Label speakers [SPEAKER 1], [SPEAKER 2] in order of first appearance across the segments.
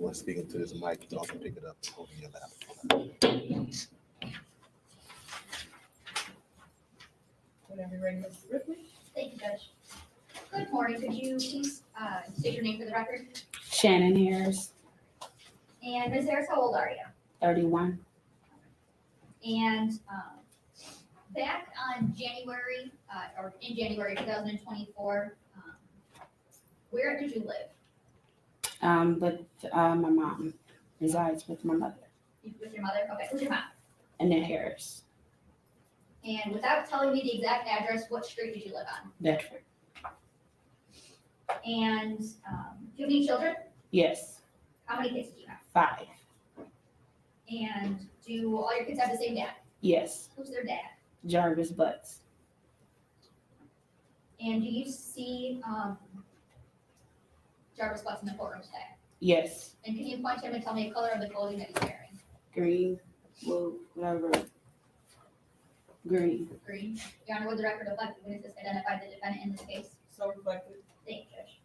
[SPEAKER 1] one speaking to this mic, you can also pick it up and hold it in your lap.
[SPEAKER 2] Whenever you're ready, Mrs. Ripley.
[SPEAKER 3] Thank you, Judge. Good morning. Could you please state your name for the record?
[SPEAKER 4] Shannon Harris,
[SPEAKER 3] And Ms. Harris, how old are you?
[SPEAKER 4] 31.
[SPEAKER 3] And back on January, or in January 2024, where did you live?
[SPEAKER 4] But my mom resides with my mother,
[SPEAKER 3] With your mother? Okay, who's your mom?
[SPEAKER 4] Annette Harris,
[SPEAKER 3] And without telling me the exact address, what street did you live on?
[SPEAKER 4] Bedford.
[SPEAKER 3] And do you have any children?
[SPEAKER 4] Yes,
[SPEAKER 3] How many kids do you have?
[SPEAKER 4] 5.
[SPEAKER 3] And do all your kids have the same dad?
[SPEAKER 4] Yes,
[SPEAKER 3] Who's their dad?
[SPEAKER 4] Jarivs Butts.
[SPEAKER 3] And do you see Jarvis Butts in the courtroom today?
[SPEAKER 4] Yes,
[SPEAKER 3] And can you point to him and tell me the color of the clothing that he's wearing?
[SPEAKER 4] green, blue, whatever. Green.
[SPEAKER 3] Green. Your Honor, would the record reflect the witnesses identified the defendant in this case?
[SPEAKER 2] So reflected.
[SPEAKER 3] Thank you, Judge.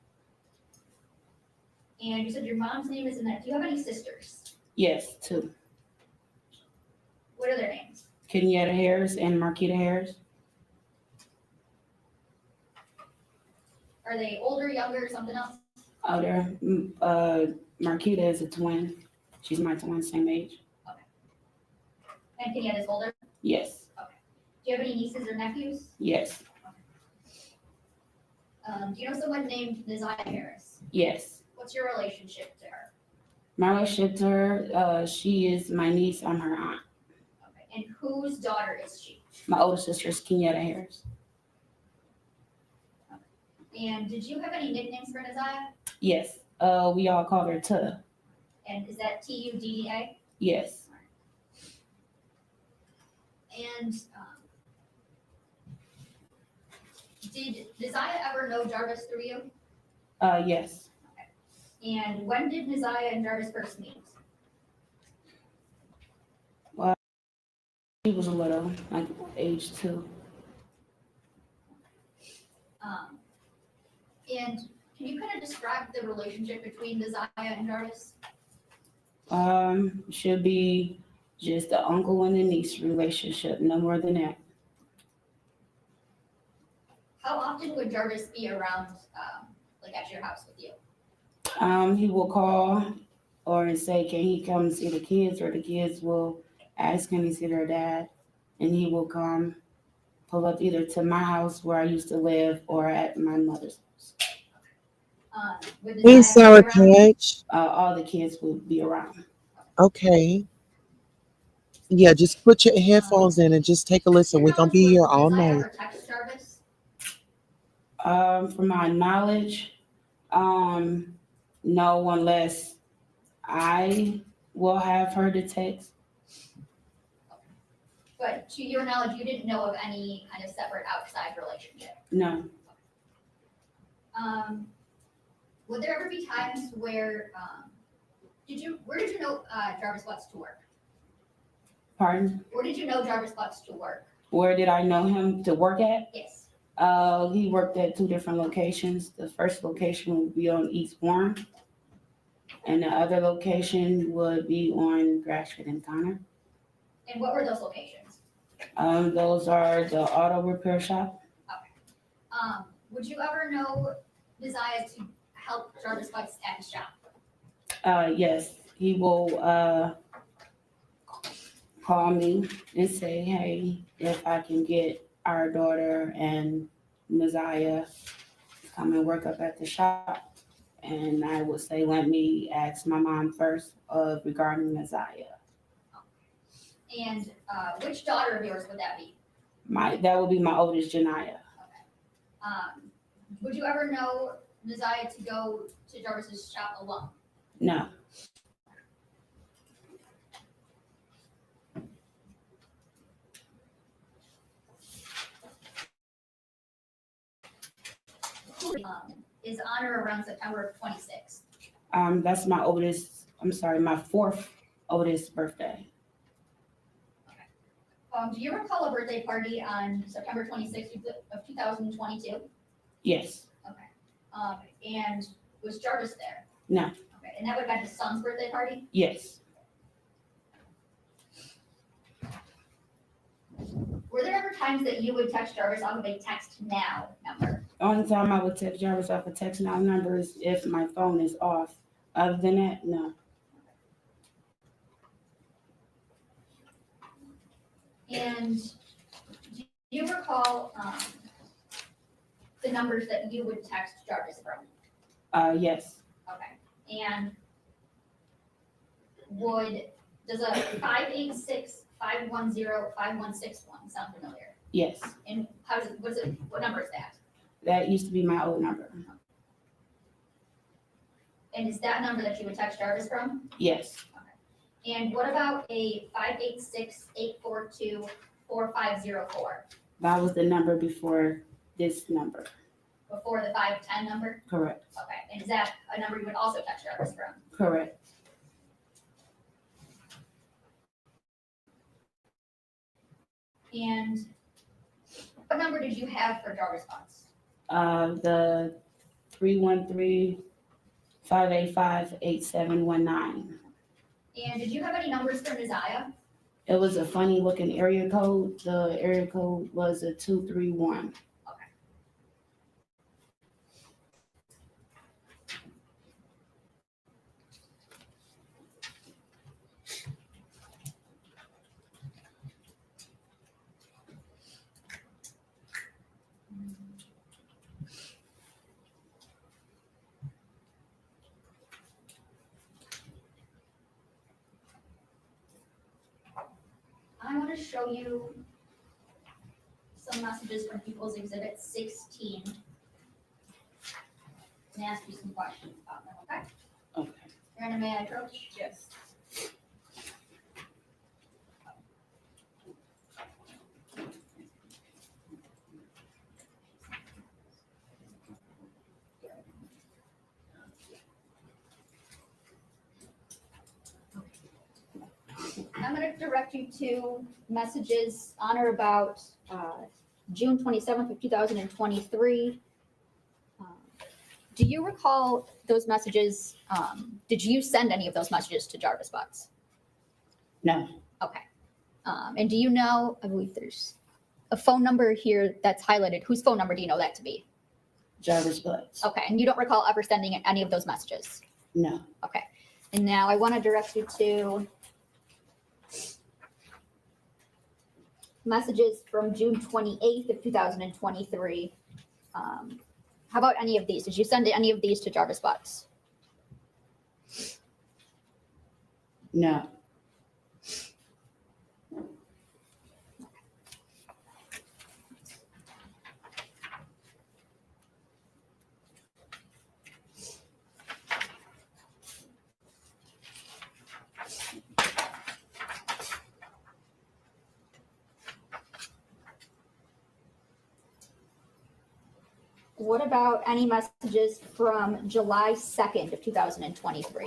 [SPEAKER 3] And you said your mom's name is Annette. Do you have any sisters?
[SPEAKER 4] Yes, 2.
[SPEAKER 3] What are their names?
[SPEAKER 4] Kenyatta Harris and Marquita Harris.
[SPEAKER 3] Are they older, younger, something else?
[SPEAKER 4] Oh, there. Marquita is a twin. She's my twin, same age.
[SPEAKER 3] And Kenyatta's older?
[SPEAKER 4] Yes,
[SPEAKER 3] Do you have any nieces or nephews?
[SPEAKER 4] yes,
[SPEAKER 3] Do you know someone named Neziah Harris?
[SPEAKER 4] yes.
[SPEAKER 3] What's your relationship to her?
[SPEAKER 4] My relationship to her, she is my niece. I'm her aunt.
[SPEAKER 3] Okay. And whose daughter is she?
[SPEAKER 4] My older sister is Kenyatta Harris.
[SPEAKER 3] And did you have any nicknames for Neziah?
[SPEAKER 4] Yes, we all call her Tuda.
[SPEAKER 3] And is that Tudda?
[SPEAKER 4] Yes,
[SPEAKER 3] And did Neziah ever know Jarvis through you?
[SPEAKER 4] yes.
[SPEAKER 3] And when did Neziah and Jarvis first meet?
[SPEAKER 4] She was a little, like age 2.
[SPEAKER 3] And can you kind of describe the relationship between Neziah and Jarvis?
[SPEAKER 4] Should be just the uncle and the niece relationship, no more than that.
[SPEAKER 3] How often would Jarvis be around, like at your house with you?
[SPEAKER 4] He will call or say, can he come see the kids? Or the kids will ask him to see their dad. And he will come pull up either to my house where I used to live or at my mother's house.
[SPEAKER 3] Would
[SPEAKER 5] Hey,
[SPEAKER 3] Neziah
[SPEAKER 5] Sour
[SPEAKER 3] be around?
[SPEAKER 5] Patch.
[SPEAKER 4] All the kids will be around.
[SPEAKER 5] Okay. Yeah, just put your headphones in and just take a listen. We're going to be here all
[SPEAKER 3] Would Neziah
[SPEAKER 5] night.
[SPEAKER 3] ever text Jarvis?
[SPEAKER 4] From my knowledge, no, unless I will have her to text.
[SPEAKER 3] But to your knowledge, you didn't know of any kind of separate outside relationship?
[SPEAKER 4] No,
[SPEAKER 3] Would there ever be times where, where did you know Jarvis Butts to work?
[SPEAKER 4] pardon?
[SPEAKER 3] Where did you know Jarvis Butts to work?
[SPEAKER 4] Where did I know him to work at?
[SPEAKER 3] Yes.
[SPEAKER 4] He worked at 2 different locations. The first location would be on East Warren, and the other location would be on Grashford and Connor.
[SPEAKER 3] And what were those locations?
[SPEAKER 4] Those are the auto repair shop.
[SPEAKER 3] Would you ever know Neziah to help Jarvis Butts at his shop?
[SPEAKER 4] Yes, he will call me and say, hey, if I can get our daughter and Messiah to come and work up at the shop. And I would say, let me ask my mom first regarding Messiah.
[SPEAKER 3] And which daughter of yours would that be?
[SPEAKER 4] That would be my oldest, Janiyah.
[SPEAKER 3] Would you ever know Neziah to go to Jarvis's shop alone?
[SPEAKER 4] No.
[SPEAKER 3] Is on or around September 26th?
[SPEAKER 4] That's my my 4th oldest birthday.
[SPEAKER 3] Do you recall a birthday party on September 26th of 2022?
[SPEAKER 4] Yes.
[SPEAKER 3] Okay. And was Jarvis there?
[SPEAKER 4] No.
[SPEAKER 3] Okay. and that would have been his son's birthday party?
[SPEAKER 4] Yes.
[SPEAKER 3] Were there ever times that you would text Jarvis off of a text now number?
[SPEAKER 4] Only time I would text Jarvis off a text now number is if my phone is off. Other than that, no.
[SPEAKER 3] And do you recall the numbers that you would text Jarvis from?
[SPEAKER 4] Yes.
[SPEAKER 3] Okay. And does a 586-510-5161 sound familiar?
[SPEAKER 4] Yes.
[SPEAKER 3] And what number is that?
[SPEAKER 4] That used to be my old number.
[SPEAKER 3] And is that number that you would text Jarvis from?
[SPEAKER 4] Yes.
[SPEAKER 3] And what about a 586-842-4504
[SPEAKER 4] That was the number before this number.
[SPEAKER 3] before the 510 number?
[SPEAKER 4] Correct.
[SPEAKER 3] Okay. And is that a number you would also text Jarvis from?
[SPEAKER 4] Correct.
[SPEAKER 3] And what number did you have for Jarvis Spots?
[SPEAKER 4] The 313-585-8719.
[SPEAKER 3] And did you have any numbers for Messiah?
[SPEAKER 4] It was a funny looking area code. The area code was a 231.
[SPEAKER 3] I want to show you some messages from People's Exhibit 16 and ask you some questions about them, okay?
[SPEAKER 4] Okay.
[SPEAKER 3] Brandon, may I approach?
[SPEAKER 2] Yes.
[SPEAKER 3] I'm going to direct you to messages on or about June 27th of 2023. Do you recall those messages? Did you send any of those messages to Jarvis Bots?
[SPEAKER 4] No.
[SPEAKER 3] Okay. And do you know, I believe there's a phone number here that's highlighted. Whose phone number do you know that to be?
[SPEAKER 4] Jarvis Butts.
[SPEAKER 3] Okay. And you don't recall ever sending any of those messages?
[SPEAKER 4] No.
[SPEAKER 3] Okay. And now I want to direct you to messages from June 28th of 2023. How about any of these? Did you send any of these to Jarvis Bots?
[SPEAKER 4] No.
[SPEAKER 3] What about any messages from July 2nd of 2023?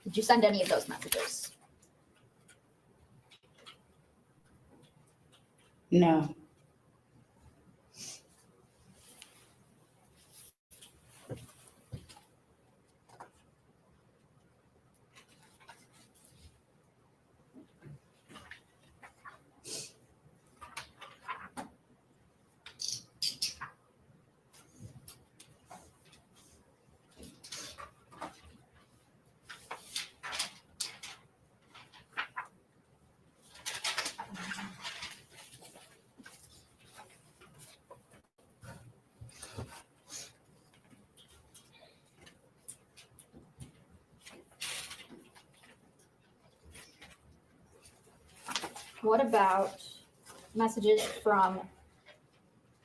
[SPEAKER 3] Did you send any of those messages?
[SPEAKER 4] No.
[SPEAKER 3] What about messages from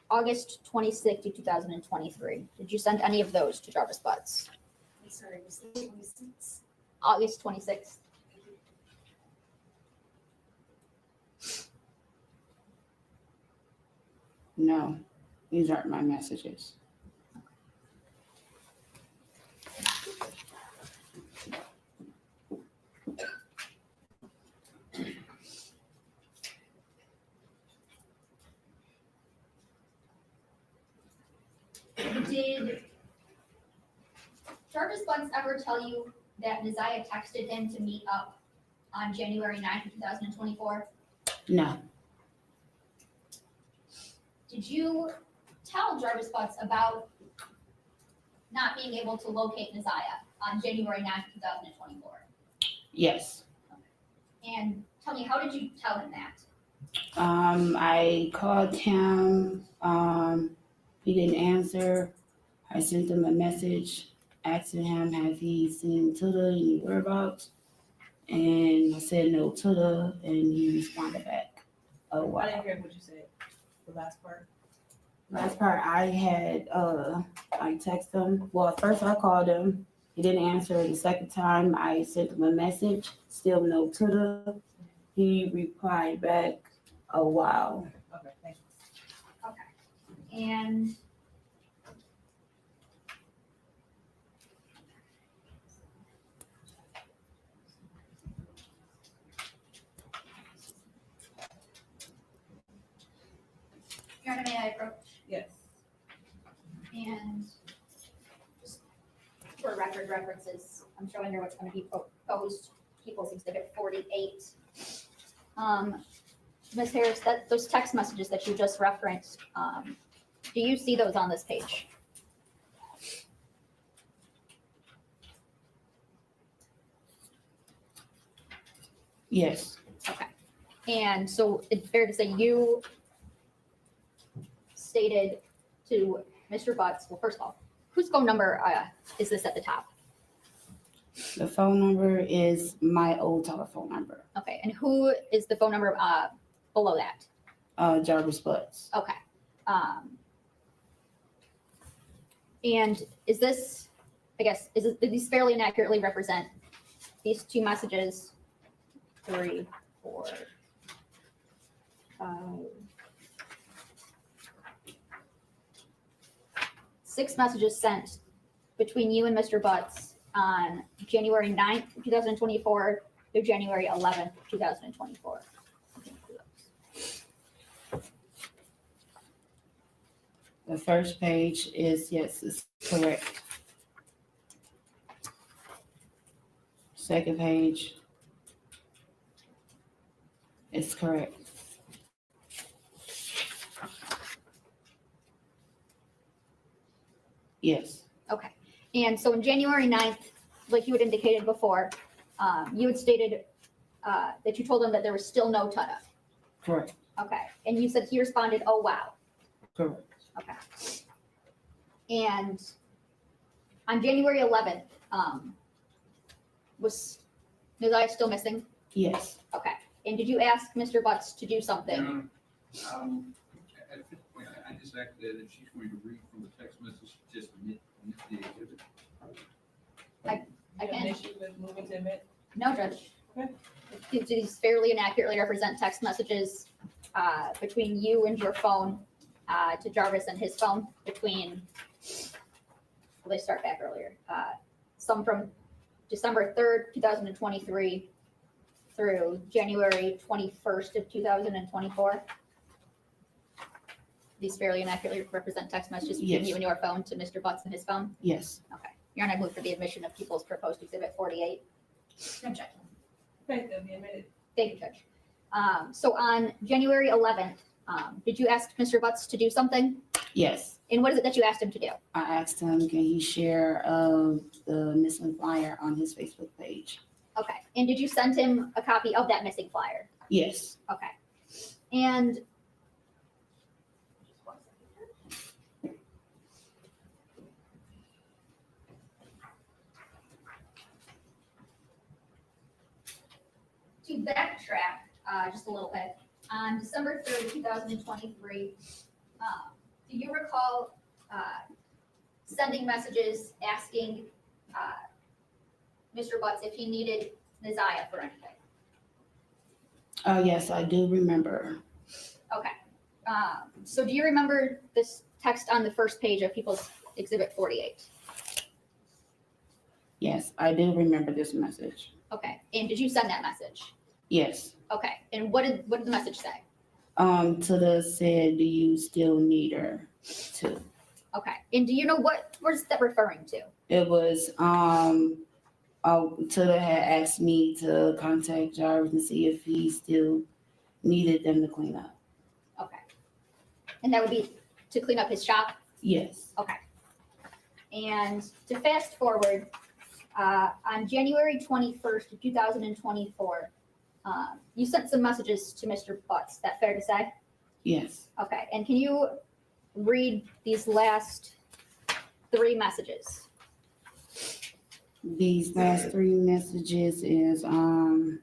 [SPEAKER 3] August 26th of 2023? Did you send any of those to Jarvis Butts?
[SPEAKER 2] I'm sorry, was that 26?
[SPEAKER 3] August 26th.
[SPEAKER 4] No. These aren't my messages.
[SPEAKER 3] Jarvis Bunce ever tell you that Neziah texted him to meet up on January 9th, 2024?
[SPEAKER 4] No,
[SPEAKER 3] Did you tell Jarvis Bunce about not being able to locate Neziah on January 9th, 2024?
[SPEAKER 4] yes.
[SPEAKER 3] And tell me, how did you tell him that?
[SPEAKER 4] I called him, he didn't answer. I sent him a message asking him, have he seen Tuda, any whereabouts? And I said no Tuda, and he responded back, oh
[SPEAKER 6] I
[SPEAKER 4] wow.
[SPEAKER 6] didn't hear what you said, the last part.
[SPEAKER 4] Last part I had, I texted him, well, at first I called him, he didn't answer. The second time I sent him a message, still no Tuda. He replied back, oh wow.
[SPEAKER 6] Okay, thank you.
[SPEAKER 3] And Your Honor, may I approach?
[SPEAKER 6] Yes.
[SPEAKER 3] And just for record references, I'm showing her what's going to be proposed, People's Exhibit 48. Ms. Harris, those text messages that you just referenced, do you see those on this page?
[SPEAKER 4] Yes,
[SPEAKER 3] Okay. And so it's fair to say you stated to Mr. Butts, well, first of all, whose phone number is this at the top?
[SPEAKER 4] the phone number is my old telephone number,
[SPEAKER 3] Okay, and who is the phone number below that?
[SPEAKER 4] Jarvis Butts.
[SPEAKER 3] Okay. And is this, I guess, do these fairly inaccurately represent these two messages? 3, 4, 5, 6 messages sent between you and Mr. Butts on January 9th, 2024 through January 11th, 2024.
[SPEAKER 4] The first page is, yes, it's correct. Second page is correct. Yes,
[SPEAKER 3] Okay. And so on January 9th, like you had indicated before, you had stated that you told him that there was still no Tuda.
[SPEAKER 4] correct,
[SPEAKER 3] Okay. And you said he responded, oh, wow.
[SPEAKER 4] correct.
[SPEAKER 3] Okay. And on January 11th, was Neziah still missing?
[SPEAKER 4] Yes,
[SPEAKER 3] Okay. And did you ask Mr. Butts to do something?
[SPEAKER 7] At this point, I just asked that if she's going to read from the text message, just admit the exhibit.
[SPEAKER 3] I
[SPEAKER 6] You have an
[SPEAKER 3] can.
[SPEAKER 6] issue with moving to admit?
[SPEAKER 3] No, Judge.
[SPEAKER 6] Okay.
[SPEAKER 3] Do these fairly inaccurately represent text messages between you and your phone to Jarvis and his phone between, well, they start back earlier. Some from December 3rd, 2023 through January 21st of 2024. These fairly inaccurately represent text messages between
[SPEAKER 4] Yes.
[SPEAKER 3] you and your phone to Mr. Butts and his phone.
[SPEAKER 4] yes,
[SPEAKER 3] Okay. Your Honor, I move for the admission of People's Proposed Exhibit 48. No objection.
[SPEAKER 6] Okay, they'll be admitted.
[SPEAKER 3] Thank you, Judge. So on January 11th, did you ask Mr. Butts to do something?
[SPEAKER 4] yes.
[SPEAKER 3] And what is it that you asked him to do?
[SPEAKER 4] I asked him, can he share the missing flyer on his Facebook page?
[SPEAKER 3] Okay. And did you send him a copy of that missing flyer?
[SPEAKER 4] Yes,
[SPEAKER 3] Okay. And to backtrack just a little bit, on December 3rd, 2023, do you recall sending messages asking Mr. Butts if he needed Neziah for anything?
[SPEAKER 4] yes, I do remember.
[SPEAKER 3] Okay. So do you remember this text on the first page of People's Exhibit 48?
[SPEAKER 4] Yes, I do remember this message.
[SPEAKER 3] Okay. And did you send that message?
[SPEAKER 4] Yes.
[SPEAKER 3] Okay. And what did the message say?
[SPEAKER 4] Tuda said, do you still need her too?
[SPEAKER 3] Okay. And do you know what is that referring to?
[SPEAKER 4] It was, Tilla had asked me to contact Jarvis and see if he still needed them to clean up.
[SPEAKER 3] Okay. And that would be to clean up his shop?
[SPEAKER 4] Yes,
[SPEAKER 3] And to fast forward, on January 21st of 2024, you sent some messages to Mr. Butts. Is that fair to say?
[SPEAKER 4] yes.
[SPEAKER 3] Okay. And can you read these last 3 messages?
[SPEAKER 4] These last 3 messages is, to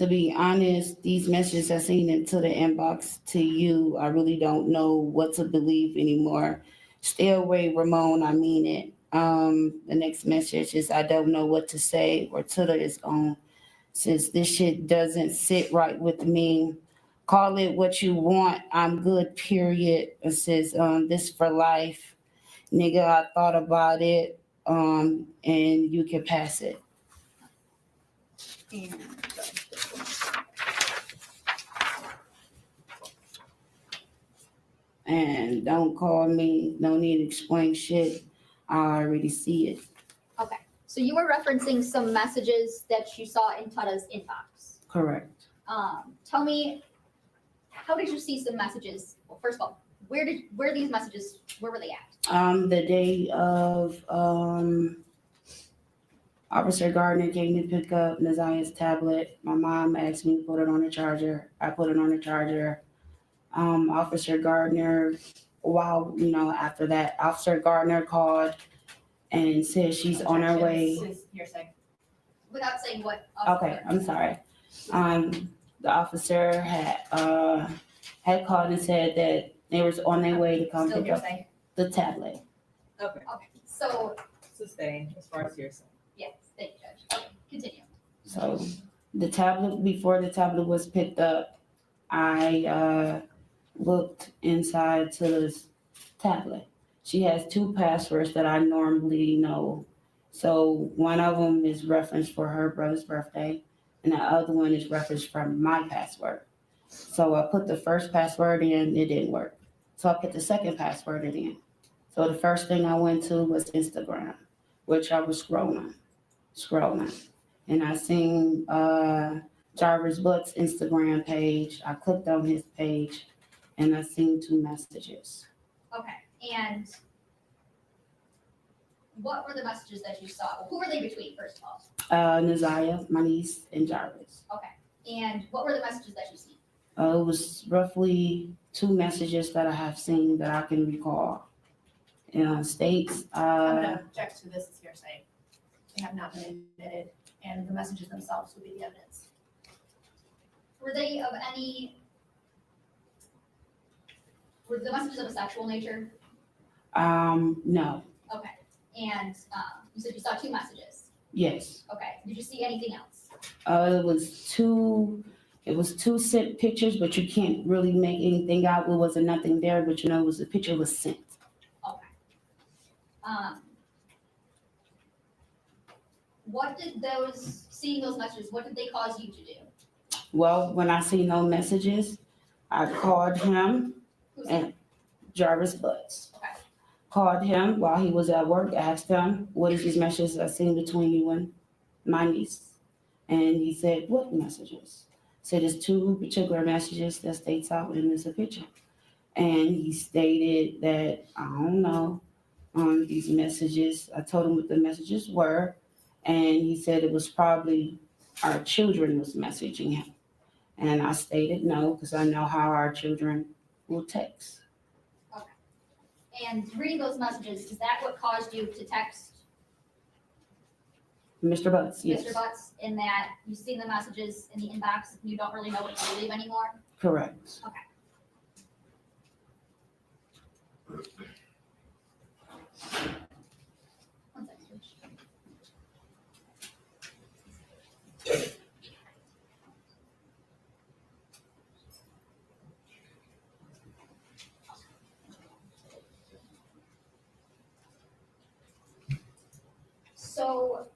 [SPEAKER 4] be honest, these messages I seen into the inbox to you, I really don't know what to believe anymore. Stay away, Ramon, I mean it. The next message is I don't know what to say or Tilla is on. Since this shit doesn't sit right with me, call it what you want. I'm good, period. It says, this for life. Nigga, I thought about it, and you can pass it. And don't call me, no need to explain shit. I already see it.
[SPEAKER 3] Okay. So you were referencing some messages that you saw in Tada's inbox.
[SPEAKER 4] Correct.
[SPEAKER 3] Tell me, how did you see some messages? Well, first of all, where these messages, where were they at?
[SPEAKER 4] The day of, Officer Gardner came to pick up Nazia's tablet. My mom asked me to put it on the charger. I put it on the charger. Officer Gardner, after that, Officer Gardner called and said she's on her way.
[SPEAKER 6] Hearsay.
[SPEAKER 3] Without saying what.
[SPEAKER 4] Okay, I'm sorry. The officer had called and said that they was on their way to come
[SPEAKER 6] Still
[SPEAKER 4] pick up
[SPEAKER 6] hearsay?
[SPEAKER 4] the tablet.
[SPEAKER 6] Okay,
[SPEAKER 3] Okay. So,
[SPEAKER 6] sustain as far as hearsay.
[SPEAKER 3] yes, thank you, Judge. Okay, continue.
[SPEAKER 4] So before the tablet was picked up, I looked inside Tilla's tablet. She has 2 passwords that I normally know. So one of them is referenced for her brother's birthday, and the other one is referenced from my password. So I put the first password in, it didn't work. So I put the second password in. So the first thing I went to was Instagram, which I was scrolling. And I seen Jarvis Butt's Instagram page. I clicked on his page and I seen 2 messages.
[SPEAKER 3] Okay, and what were the messages that you saw? Who were they between, first of all?
[SPEAKER 4] Nazia, my niece, and Jarvis.
[SPEAKER 3] Okay, and what were the messages that you seen?
[SPEAKER 4] It was roughly 2 messages that I have seen that I can recall. States,
[SPEAKER 2] I'm gonna object to this as hearsay. They have not been admitted, and the messages themselves would be the evidence.
[SPEAKER 3] Were the messages of a sexual nature?
[SPEAKER 4] no,
[SPEAKER 3] Okay, and you said you saw 2 messages.
[SPEAKER 4] yes.
[SPEAKER 3] Okay, did you see anything else?
[SPEAKER 4] It was two sent pictures, but you can't really make anything out. It wasn't nothing there, but the picture was sent.
[SPEAKER 3] Okay. What did seeing those messages, what did they cause you to do?
[SPEAKER 4] Well, when I see no messages, I called him
[SPEAKER 3] Who's
[SPEAKER 4] and Jarvis Butts.
[SPEAKER 3] Okay.
[SPEAKER 4] Called him while he was at work, asked him, what is these messages I seen between you and my niece? And he said, what messages? Said it's 2 particular messages that states out and there's a picture. And he stated that, I don't know, on these messages, I told him what the messages were, and he said it was probably our children was messaging him. And I stated no, because I know how our children will text.
[SPEAKER 3] And reading those messages, is that what caused you to text
[SPEAKER 4] Mr. Butts, yes,
[SPEAKER 3] Mr. Butts, in that you've seen the messages in the inbox and you don't really know what to believe anymore?
[SPEAKER 4] correct.
[SPEAKER 3] One second. So,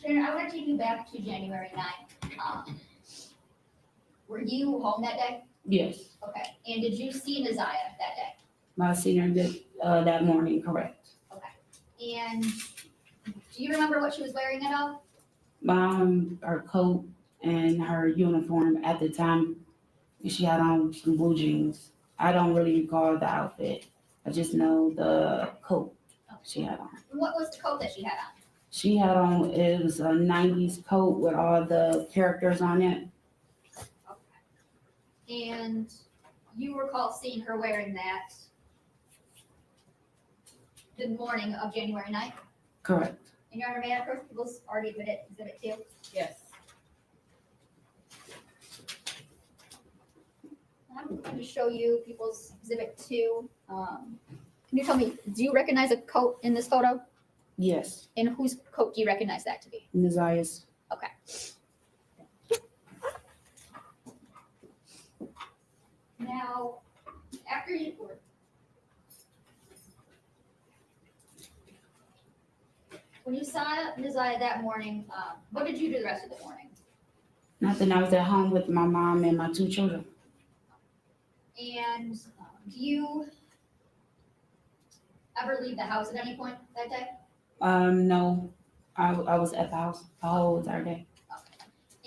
[SPEAKER 3] Sharon, I want to take you back to January 9th. Were you home that day?
[SPEAKER 4] Yes,
[SPEAKER 3] Okay. And did you see Naziah that day?
[SPEAKER 4] my senior that morning, correct.
[SPEAKER 3] And do you remember what she was wearing at all?
[SPEAKER 4] Her coat and her uniform at the time, she had on some blue jeans. I don't really recall the outfit. I just know the coat she had on.
[SPEAKER 3] What was the coat that she had on?
[SPEAKER 4] She had on, it was a 90s coat with all the characters on it.
[SPEAKER 3] And you recall seeing her wearing that the morning of January 9th?
[SPEAKER 4] Correct.
[SPEAKER 3] And Your Honor, may I approach people's already admitted exhibit 2?
[SPEAKER 6] Yes.
[SPEAKER 3] I'm going to show you people's exhibit 2. Can you tell me, do you recognize a coat in this photo?
[SPEAKER 4] Yes,
[SPEAKER 3] And whose coat do you recognize that to be?
[SPEAKER 4] Nazia's.
[SPEAKER 3] Okay. Now, after you, when you saw Naziah that morning, what did you do the rest of the morning?
[SPEAKER 4] Nothing, I was at home with my mom and my 2 children.
[SPEAKER 3] And do you ever leave the house at any point that day?
[SPEAKER 4] No, I was at the house the whole entire day.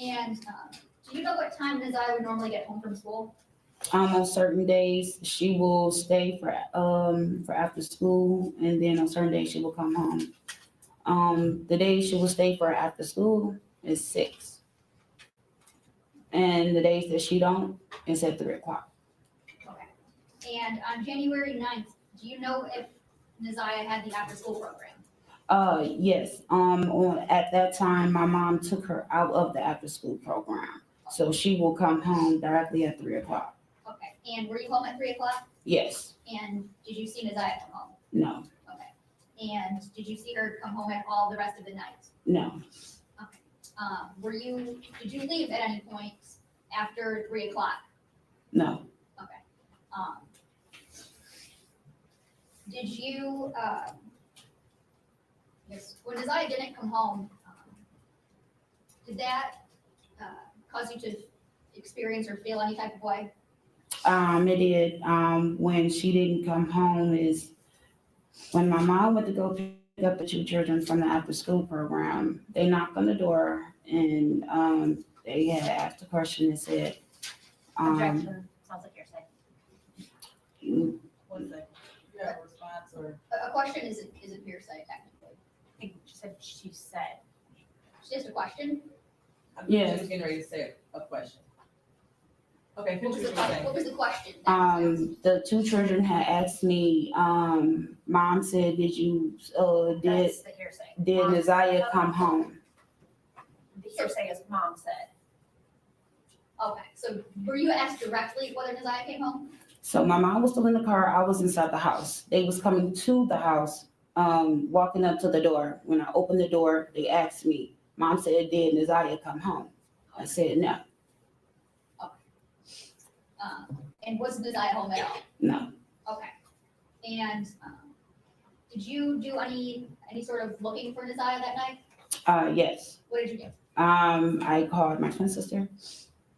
[SPEAKER 3] And do you know what time Naziah would normally get home from school?
[SPEAKER 4] On certain days, she will stay for after school, and then on certain days, she will come home. The days she will stay for after school is 6. And the days that she don't, is at 3 o'clock.
[SPEAKER 3] Okay. And on January 9th, do you know if Naziah had the after-school program?
[SPEAKER 4] Yes, at that time, my mom took her out of the after-school program. So she will come home directly at 3 o'clock.
[SPEAKER 3] Okay. And were you home at 3 o'clock?
[SPEAKER 4] Yes,
[SPEAKER 3] And did you see Naziah come home?
[SPEAKER 4] no,
[SPEAKER 3] Okay. And did you see her come home at all the rest of the night?
[SPEAKER 4] no,
[SPEAKER 3] Did you leave at any point after 3 o'clock?
[SPEAKER 4] no.
[SPEAKER 3] Did you, yes, when Naziah didn't come home, did that cause you to experience or feel any type of way?
[SPEAKER 4] It did. When she didn't come home is when my mom went to go pick up the 2 children from the after-school program. They knocked on the door and they had asked a question and said,
[SPEAKER 2] Objection, sounds like hearsay.
[SPEAKER 6] One second. You have a response or?
[SPEAKER 3] A question isn't hearsay technically.
[SPEAKER 2] I think she said.
[SPEAKER 3] It's just a question.
[SPEAKER 6] I'm
[SPEAKER 4] Yes.
[SPEAKER 6] just getting ready to say a question. Okay,
[SPEAKER 3] What
[SPEAKER 6] finish
[SPEAKER 3] was
[SPEAKER 6] what
[SPEAKER 3] the,
[SPEAKER 6] you're saying.
[SPEAKER 3] what was the question? that was asked?
[SPEAKER 4] The 2 children had asked me, Mom said, did
[SPEAKER 2] That's the hearsay. Mom-
[SPEAKER 4] Naziah come home?
[SPEAKER 2] The hearsay is mom said.
[SPEAKER 3] Okay, so were you asked directly whether Naziah came home?
[SPEAKER 4] So my mom was still in the car, I was inside the house. They was coming to the house, walking up to the door. When I opened the door, they asked me, Mom said, did Naziah come home? I said, no,
[SPEAKER 3] And was Naziah home at all?
[SPEAKER 4] no.
[SPEAKER 3] Okay. And did you do any sort of looking for Naziah that night?
[SPEAKER 4] Yes.
[SPEAKER 3] What did you do?
[SPEAKER 4] I called my twin sister.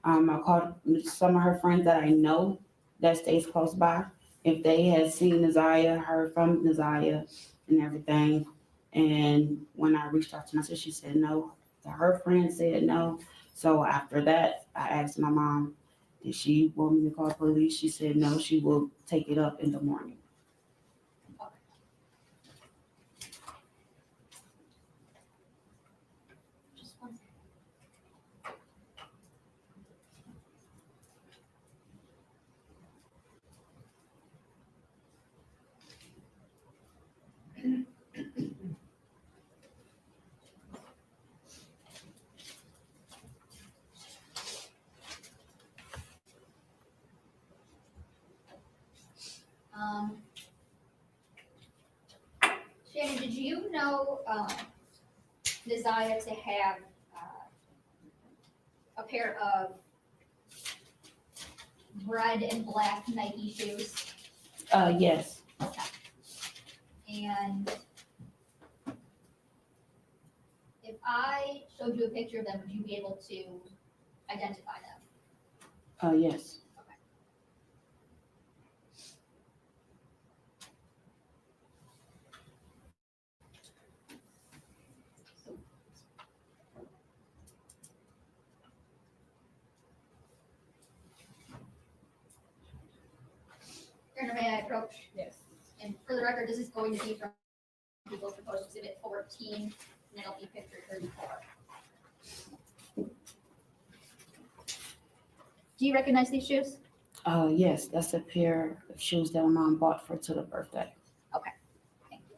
[SPEAKER 4] I called some of her friends that I know that stays close by. If they had seen Naziah, heard from Naziah and everything. And when I reached out to my sister, she said no. Her friend said no. So after that, I asked my mom, did she want me to call police? She said no, she will take it up in the morning.
[SPEAKER 3] Just one second. Shannon, did you know Naziah to have a pair of red and black Nike shoes?
[SPEAKER 4] Yes.
[SPEAKER 3] And if I showed you a picture of them, would you be able to identify them?
[SPEAKER 4] Yes.
[SPEAKER 3] Commissioner, may I approach?
[SPEAKER 6] Yes.
[SPEAKER 3] And for the record, this is going to be from People's Proposed Exhibit 14, and it'll be picture 34. Do you recognize these shoes?
[SPEAKER 4] Yes, that's a pair of shoes that my mom bought for to the birthday.
[SPEAKER 3] Thank you.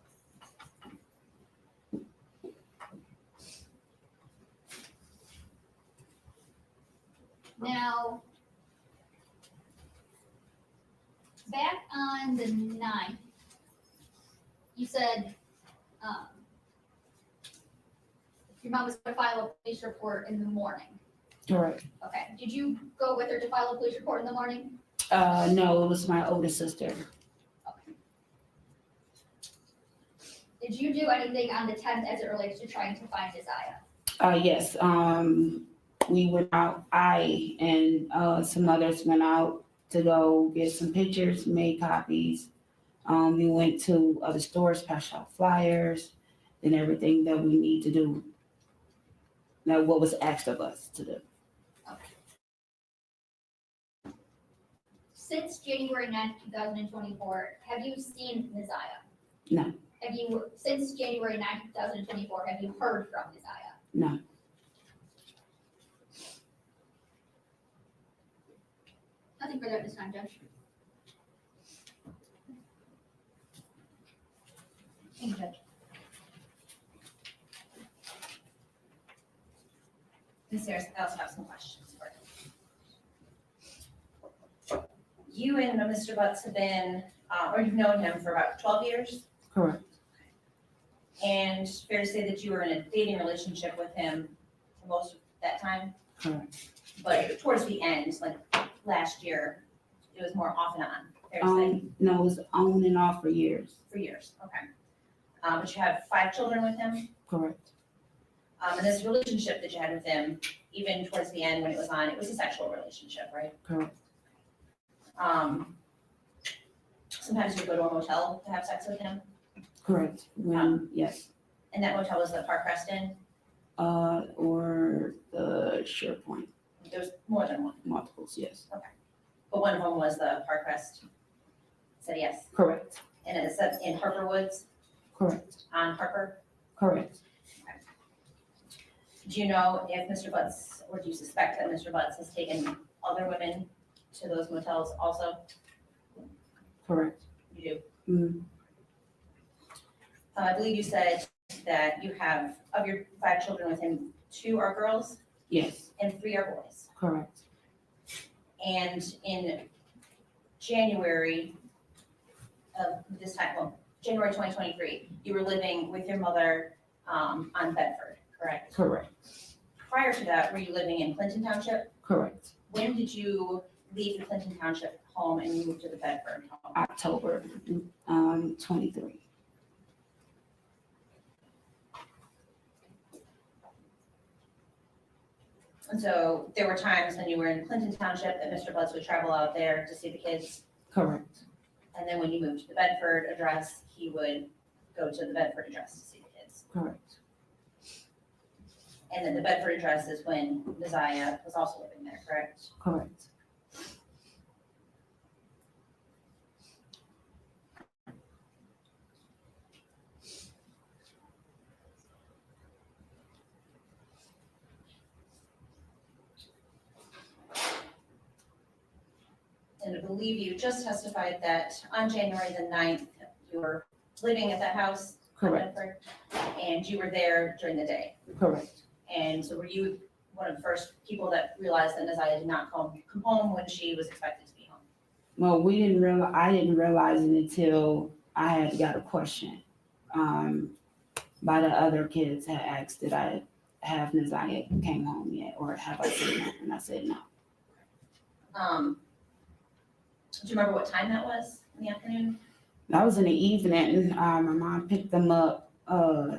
[SPEAKER 3] Now, back on the 9th, you said your mom was going to file a police report in the morning.
[SPEAKER 4] Correct.
[SPEAKER 3] Okay. Did you go with her to file a police report in the morning?
[SPEAKER 4] No, it was my oldest sister.
[SPEAKER 3] Okay. Did you do anything on the 10th as it relates to trying to find Isaiah?
[SPEAKER 4] Yes, we went out, I and some others went out to go get some pictures, made copies. We went to other stores, passed out flyers and everything that we need to do. Now, what was asked of us to do.
[SPEAKER 3] Since January 9th, 2024, have you seen Isaiah?
[SPEAKER 4] No.
[SPEAKER 3] Have you, since January 9th, 2024, have you heard from Isaiah?
[SPEAKER 4] No.
[SPEAKER 3] Nothing further at this time, Judge. Thank you, Judge.
[SPEAKER 8] Ms. Harris, I also have some questions for you. You and Mr. Butts have been, or you've known him for about 12 years,
[SPEAKER 4] Correct.
[SPEAKER 8] and fair to say that you were in a dating relationship with him for most of that time,
[SPEAKER 4] Correct.
[SPEAKER 8] but towards the end, like last year, it was more off and on, fair to say,
[SPEAKER 4] No, it was on and off for years.
[SPEAKER 8] for years, okay. But you have 5 children with him,
[SPEAKER 4] Correct.
[SPEAKER 8] and this relationship that you had with him, even towards the end when it was on, it was a sexual relationship, right?
[SPEAKER 4] Correct.
[SPEAKER 8] Sometimes you go to a motel to have sex with him,
[SPEAKER 4] Correct. When, yes.
[SPEAKER 8] and that motel was the Park Creston.
[SPEAKER 4] Or the SharePoint,
[SPEAKER 8] There was more than one,
[SPEAKER 4] multiples, yes.
[SPEAKER 8] but one of them was the Park Crest. Said yes,
[SPEAKER 4] Correct.
[SPEAKER 8] and it said in Harper Woods
[SPEAKER 4] Correct.
[SPEAKER 8] on Harper.
[SPEAKER 4] Correct.
[SPEAKER 8] Do you know if Mr. Butts, or do you suspect that Mr. Butts has taken other women to those motels also?
[SPEAKER 4] Correct.
[SPEAKER 8] You do.
[SPEAKER 4] Mm,
[SPEAKER 8] I believe you said that you have, of your 5 children with him, 2 are girls
[SPEAKER 4] yes.
[SPEAKER 8] and 3 are boys.
[SPEAKER 4] Correct.
[SPEAKER 8] And in January of this time, well, January 2023, you were living with your mother on Bedford, correct?
[SPEAKER 4] Correct.
[SPEAKER 8] Prior to that, were you living in Clinton Township?
[SPEAKER 4] Correct.
[SPEAKER 8] When did you leave the Clinton Township home and move to the Bedford home?
[SPEAKER 4] October 23.
[SPEAKER 8] And so there were times when you were in Clinton Township that Mr. Butts would travel out there to see the kids.
[SPEAKER 4] Correct.
[SPEAKER 8] And then when you moved to the Bedford address, he would go to the Bedford address to see the kids.
[SPEAKER 4] Correct.
[SPEAKER 8] And then the Bedford address is when Messiah was also living there, correct?
[SPEAKER 4] Correct.
[SPEAKER 8] And I believe you just testified that on January the 9th, you were living at that house on
[SPEAKER 4] Correct.
[SPEAKER 8] Bedford, and you were there during the day.
[SPEAKER 4] Correct.
[SPEAKER 8] And so were you one of the first people that realized that Messiah did not come home when she was expected to be home?
[SPEAKER 4] Well, I didn't realize it until I had got a question by the other kids had asked, did I have Naziah came home yet, or have I seen her? And I said no.
[SPEAKER 8] Do you remember what time that was in the afternoon?
[SPEAKER 4] That was in the evening. My mom picked them up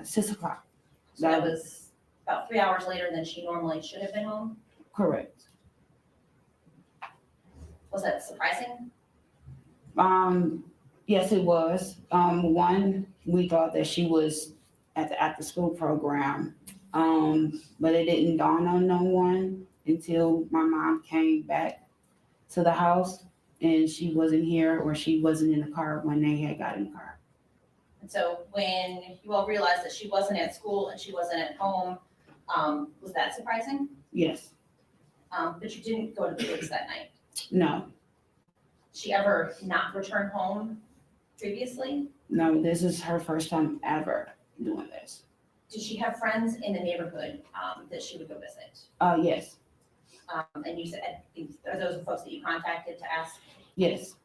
[SPEAKER 4] 6 o'clock.
[SPEAKER 8] So that was about 3 hours later than she normally should have been home.
[SPEAKER 4] Correct.
[SPEAKER 8] Was that surprising?
[SPEAKER 4] Yes, it was. One, we thought that she was at the after school program, but it didn't dawn on no one until my mom came back to the house and she wasn't here or she wasn't in the car when they had got in the car.
[SPEAKER 8] And so when you all realized that she wasn't at school and she wasn't at home, was that surprising?
[SPEAKER 4] Yes,
[SPEAKER 8] But you didn't go to the police that night.
[SPEAKER 4] no,
[SPEAKER 8] She ever not returned home previously?
[SPEAKER 4] no, this is her first time ever doing this.
[SPEAKER 8] Did she have friends in the neighborhood that she would go visit?
[SPEAKER 4] Yes,
[SPEAKER 8] And you said, are those the folks that you contacted to ask?
[SPEAKER 4] yes,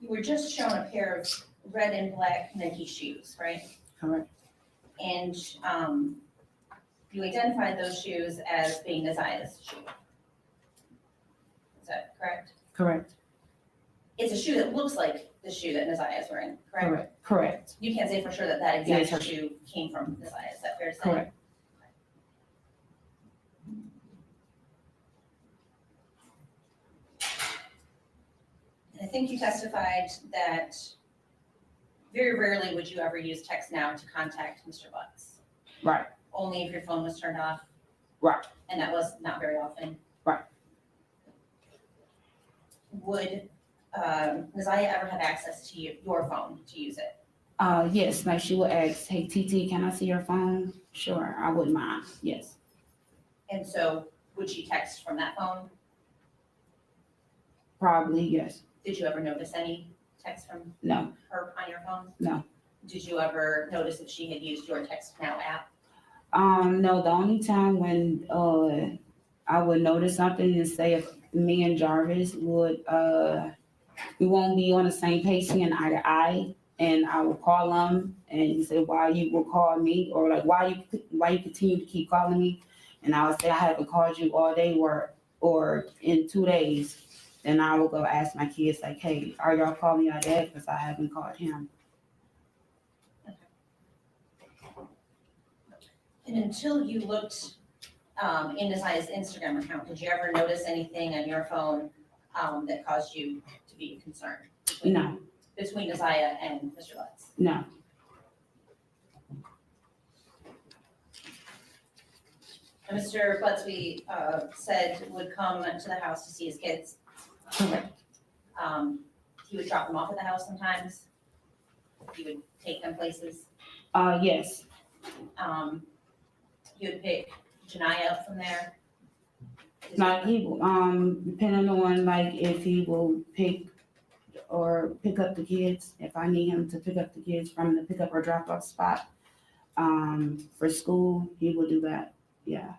[SPEAKER 8] You were just shown a pair of red and black Nike shoes, right?
[SPEAKER 4] correct,
[SPEAKER 8] And you identified those shoes as being Nazia's shoe. Is that correct?
[SPEAKER 4] correct,
[SPEAKER 8] It's a shoe that looks like the shoe that Nazia is wearing, correct?
[SPEAKER 4] correct, correct,
[SPEAKER 8] You can't say for sure that that
[SPEAKER 4] Yes,
[SPEAKER 8] exact
[SPEAKER 4] sir.
[SPEAKER 8] shoe came from Nazia, is that fair to say?
[SPEAKER 4] correct.
[SPEAKER 8] And I think you testified that very rarely would you ever use text now to contact Mr. Butts.
[SPEAKER 4] Right.
[SPEAKER 8] Only if your phone was turned off.
[SPEAKER 4] Right.
[SPEAKER 8] And that was not very often.
[SPEAKER 4] Right.
[SPEAKER 8] Would Nazia ever have access to your phone to use it?
[SPEAKER 4] Yes, like she would ask, hey, TT, can I see your phone? Sure, I wouldn't mind, yes.
[SPEAKER 8] And so would she text from that phone?
[SPEAKER 4] Probably, yes.
[SPEAKER 8] Did you ever notice any text from
[SPEAKER 4] No,
[SPEAKER 8] her on your phone?
[SPEAKER 4] no.
[SPEAKER 8] Did you ever notice if she had used your Text Now app?
[SPEAKER 4] No, the only time when, I would notice something and say if me and Jarvis would, we won't be on the same page seeing eye to eye, and I will call him and he said, why you will call me, or like, why you continue to keep calling me? And I would say, I haven't called you all day or in 2 days. Then I will go ask my kids like, hey, are y'all calling your dad? Because I haven't called him.
[SPEAKER 8] And until you looked in Nazia's Instagram account, did you ever notice anything on your phone that caused you to be concerned?
[SPEAKER 4] No,
[SPEAKER 8] Between Nazia and Mr. Lutz?
[SPEAKER 4] no,
[SPEAKER 8] And Mr. Butts, we said would come to the house to see his kids.
[SPEAKER 4] correct.
[SPEAKER 8] He would drop them off at the house sometimes. He would take them places.
[SPEAKER 4] Yes,
[SPEAKER 8] He would pick Janiyah up from there.
[SPEAKER 4] like he will, depending on like if he will pick up the kids, if I need him to pick up the kids from the pickup or drop off spot, for school, he will do that, yeah,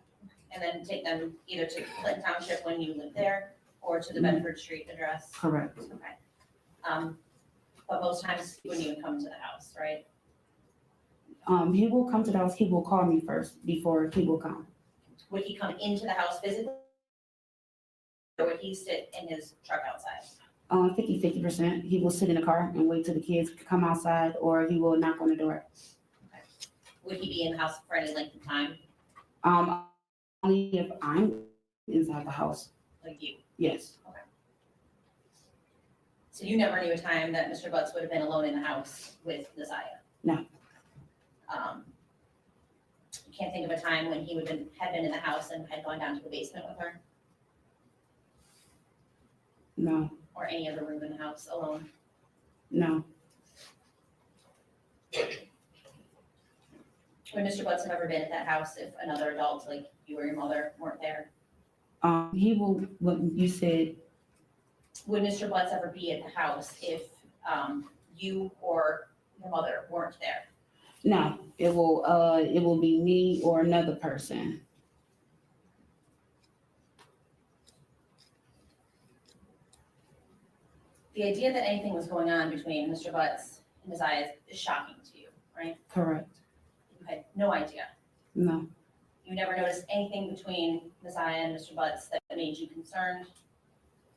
[SPEAKER 8] And then take them either to Clinton Township when you lived there or to the Bedford Street address.
[SPEAKER 4] correct.
[SPEAKER 8] Okay. But most times he wouldn't even come to the house, right?
[SPEAKER 4] He will come to the house, he will call me first before he will come.
[SPEAKER 8] Would he come into the house physically? Or would he sit in his truck outside?
[SPEAKER 4] 50%, he will sit in the car and wait till the kids come outside, or he will knock on the door.
[SPEAKER 8] Would he be in the house for any length of time,
[SPEAKER 4] Only if I'm inside the house,
[SPEAKER 8] like you?
[SPEAKER 4] yes,
[SPEAKER 8] So you never knew a time that Mr. Butts would have been alone in the house with Nazia?
[SPEAKER 4] No.
[SPEAKER 8] You can't think of a time when he had been in the house and had gone down to the basement with her,
[SPEAKER 4] no,
[SPEAKER 8] or any other room in the house alone?
[SPEAKER 4] no,
[SPEAKER 8] Would Mr. Butts have ever been at that house if another adult, like you or your mother, weren't there?
[SPEAKER 4] he will, what you said,
[SPEAKER 8] Would Mr. Butts ever be at the house if you or your mother weren't there?
[SPEAKER 4] no, it will be me or another person.
[SPEAKER 8] The idea that anything was going on between Mr. Butts and Nazia is shocking to you, right?
[SPEAKER 4] Correct,
[SPEAKER 8] You had no idea.
[SPEAKER 4] no,
[SPEAKER 8] You never noticed anything between Nazia and Mr. Butts that made you concerned?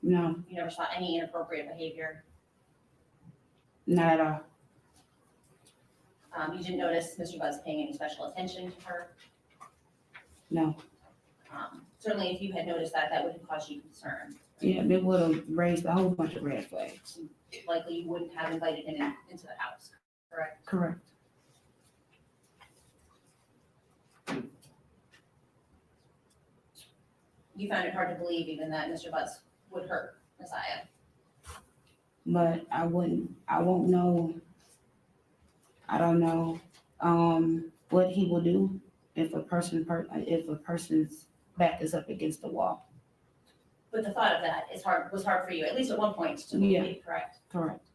[SPEAKER 4] no,
[SPEAKER 8] You never saw any inappropriate behavior?
[SPEAKER 4] not at all,
[SPEAKER 8] You didn't notice Mr. Butts paying any special attention to her?
[SPEAKER 4] no,
[SPEAKER 8] Certainly if you had noticed that, that would have caused you concern.
[SPEAKER 4] Yeah, it would have raised a whole bunch of red flags.
[SPEAKER 8] Likely you wouldn't have invited him into the house, correct?
[SPEAKER 4] Correct.
[SPEAKER 8] You found it hard to believe even that Mr. Butts would hurt Messiah.
[SPEAKER 4] But I won't know, I don't know, what he will do if a person's back is up against the wall.
[SPEAKER 8] But the thought of that was hard for you, at least at one point, to
[SPEAKER 4] Yeah.
[SPEAKER 8] believe, correct?
[SPEAKER 4] Correct.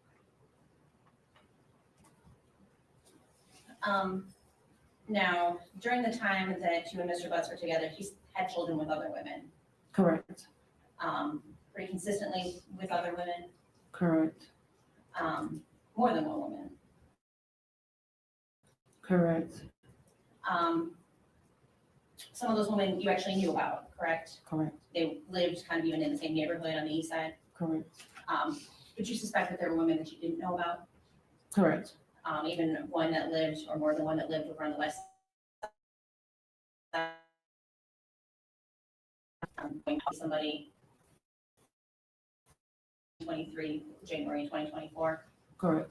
[SPEAKER 8] Now, during the time that you and Mr. Butts were together, he's had children with other women,
[SPEAKER 4] Correct.
[SPEAKER 8] pretty consistently with other women,
[SPEAKER 4] Correct.
[SPEAKER 8] more than one woman.
[SPEAKER 4] Correct.
[SPEAKER 8] Some of those women you actually knew about, correct?
[SPEAKER 4] Correct.
[SPEAKER 8] They lived kind of even in the same neighborhood on the east side.
[SPEAKER 4] Correct.
[SPEAKER 8] Did you suspect that there were women that you didn't know about?
[SPEAKER 4] Correct.
[SPEAKER 8] Even one that lived, or more than one that lived over on the west side? Somebody 23, January 2024.
[SPEAKER 4] Correct.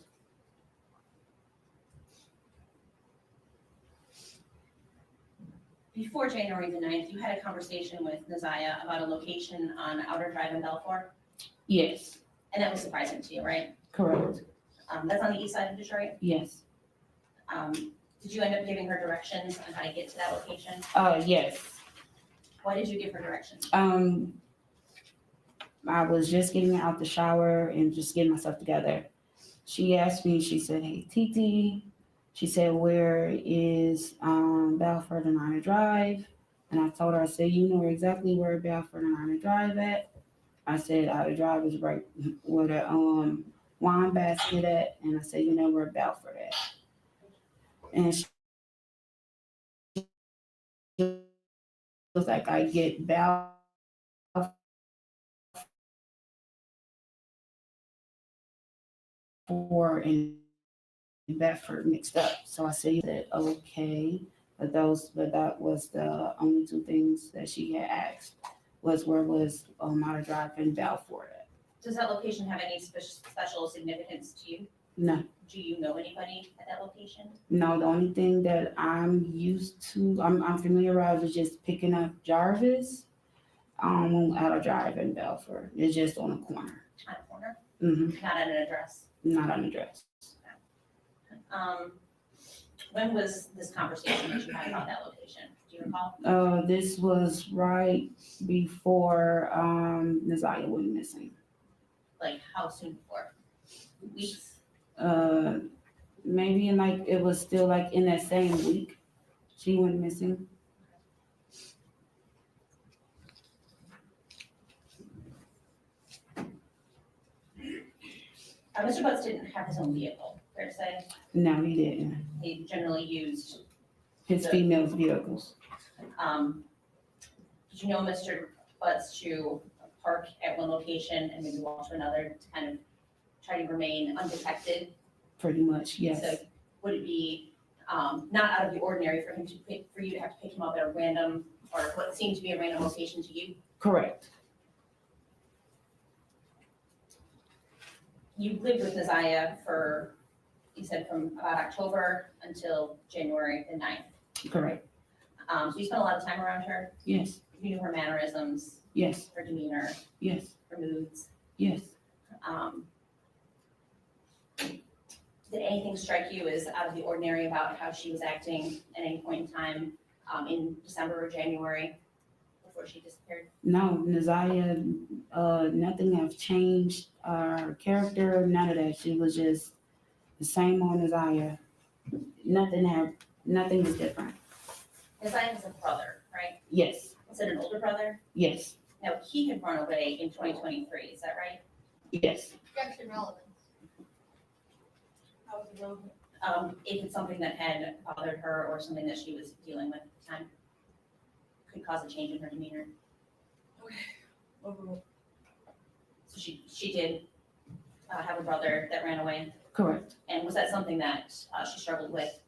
[SPEAKER 8] Before January the 9th, you had a conversation with Naziah about a location on Outer Drive in Belfour,
[SPEAKER 4] Yes.
[SPEAKER 8] and that was surprising to you, right?
[SPEAKER 4] Correct.
[SPEAKER 8] That's on the east side of Detroit.
[SPEAKER 4] Yes.
[SPEAKER 8] Did you end up giving her directions on how to get to that location?
[SPEAKER 4] Yes.
[SPEAKER 8] Why did you give her directions?
[SPEAKER 4] I was just getting out the shower and just getting myself together. She asked me, she said, "Hey, Titi," she said, "where is Balfour and Honor Drive?" And I told her, I said, "You know exactly where Balfour and Honor Drive at." I said, "Honor Drive is right where the wine basket at." And I said, "You know where Balfour at?" And she was like, "I get Balfour and Bedford mixed up." So I said, "Okay," but that was the only two things that she had asked, was where was Mata Drive and Balfour at.
[SPEAKER 8] Does that location have any special significance to you?
[SPEAKER 4] No,
[SPEAKER 8] Do you know anybody at that location?
[SPEAKER 4] no, the only thing that I'm used to, I'm familiarized with just picking up Jarvis, out of Drive and Balfour. It's just on a corner.
[SPEAKER 8] On a corner,
[SPEAKER 4] Mm-hmm.
[SPEAKER 8] not at an address.
[SPEAKER 4] Not on the dress.
[SPEAKER 8] When was this conversation that you had about that location? Do you recall?
[SPEAKER 4] This was right before Naziah went missing.
[SPEAKER 8] Like how soon before? Weeks?
[SPEAKER 4] Maybe it was still like in that same week she went missing.
[SPEAKER 8] Mr. Butts didn't have his own vehicle, fair to say.
[SPEAKER 4] No, he didn't.
[SPEAKER 8] He generally used,
[SPEAKER 4] His female's vehicles.
[SPEAKER 8] did you know Mr. Butts to park at one location and maybe walk to another to kind of try to remain undetected?
[SPEAKER 4] Pretty much, yes.
[SPEAKER 8] So would it be not out of the ordinary for you to have to pick him up at a random, or what seemed to be a random location to you?
[SPEAKER 4] Correct.
[SPEAKER 8] You lived with Naziah for, you said from about October until January the 9th.
[SPEAKER 4] Correct.
[SPEAKER 8] So you spent a lot of time around her.
[SPEAKER 4] Yes.
[SPEAKER 8] You knew her mannerisms,
[SPEAKER 4] Yes.
[SPEAKER 8] her demeanor,
[SPEAKER 4] Yes.
[SPEAKER 8] her moods.
[SPEAKER 4] Yes.
[SPEAKER 8] Did anything strike you as out of the ordinary about how she was acting at any point in time in December or January before she disappeared?
[SPEAKER 4] No, Naziah, nothing have changed her character, none of that. She was just the same old Naziah. Nothing is different.
[SPEAKER 8] Naziah has a brother, right?
[SPEAKER 4] Yes.
[SPEAKER 8] Is it an older brother?
[SPEAKER 4] Yes.
[SPEAKER 8] Now, he had run away in 2023, is that right?
[SPEAKER 4] Yes.
[SPEAKER 2] Objection relevant. How was it relevant?
[SPEAKER 8] If it's something that had bothered her or something that she was dealing with at the time, could cause a change in her demeanor.
[SPEAKER 2] Overruled.
[SPEAKER 8] So she did have a brother that ran away,
[SPEAKER 4] Correct.
[SPEAKER 8] and was that something that she struggled with?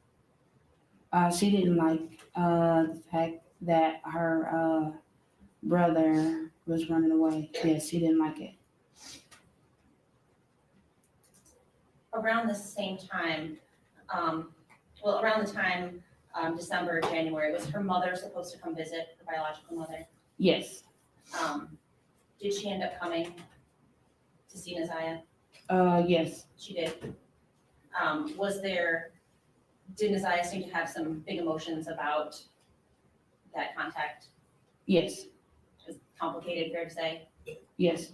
[SPEAKER 4] She didn't like the fact that her brother was running away. Yes, he didn't like it.
[SPEAKER 8] Around the same time, around the time, December, January, was her mother supposed to come visit, her biological mother?
[SPEAKER 4] Yes.
[SPEAKER 8] Did she end up coming to see Naziah?
[SPEAKER 4] Yes.
[SPEAKER 8] She did. Did Naziah seem to have some big emotions about that contact?
[SPEAKER 4] Yes.
[SPEAKER 8] It was complicated, fair to say?
[SPEAKER 4] Yes.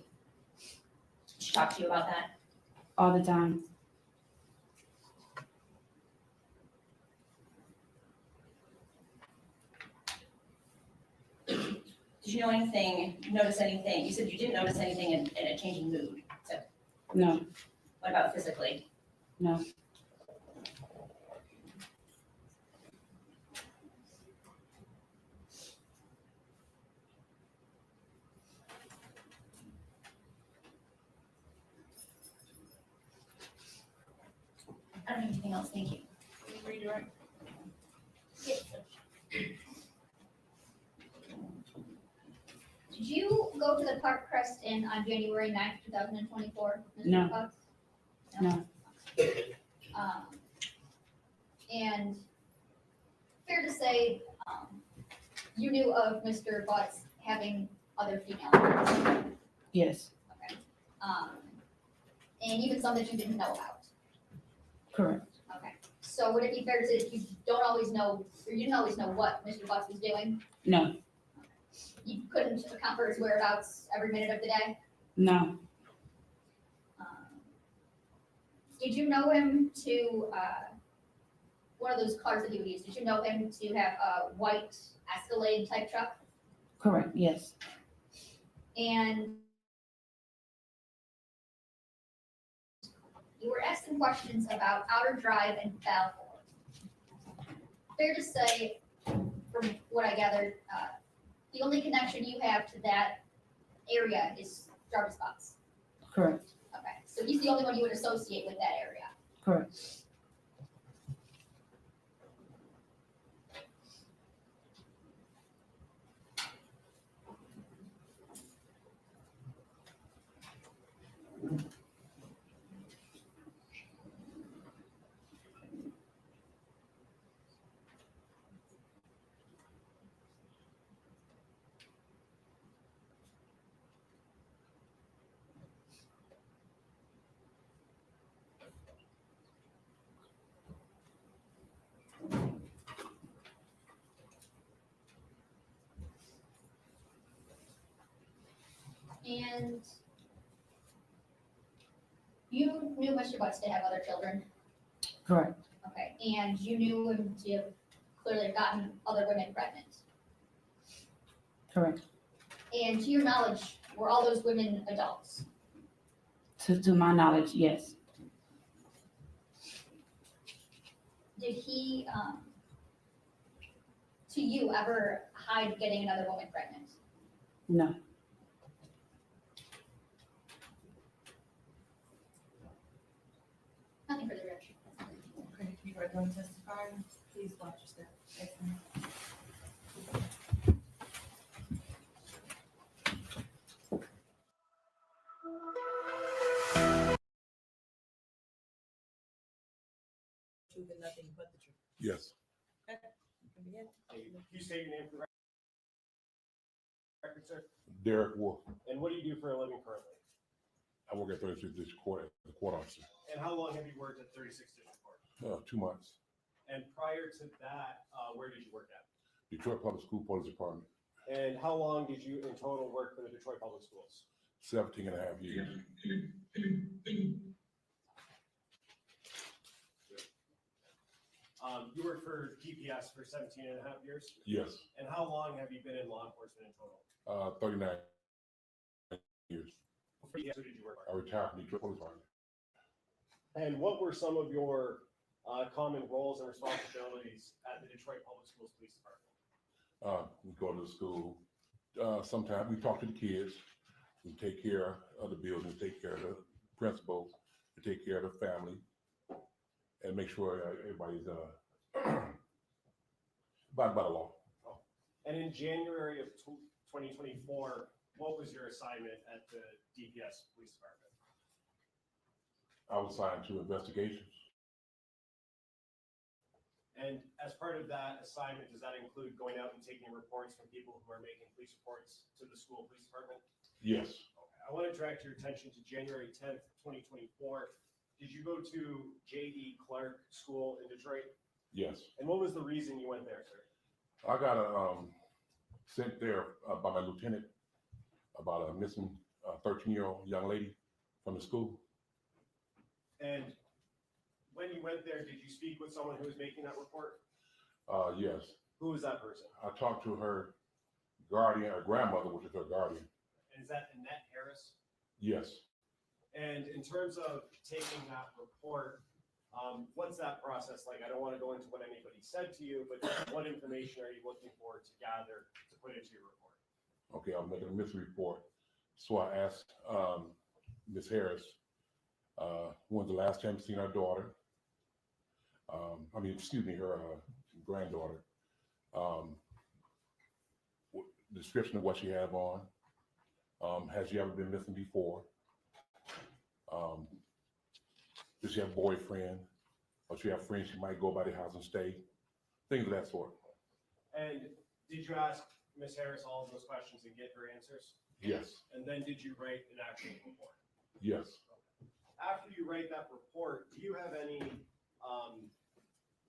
[SPEAKER 8] Did she talk to you about that?
[SPEAKER 4] All the time.
[SPEAKER 8] Did you notice anything? You said you didn't notice anything in a changing mood. So
[SPEAKER 4] No.
[SPEAKER 8] what about physically?
[SPEAKER 4] No.
[SPEAKER 2] I don't have anything else, thank you.
[SPEAKER 6] Redirect.
[SPEAKER 3] Did you go to the Park Crest Inn on January 9th, 2024? Mr.
[SPEAKER 4] No.
[SPEAKER 3] Fox?
[SPEAKER 4] No.
[SPEAKER 3] And fair to say, you knew of Mr. Butts having other female friends,
[SPEAKER 4] Yes.
[SPEAKER 3] and even some that you didn't know about.
[SPEAKER 4] Correct.
[SPEAKER 3] Okay, so would it be fair to say that you don't always know, or you didn't always know what Mr. Butts was doing?
[SPEAKER 4] No.
[SPEAKER 3] You couldn't account for his whereabouts every minute of the day?
[SPEAKER 4] No.
[SPEAKER 3] Did you know him to, one of those cars that he would use, did you know him to have a white Escalade type truck?
[SPEAKER 4] Correct. Yes.
[SPEAKER 3] And you were asking questions about Outer Drive and Balfour. Fair to say, from what I gathered, the only connection you have to that area is Jarvis Butts.
[SPEAKER 4] Correct.
[SPEAKER 3] Okay, so he's the only one you would associate with that area.
[SPEAKER 4] Correct.
[SPEAKER 3] And you knew Mr. Butts to have other children,
[SPEAKER 4] Correct.
[SPEAKER 3] okay, and you knew him to have clearly gotten other women pregnant.
[SPEAKER 4] Correct.
[SPEAKER 3] And to your knowledge, were all those women adults?
[SPEAKER 4] To my knowledge, yes.
[SPEAKER 3] Did he, to you, ever hide getting another woman pregnant?
[SPEAKER 4] No.
[SPEAKER 3] Nothing further, Rich.
[SPEAKER 6] Okay, you are going to testify, please watch your step. Excellent. Truth and nothing but the truth.
[SPEAKER 9] Yes.
[SPEAKER 6] Okay, you can begin.
[SPEAKER 10] Can you state your name for the record, sir?
[SPEAKER 9] Derek Wolf.
[SPEAKER 10] And what do you do for a living currently?
[SPEAKER 9] I work at 36th District Court as the court officer.
[SPEAKER 10] And how long have you worked at 36th District Court?
[SPEAKER 9] 2 months.
[SPEAKER 10] And prior to that, where did you work at?
[SPEAKER 9] Detroit Public School Police Department.
[SPEAKER 10] And how long did you in total work for the Detroit Public Schools?
[SPEAKER 9] 17 and a half years.
[SPEAKER 10] You worked for DPS for 17 and a half years?
[SPEAKER 9] Yes.
[SPEAKER 10] And how long have you been in law enforcement in total?
[SPEAKER 9] 39 years.
[SPEAKER 10] Before DPS, who did you work
[SPEAKER 9] I
[SPEAKER 10] for?
[SPEAKER 9] retired from Detroit Police Department.
[SPEAKER 10] And what were some of your common roles and responsibilities at the Detroit Public Schools Police Department?
[SPEAKER 9] We go to the school. Sometimes we talk to the kids. We take care of the building, take care of the principals, we take care of the family, and make sure everybody's about the law.
[SPEAKER 10] And in January of 2024, what was your assignment at the DPS Police Department?
[SPEAKER 9] I was assigned to investigations.
[SPEAKER 10] And as part of that assignment, does that include going out and taking reports from people who are making police reports to the school police department?
[SPEAKER 9] Yes,
[SPEAKER 10] Okay. I want to direct your attention to January 10th, 2024. Did you go to J.E. Clark School in Detroit?
[SPEAKER 9] yes.
[SPEAKER 10] And what was the reason you went there, sir?
[SPEAKER 9] I got sent there by my lieutenant about a missing 13-year-old young lady from the school.
[SPEAKER 10] And when you went there, did you speak with someone who was making that report?
[SPEAKER 9] Yes,
[SPEAKER 10] Who was that person?
[SPEAKER 9] I talked to her guardian, her grandmother, which is her guardian.
[SPEAKER 10] And is that Annette Harris?
[SPEAKER 9] Yes.
[SPEAKER 10] And in terms of taking that report, what's that process like? I don't want to go into what anybody said to you, but what information are you looking for to gather to put into your report?
[SPEAKER 9] Okay, I'm making a mystery report. So I asked Ms. Harris, when's the last time you seen her daughter? Her granddaughter. Description of what she have on. Has she ever been missing before? Does she have a boyfriend? Or she have friends she might go by the house and stay? Things of that sort.
[SPEAKER 10] And did you ask Ms. Harris all of those questions and get her answers?
[SPEAKER 9] Yes,
[SPEAKER 10] And then did you write an actual report?
[SPEAKER 9] yes.
[SPEAKER 10] After you write that report, do you have any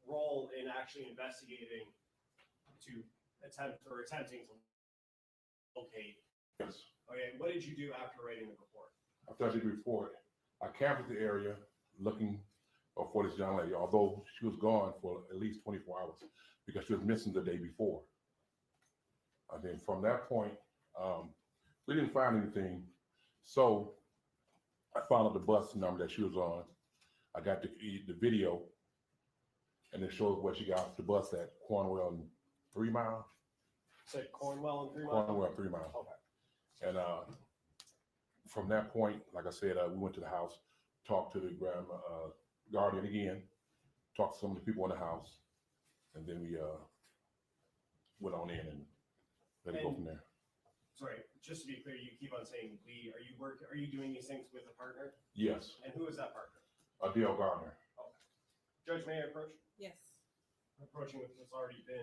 [SPEAKER 10] role in actually investigating to attempting to locate?
[SPEAKER 9] Yes.
[SPEAKER 10] Okay, what did you do after writing the report?
[SPEAKER 9] After I did the report, I canvassed the area looking for this young lady, although she was gone for at least 24 hours because she was missing the day before. And then from that point, we didn't find anything. So I found out the bus number that she was on. I got the video, and it shows where she got off the bus at Cornwell and 3 Mile.
[SPEAKER 10] Said Cornwell and 3 Mile?
[SPEAKER 9] Cornwell, 3 Mile.
[SPEAKER 10] Okay.
[SPEAKER 9] And from that point, like I said, we went to the house, talked to the guardian again, talked to some of the people in the house, and then we went on in and let it go from there.
[SPEAKER 10] Sorry, just to be clear, you keep on saying we. Are you doing these things with a partner?
[SPEAKER 9] Yes,
[SPEAKER 10] And who is that partner?
[SPEAKER 9] Adele Gardner.
[SPEAKER 10] Okay. Judge, may I approach?
[SPEAKER 6] Yes.
[SPEAKER 10] Approaching with what's already been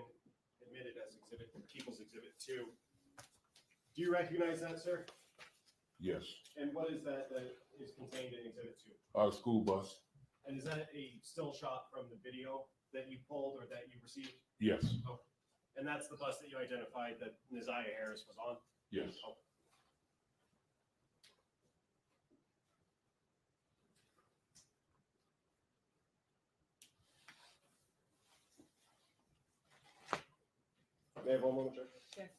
[SPEAKER 10] admitted as People's Exhibit 2. Do you recognize that, sir?
[SPEAKER 9] Yes.
[SPEAKER 10] And what is that is contained in Exhibit 2?
[SPEAKER 9] The school bus.
[SPEAKER 10] And is that a still shot from the video that you pulled or that you received?
[SPEAKER 9] Yes.
[SPEAKER 10] Okay. And that's the bus that you identified that Neziah Harris was on?
[SPEAKER 9] Yes.
[SPEAKER 10] Okay. May I have one moment, Judge?
[SPEAKER 6] Yes.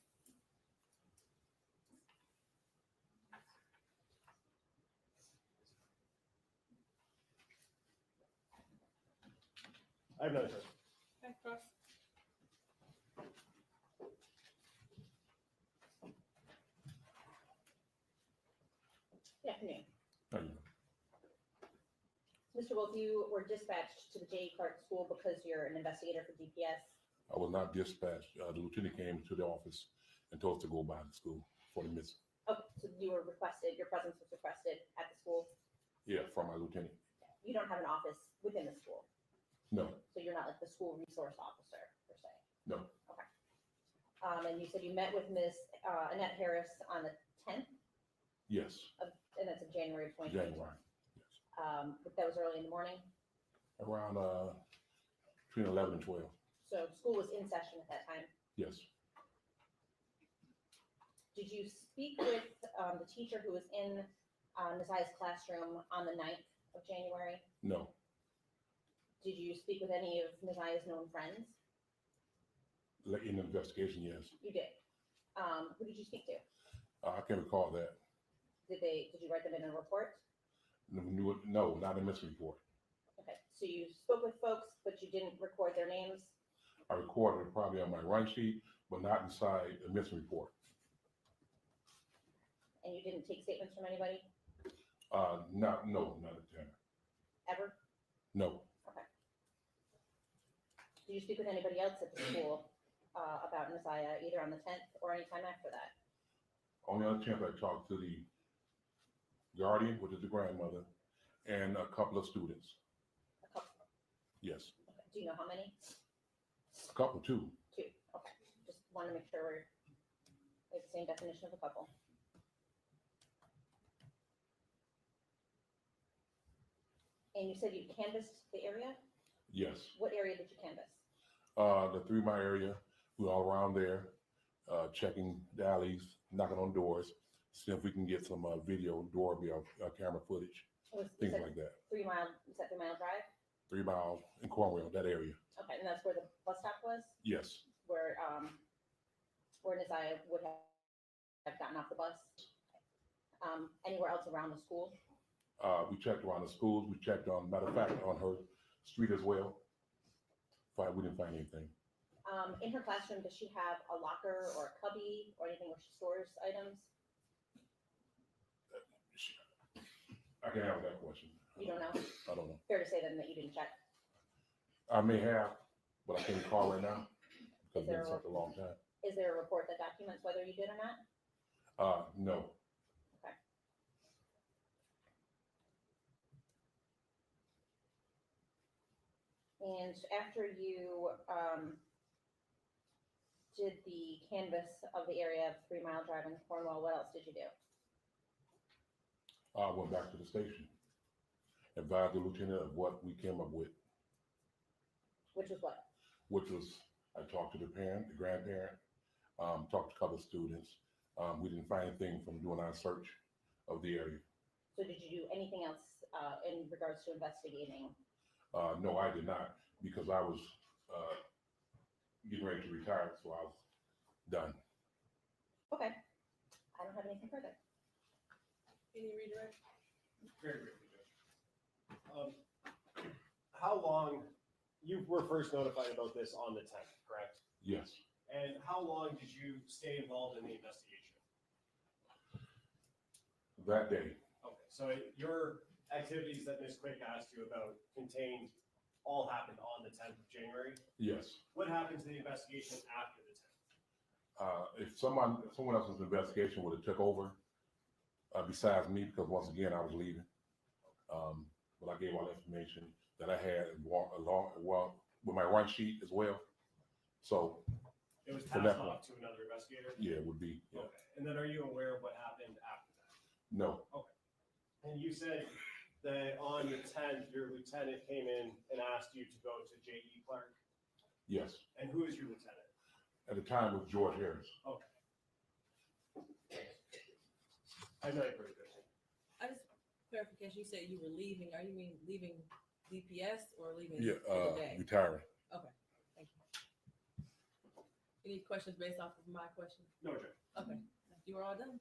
[SPEAKER 10] I have another, Judge.
[SPEAKER 6] Okay, cross.
[SPEAKER 11] Good afternoon.
[SPEAKER 9] Thank you.
[SPEAKER 11] Mr. Wolf, you were dispatched to the J. Clark School because you're an investigator for DPS.
[SPEAKER 9] I was not dispatched. The lieutenant came to the office and told us to go by the school for the missing.
[SPEAKER 11] Oh, so you were requested, your presence was requested at the school.
[SPEAKER 9] Yeah, from my lieutenant.
[SPEAKER 11] You don't have an office within the school,
[SPEAKER 9] No,
[SPEAKER 11] so you're not like the school resource officer per se.
[SPEAKER 9] no.
[SPEAKER 11] Okay. And you said you met with Ms. Annette Harris on the 10th,
[SPEAKER 9] Yes,
[SPEAKER 11] and that's in January of 2020.
[SPEAKER 9] January.
[SPEAKER 11] But that was early in the morning.
[SPEAKER 9] Around between 11 and 12.
[SPEAKER 11] So school was in session at that time.
[SPEAKER 9] Yes.
[SPEAKER 11] Did you speak with the teacher who was in Neziah's classroom on the 9th of January?
[SPEAKER 9] No.
[SPEAKER 11] Did you speak with any of Neziah's known friends?
[SPEAKER 9] In the investigation, yes.
[SPEAKER 11] You did. Who did you speak to?
[SPEAKER 9] I can recall that.
[SPEAKER 11] Did you write them in a report?
[SPEAKER 9] No, not in this report.
[SPEAKER 11] Okay, so you spoke with folks, but you didn't record their names?
[SPEAKER 9] I recorded it probably on my run sheet, but not inside the missing report.
[SPEAKER 11] And you didn't take statements from anybody,
[SPEAKER 9] Not at the time.
[SPEAKER 11] ever?
[SPEAKER 9] No,
[SPEAKER 11] Okay. Did you speak with anybody else at the school about Neziah, either on the 10th or any time after that?
[SPEAKER 9] Only other chance I talked to the guardian, which is the grandmother, and a couple of students.
[SPEAKER 11] A couple,
[SPEAKER 9] Yes,
[SPEAKER 11] okay. Do you know how many?
[SPEAKER 9] a couple too.
[SPEAKER 11] Two, okay. Just want to make sure we have the same definition of a couple. And you said you canvassed the area?
[SPEAKER 9] Yes.
[SPEAKER 11] What area did you canvass?
[SPEAKER 9] The 3 Mile area, we all around there, checking the alleys, knocking on doors, seeing if we can get some video, doorbell, camera footage, things like that.
[SPEAKER 11] 3 Mile, is that 3 Mile Drive?
[SPEAKER 9] 3 Mile in Cornwall, that area.
[SPEAKER 11] Okay, and that's where the bus stop was?
[SPEAKER 9] Yes.
[SPEAKER 11] Where Nasiah would have gotten off the bus? Anywhere else around the school?
[SPEAKER 9] We checked around the schools. We checked on, matter of fact, on her street as well. We didn't find anything.
[SPEAKER 11] In her classroom, does she have a locker or a cubby or anything where she stores items?
[SPEAKER 9] I can answer that question.
[SPEAKER 11] You don't know?
[SPEAKER 9] I don't know.
[SPEAKER 11] Fair to say then that you didn't check?
[SPEAKER 9] I may have, but I can't recall right now because
[SPEAKER 11] Is there
[SPEAKER 9] it's been such a long time.
[SPEAKER 11] Is there a report that documents whether you did or not?
[SPEAKER 9] No.
[SPEAKER 11] Okay. And after you did the canvass of the area of 3 Mile Drive in Cornwall, what else did you do?
[SPEAKER 9] I went back to the station, advised the lieutenant of what we came up with,
[SPEAKER 11] Which was what?
[SPEAKER 9] which was I talked to the parent, the grandparent, talked to a couple of students. We didn't find anything from doing our search of the area.
[SPEAKER 11] So did you do anything else in regards to investigating?
[SPEAKER 9] No, I did not, because I was getting ready to retire, so I was done.
[SPEAKER 11] Okay. I don't have anything further.
[SPEAKER 6] Any redirect?
[SPEAKER 10] Very briefly, Judge. How long, you were first notified about this on the 10th, correct?
[SPEAKER 9] Yes.
[SPEAKER 10] And how long did you stay involved in the investigation?
[SPEAKER 9] That day.
[SPEAKER 10] Okay, so your activities that Ms. Quick asked you about contained, all happened on the 10th of January?
[SPEAKER 9] Yes.
[SPEAKER 10] What happened to the investigation after the 10th?
[SPEAKER 9] If someone else's investigation would have took over, besides me, because once again, I was leaving. But I gave all the information that I had along with my run sheet as well. So
[SPEAKER 10] It was
[SPEAKER 9] From
[SPEAKER 10] passed
[SPEAKER 9] that
[SPEAKER 10] off to another investigator?
[SPEAKER 9] yeah, it would be, yeah.
[SPEAKER 10] Okay, and then are you aware of what happened after that?
[SPEAKER 9] No.
[SPEAKER 10] And you said that on the 10th, your lieutenant came in and asked you to go to J.E. Clark?
[SPEAKER 9] Yes.
[SPEAKER 10] And who is your lieutenant?
[SPEAKER 9] At the time it was George Harris.
[SPEAKER 10] I know you're pretty good.
[SPEAKER 6] I just clarification, you said you were leaving. Are you mean leaving DPS or leaving
[SPEAKER 9] Yeah,
[SPEAKER 6] for the day?
[SPEAKER 9] retiring.
[SPEAKER 6] Okay, thank you. Any questions based off of my question?
[SPEAKER 10] No, Judge.
[SPEAKER 6] Okay, you are all done.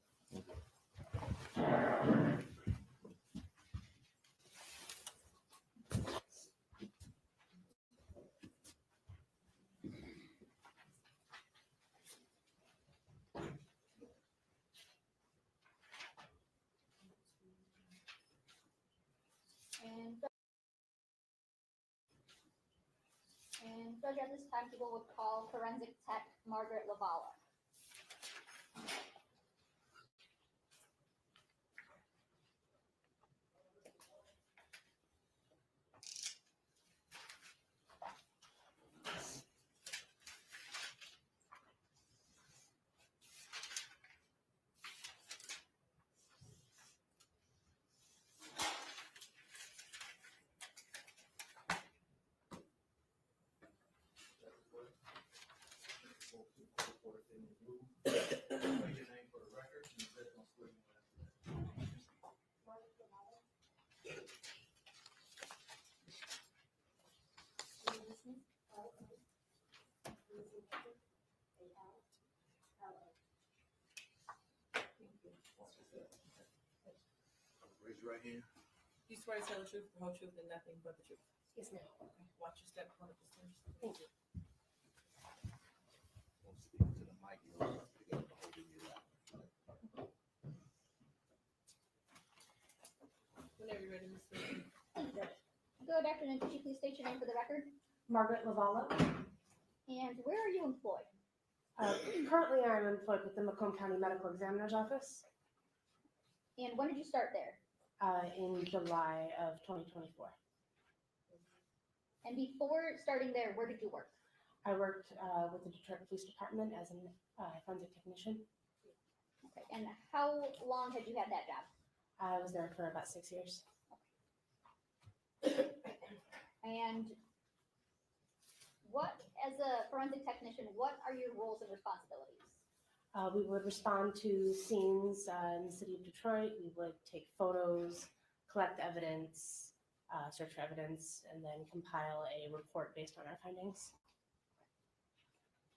[SPEAKER 3] And Judge, at this time, people would call forensic tech Margaret Lavala.
[SPEAKER 1] Raise your right hand.
[SPEAKER 6] You swear to tell the truth, the whole truth, and nothing but the truth.
[SPEAKER 2] Yes, ma'am.
[SPEAKER 6] Okay, watch your step on up the stairs.
[SPEAKER 2] Thank you.
[SPEAKER 1] Don't speak to the mic. You don't have to pick it up and hold it in your lap.
[SPEAKER 6] Whenever you're ready, Ms. Wilson.
[SPEAKER 3] Thank you, Judge. Good afternoon. Could you please state your name for the record?
[SPEAKER 2] Margaret Lavala,
[SPEAKER 3] And where are you employed?
[SPEAKER 12] Currently, I'm employed with the Macomb County Medical Examiner's Office
[SPEAKER 3] And when did you start there?
[SPEAKER 12] in July of 2024.
[SPEAKER 3] And before starting there, where did you work?
[SPEAKER 12] I worked with the Detroit Police Department as a forensic technician.
[SPEAKER 3] Okay. And how long had you had that job?
[SPEAKER 12] I was there for about 6 years.
[SPEAKER 3] And what, as a forensic technician, what are your roles and responsibilities?
[SPEAKER 12] We would respond to scenes in the city of Detroit. We would take photos, collect evidence, search for evidence, and then compile a report based on our findings.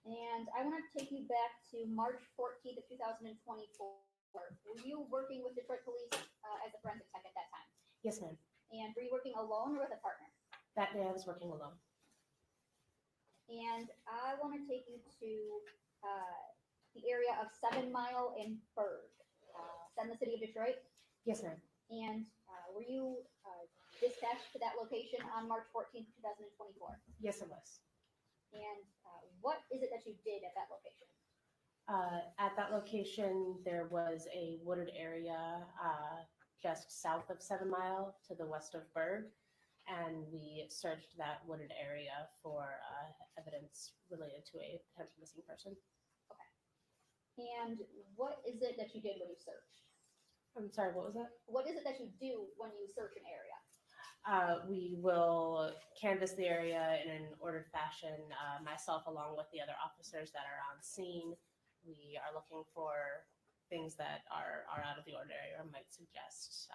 [SPEAKER 3] And I want to take you back to March 14th of 2024. Were you working with Detroit Police as a forensic tech at that time?
[SPEAKER 12] Yes, ma'am.
[SPEAKER 3] And were you working alone or with a partner?
[SPEAKER 12] That day I was working alone.
[SPEAKER 3] And I want to take you to the area of 7 Mile and Berg. Is that in the city of Detroit?
[SPEAKER 12] Yes, ma'am.
[SPEAKER 3] And were you dispatched to that location on March 14th, 2024?
[SPEAKER 12] Yes, it was.
[SPEAKER 3] And what is it that you did at that location?
[SPEAKER 12] At that location, there was a wooded area just south of 7 Mile to the west of Berg, and we searched that wooded area for evidence related to a potential missing person.
[SPEAKER 3] And what is it that you did when you searched?
[SPEAKER 12] I'm sorry, what was that?
[SPEAKER 3] What is it that you do when you search an area?
[SPEAKER 12] We will canvass the area in an ordered fashion, myself along with the other officers that are on scene. We are looking for things that are out of the ordinary or might suggest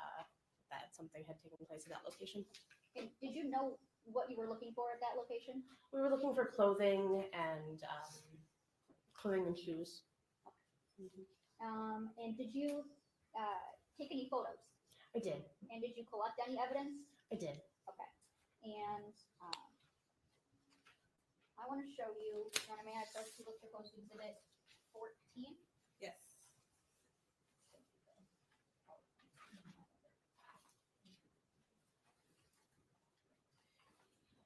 [SPEAKER 12] that something had taken place at that location.
[SPEAKER 3] And did you know what you were looking for at that location?
[SPEAKER 12] We were looking for clothing and shoes.
[SPEAKER 3] And did you take any photos?
[SPEAKER 12] I did.
[SPEAKER 3] And did you collect any evidence?
[SPEAKER 12] I did.
[SPEAKER 3] Okay. And I want to show you, may I first look at Proposed Exhibit 14?
[SPEAKER 6] Yes.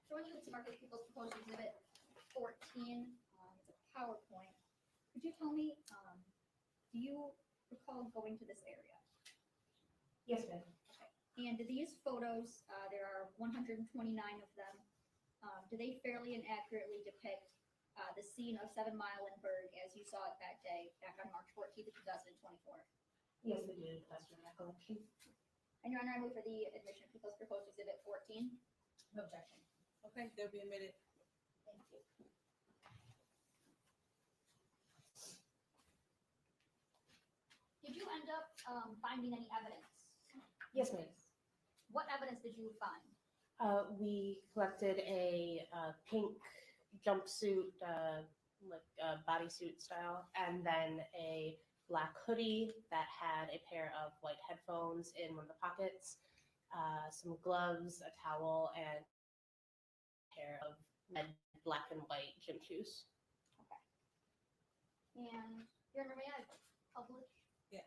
[SPEAKER 3] Showing you the Market People's Proposed Exhibit 14, it's a PowerPoint. Could you tell me, do you recall going to this area?
[SPEAKER 12] Yes, ma'am.
[SPEAKER 3] And these photos, there are 129 of them. Do they fairly and accurately depict the scene of 7 Mile and Berg as you saw it that day, back on March 14th of 2024?
[SPEAKER 12] Yes, we did. That's my recollection.
[SPEAKER 3] And Your Honor, I move for the admission of People's Proposed Exhibit 14.
[SPEAKER 6] No objection. Okay, there'll be a minute.
[SPEAKER 3] Thank you. Did you end up finding any evidence?
[SPEAKER 12] Yes, ma'am.
[SPEAKER 3] What evidence did you find?
[SPEAKER 12] We collected a pink jumpsuit, like bodysuit style, and then a black hoodie that had a pair of white headphones in one of the pockets, some gloves, a towel, and a pair of red, black, and white gym shoes.
[SPEAKER 3] Okay. And Your Honor, may I publish?
[SPEAKER 6] Yes.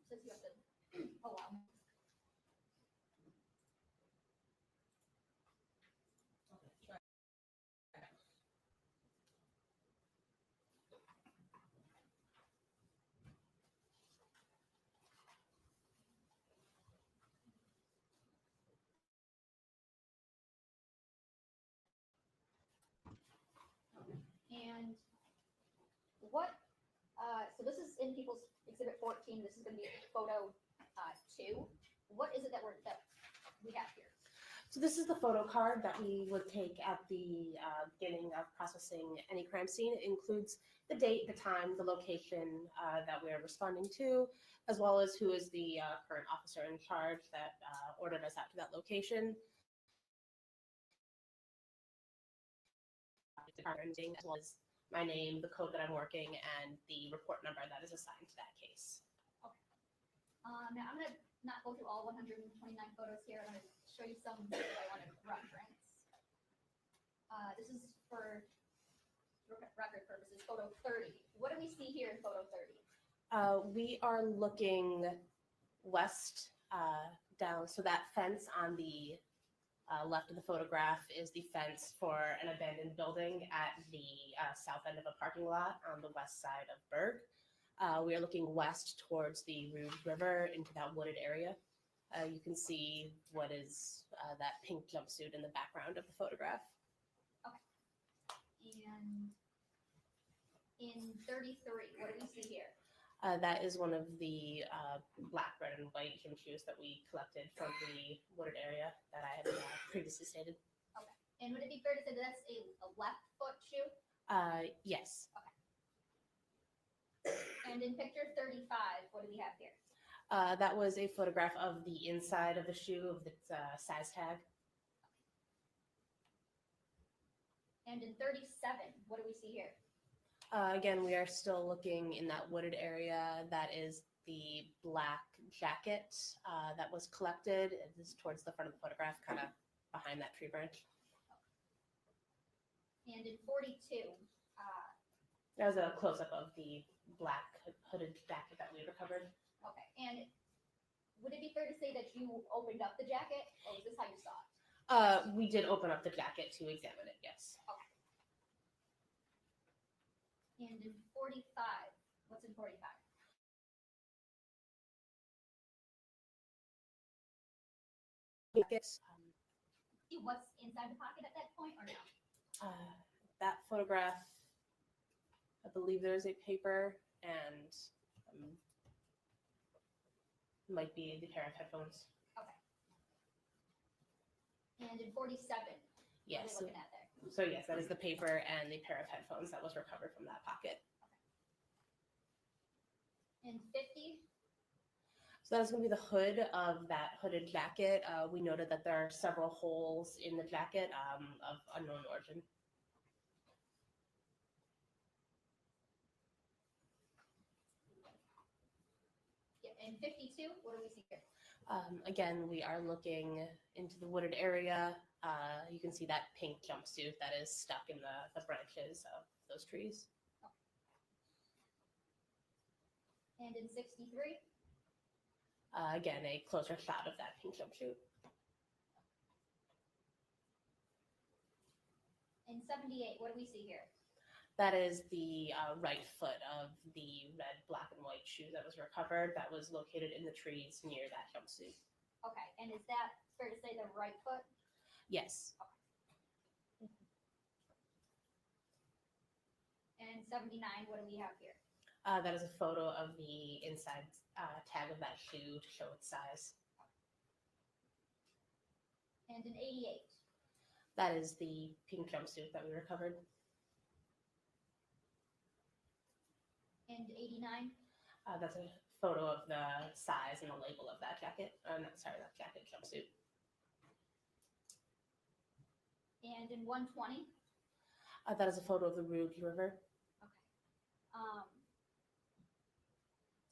[SPEAKER 3] Says you have to allow me.
[SPEAKER 6] Okay, try.
[SPEAKER 3] And what, so this is in People's Exhibit 14, this is gonna be photo 2. What is it that we have here?
[SPEAKER 12] So this is the photo card that we would take at the beginning of processing any crime scene. It includes the date, the time, the location that we are responding to, as well as who is the current officer in charge that ordered us out to that location. As well as my name, the code that I'm working, and the report number that is assigned to that case.
[SPEAKER 3] Now I'm gonna not go through all 129 photos here. I'm gonna show you some that I want to reference. This is for record purposes, photo 30. What do we see here in photo 30?
[SPEAKER 12] We are looking west down. So that fence on the left of the photograph is the fence for an abandoned building at the south end of a parking lot on the west side of Berg. We are looking west towards the Rouge River into that wooded area. You can see what is that pink jumpsuit in the background of the photograph.
[SPEAKER 3] And in 33, what do we see here?
[SPEAKER 12] That is one of the black, red, and white gym shoes that we collected from the wooded area that I had previously stated.
[SPEAKER 3] And would it be fair to say that that's a left foot shoe?
[SPEAKER 12] Yes.
[SPEAKER 3] And in picture 35, what do we have here?
[SPEAKER 12] That was a photograph of the inside of the shoe, of the size tag.
[SPEAKER 3] And in 37, what do we see here?
[SPEAKER 12] Again, we are still looking in that wooded area. That is the black jacket that was collected. It is towards the front of the photograph, kind of behind that tree branch.
[SPEAKER 3] And in 42,
[SPEAKER 12] That was a close-up of the black hooded jacket that we recovered.
[SPEAKER 3] okay. And would it be fair to say that you opened up the jacket, or was this how you saw it?
[SPEAKER 12] We did open up the jacket to examine it, yes.
[SPEAKER 3] And in 45, what's in 45?
[SPEAKER 12] Jackets.
[SPEAKER 3] What's inside the pocket at that point, or no?
[SPEAKER 12] That photograph, I believe there's a paper and might be the pair of headphones.
[SPEAKER 3] And in 47, what are
[SPEAKER 12] Yes.
[SPEAKER 3] we looking at there?
[SPEAKER 12] So yes, that is the paper and the pair of headphones that was recovered from that pocket.
[SPEAKER 3] In 50,
[SPEAKER 12] So that is going to be the hood of that hooded jacket. We noted that there are several holes in the jacket of unknown origin.
[SPEAKER 3] yeah, in 52, what do we see here?
[SPEAKER 12] Again, we are looking into the wooded area. You can see that pink jumpsuit that is stuck in the branches of those trees.
[SPEAKER 3] And in 63,
[SPEAKER 12] Again, a closer shot of that pink jumpsuit.
[SPEAKER 3] in 78, what do we see here?
[SPEAKER 12] That is the right foot of the red, black, and white shoe that was recovered that was located in the trees near that jumpsuit.
[SPEAKER 3] Okay, and is that fair to say the right foot?
[SPEAKER 12] Yes.
[SPEAKER 3] And 79, what do we have here?
[SPEAKER 12] That is a photo of the inside tag of that shoe to show its size.
[SPEAKER 3] And in 88,
[SPEAKER 12] That is the pink jumpsuit that we recovered.
[SPEAKER 3] and 89,
[SPEAKER 12] That's a photo of the size and the label of that jacket. That jacket jumpsuit.
[SPEAKER 3] and in 120.
[SPEAKER 12] That is a photo of the Rouge River.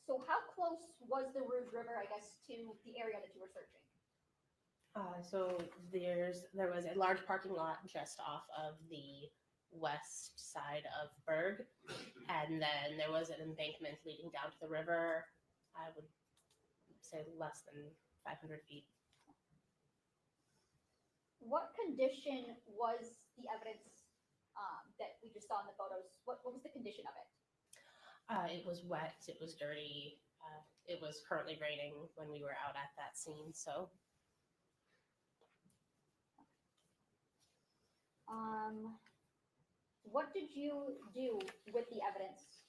[SPEAKER 3] So how close was the Rouge River, I guess, to the area that you were searching?
[SPEAKER 12] So there was a large parking lot just off of the west side of Berg, and then there was an embankment leading down to the river. I would say less than 500 feet.
[SPEAKER 3] What condition was the evidence that we just saw in the photos? What was the condition of it?
[SPEAKER 12] It was wet. It was dirty. It was currently raining when we were out at that scene. So
[SPEAKER 3] What did you do with the evidence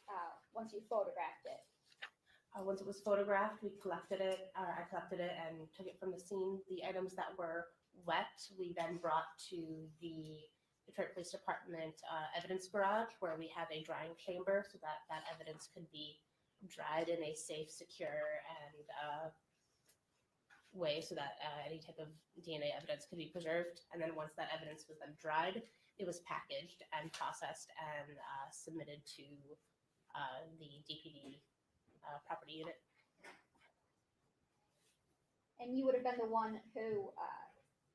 [SPEAKER 3] once you photographed it?
[SPEAKER 12] once it was photographed, we collected it. I collected it and took it from the scene. The items that were wet, we then brought to the Detroit Police Department evidence garage, where we have a drying chamber so that that evidence could be dried in a safe, secure, and way so that any type of DNA evidence could be preserved. And then once that evidence was then dried, it was packaged and processed and submitted to the DPD property unit.
[SPEAKER 3] And you would have been the one who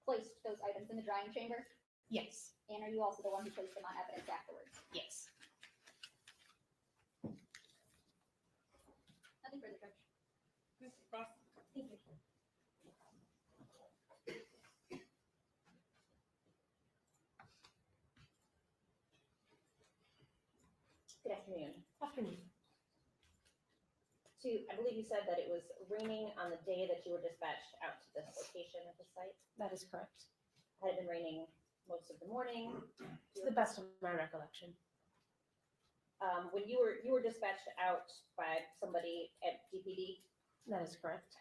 [SPEAKER 3] placed those items in the drying chamber?
[SPEAKER 12] Yes.
[SPEAKER 3] And are you also the one who placed them on evidence afterwards?
[SPEAKER 12] Yes.
[SPEAKER 3] Nothing further, Judge.
[SPEAKER 6] Mr. Frost?
[SPEAKER 3] Thank you.
[SPEAKER 11] Good afternoon.
[SPEAKER 12] Afternoon.
[SPEAKER 11] So I believe you said that it was raining on the day that you were dispatched out to this location at the site.
[SPEAKER 12] That is correct.
[SPEAKER 11] Had it been raining most of the morning?
[SPEAKER 12] To the best of my recollection.
[SPEAKER 11] When you were dispatched out by somebody at DPD,
[SPEAKER 12] That is correct.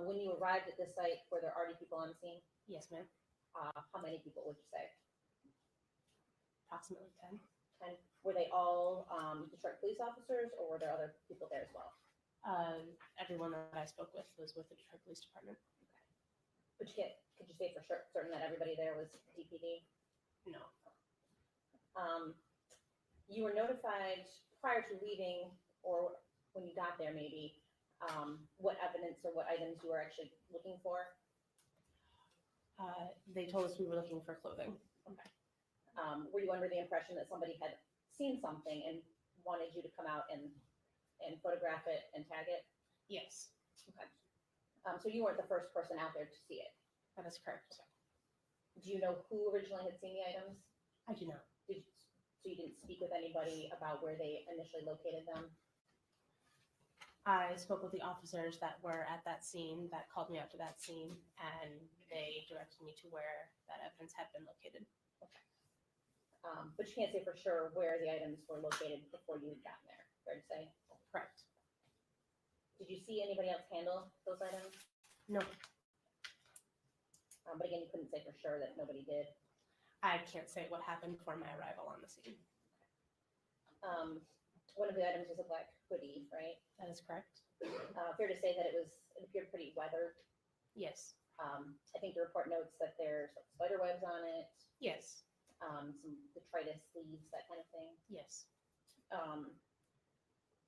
[SPEAKER 11] when you arrived at this site, were there already people on scene?
[SPEAKER 12] Yes, ma'am.
[SPEAKER 11] How many people would you say?
[SPEAKER 12] Approximately 10.
[SPEAKER 11] 10? Were they all Detroit police officers, or were there other people there as well?
[SPEAKER 12] Everyone that I spoke with was with the Detroit Police Department.
[SPEAKER 11] But could you say for sure, certain that everybody there was DPD?
[SPEAKER 12] No.
[SPEAKER 11] You were notified prior to leaving, or when you got there maybe, what evidence or what items you were actually looking for?
[SPEAKER 12] They told us we were looking for clothing.
[SPEAKER 11] Were you under the impression that somebody had seen something and wanted you to come out and photograph it and tag it?
[SPEAKER 12] Yes,
[SPEAKER 11] Okay. So you weren't the first person out there to see it.
[SPEAKER 12] that is correct.
[SPEAKER 11] Do you know who originally had seen the items?
[SPEAKER 12] I do not.
[SPEAKER 11] So you didn't speak with anybody about where they initially located them?
[SPEAKER 12] I spoke with the officers that were at that scene, that called me out to that scene, and they directed me to where that evidence had been located.
[SPEAKER 11] But you can't say for sure where the items were located before you had gotten there, fair to say?
[SPEAKER 12] Correct.
[SPEAKER 11] Did you see anybody else handle those items?
[SPEAKER 12] No,
[SPEAKER 11] But again, you couldn't say for sure that nobody did.
[SPEAKER 12] I can't say what happened before my arrival on the scene.
[SPEAKER 11] One of the items was a black hoodie, right?
[SPEAKER 12] That is correct.
[SPEAKER 11] Fair to say that it appeared pretty weathered.
[SPEAKER 12] Yes.
[SPEAKER 11] I think the report notes that there's like spider webs on it,
[SPEAKER 12] Yes.
[SPEAKER 11] some detritus leaves, that kind of thing.
[SPEAKER 12] Yes.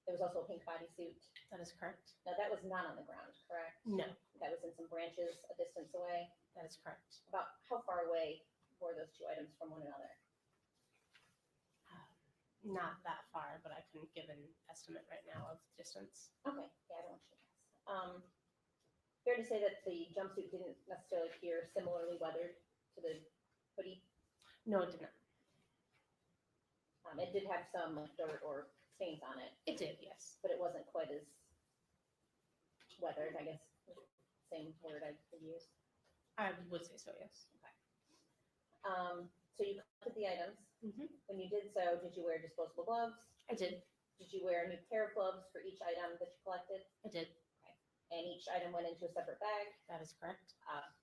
[SPEAKER 11] There was also a pink bodysuit.
[SPEAKER 12] That is correct.
[SPEAKER 11] Now, that was not on the ground, correct?
[SPEAKER 12] No,
[SPEAKER 11] That was in some branches a distance away.
[SPEAKER 12] that is correct.
[SPEAKER 11] About how far away were those two items from one another?
[SPEAKER 12] Not that far, but I couldn't give an estimate right now of distance.
[SPEAKER 11] Okay, yeah, I don't want you to guess. Fair to say that the jumpsuit didn't necessarily appear similarly weathered to the hoodie?
[SPEAKER 12] No, it did not.
[SPEAKER 11] It did have some like, dirt or stains on it,
[SPEAKER 12] It did, yes.
[SPEAKER 11] but it wasn't quite as weathered, I guess, same word I could use.
[SPEAKER 12] I would say so, yes.
[SPEAKER 11] So you collected the items.
[SPEAKER 12] Mhm.
[SPEAKER 11] When you did so, did you wear disposable gloves?
[SPEAKER 12] I did.
[SPEAKER 11] Did you wear a new pair of gloves for each item that you collected?
[SPEAKER 12] I did.
[SPEAKER 11] And each item went into a separate bag?
[SPEAKER 12] That is correct.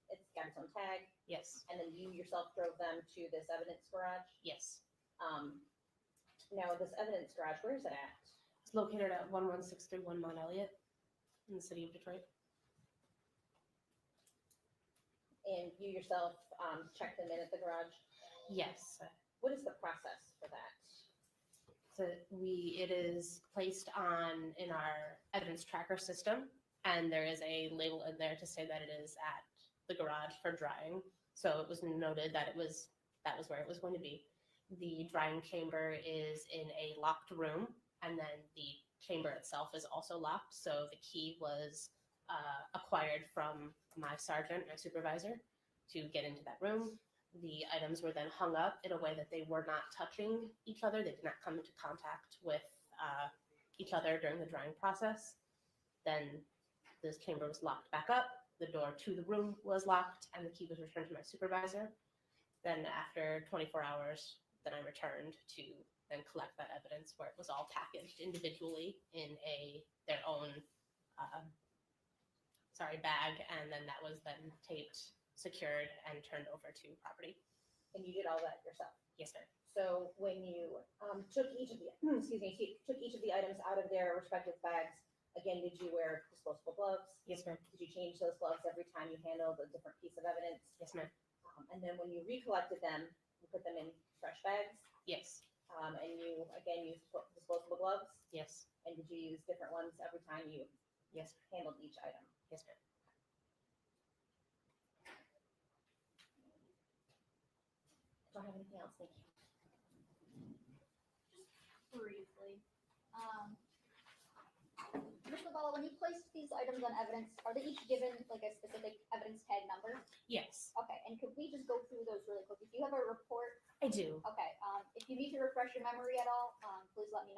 [SPEAKER 11] It's got its own tag,
[SPEAKER 12] Yes.
[SPEAKER 11] and then you yourself drove them to this evidence garage?
[SPEAKER 12] Yes.
[SPEAKER 11] Now, this evidence garage, where is it at?
[SPEAKER 12] It's located at 11631 Mount Elliott in the city of Detroit.
[SPEAKER 11] And you yourself checked them in at the garage?
[SPEAKER 12] Yes.
[SPEAKER 11] What is the process for that?
[SPEAKER 12] So it is placed in our evidence tracker system, and there is a label in there to say that it is at the garage for drying. So it was noted that that was where it was going to be. The drying chamber is in a locked room, and then the chamber itself is also locked. So the key was acquired from my sergeant, my supervisor, to get into that room. The items were then hung up in a way that they were not touching each other. They did not come into contact with each other during the drying process. Then this chamber was locked back up. The door to the room was locked, and the key was returned to my supervisor. Then after 24 hours, then I returned to then collect that evidence, where it was all packaged individually in their own bag, and then that was then taped, secured, and turned over to property.
[SPEAKER 11] And you did all that yourself?
[SPEAKER 12] Yes, ma'am.
[SPEAKER 11] So when you took each of the took each of the items out of their respective bags, again, did you wear disposable gloves?
[SPEAKER 12] Yes, ma'am.
[SPEAKER 11] Did you change those gloves every time you handled a different piece of evidence?
[SPEAKER 12] Yes, ma'am.
[SPEAKER 11] And then when you recollected them, you put them in fresh bags?
[SPEAKER 12] Yes.
[SPEAKER 11] And you again used disposable gloves?
[SPEAKER 12] Yes.
[SPEAKER 11] And did you use different ones every time you
[SPEAKER 12] Yes.
[SPEAKER 11] handled each item?
[SPEAKER 12] Yes, ma'am.
[SPEAKER 11] Don't have anything else, thank you.
[SPEAKER 3] Briefly. Ms. Lavala, when you placed these items on evidence, are they each given like a specific evidence tag number?
[SPEAKER 12] Yes,
[SPEAKER 3] Okay, and could we just go through those really quickly? Do you have a report?
[SPEAKER 12] I do.
[SPEAKER 3] Okay, if you need to refresh your memory at all, please let me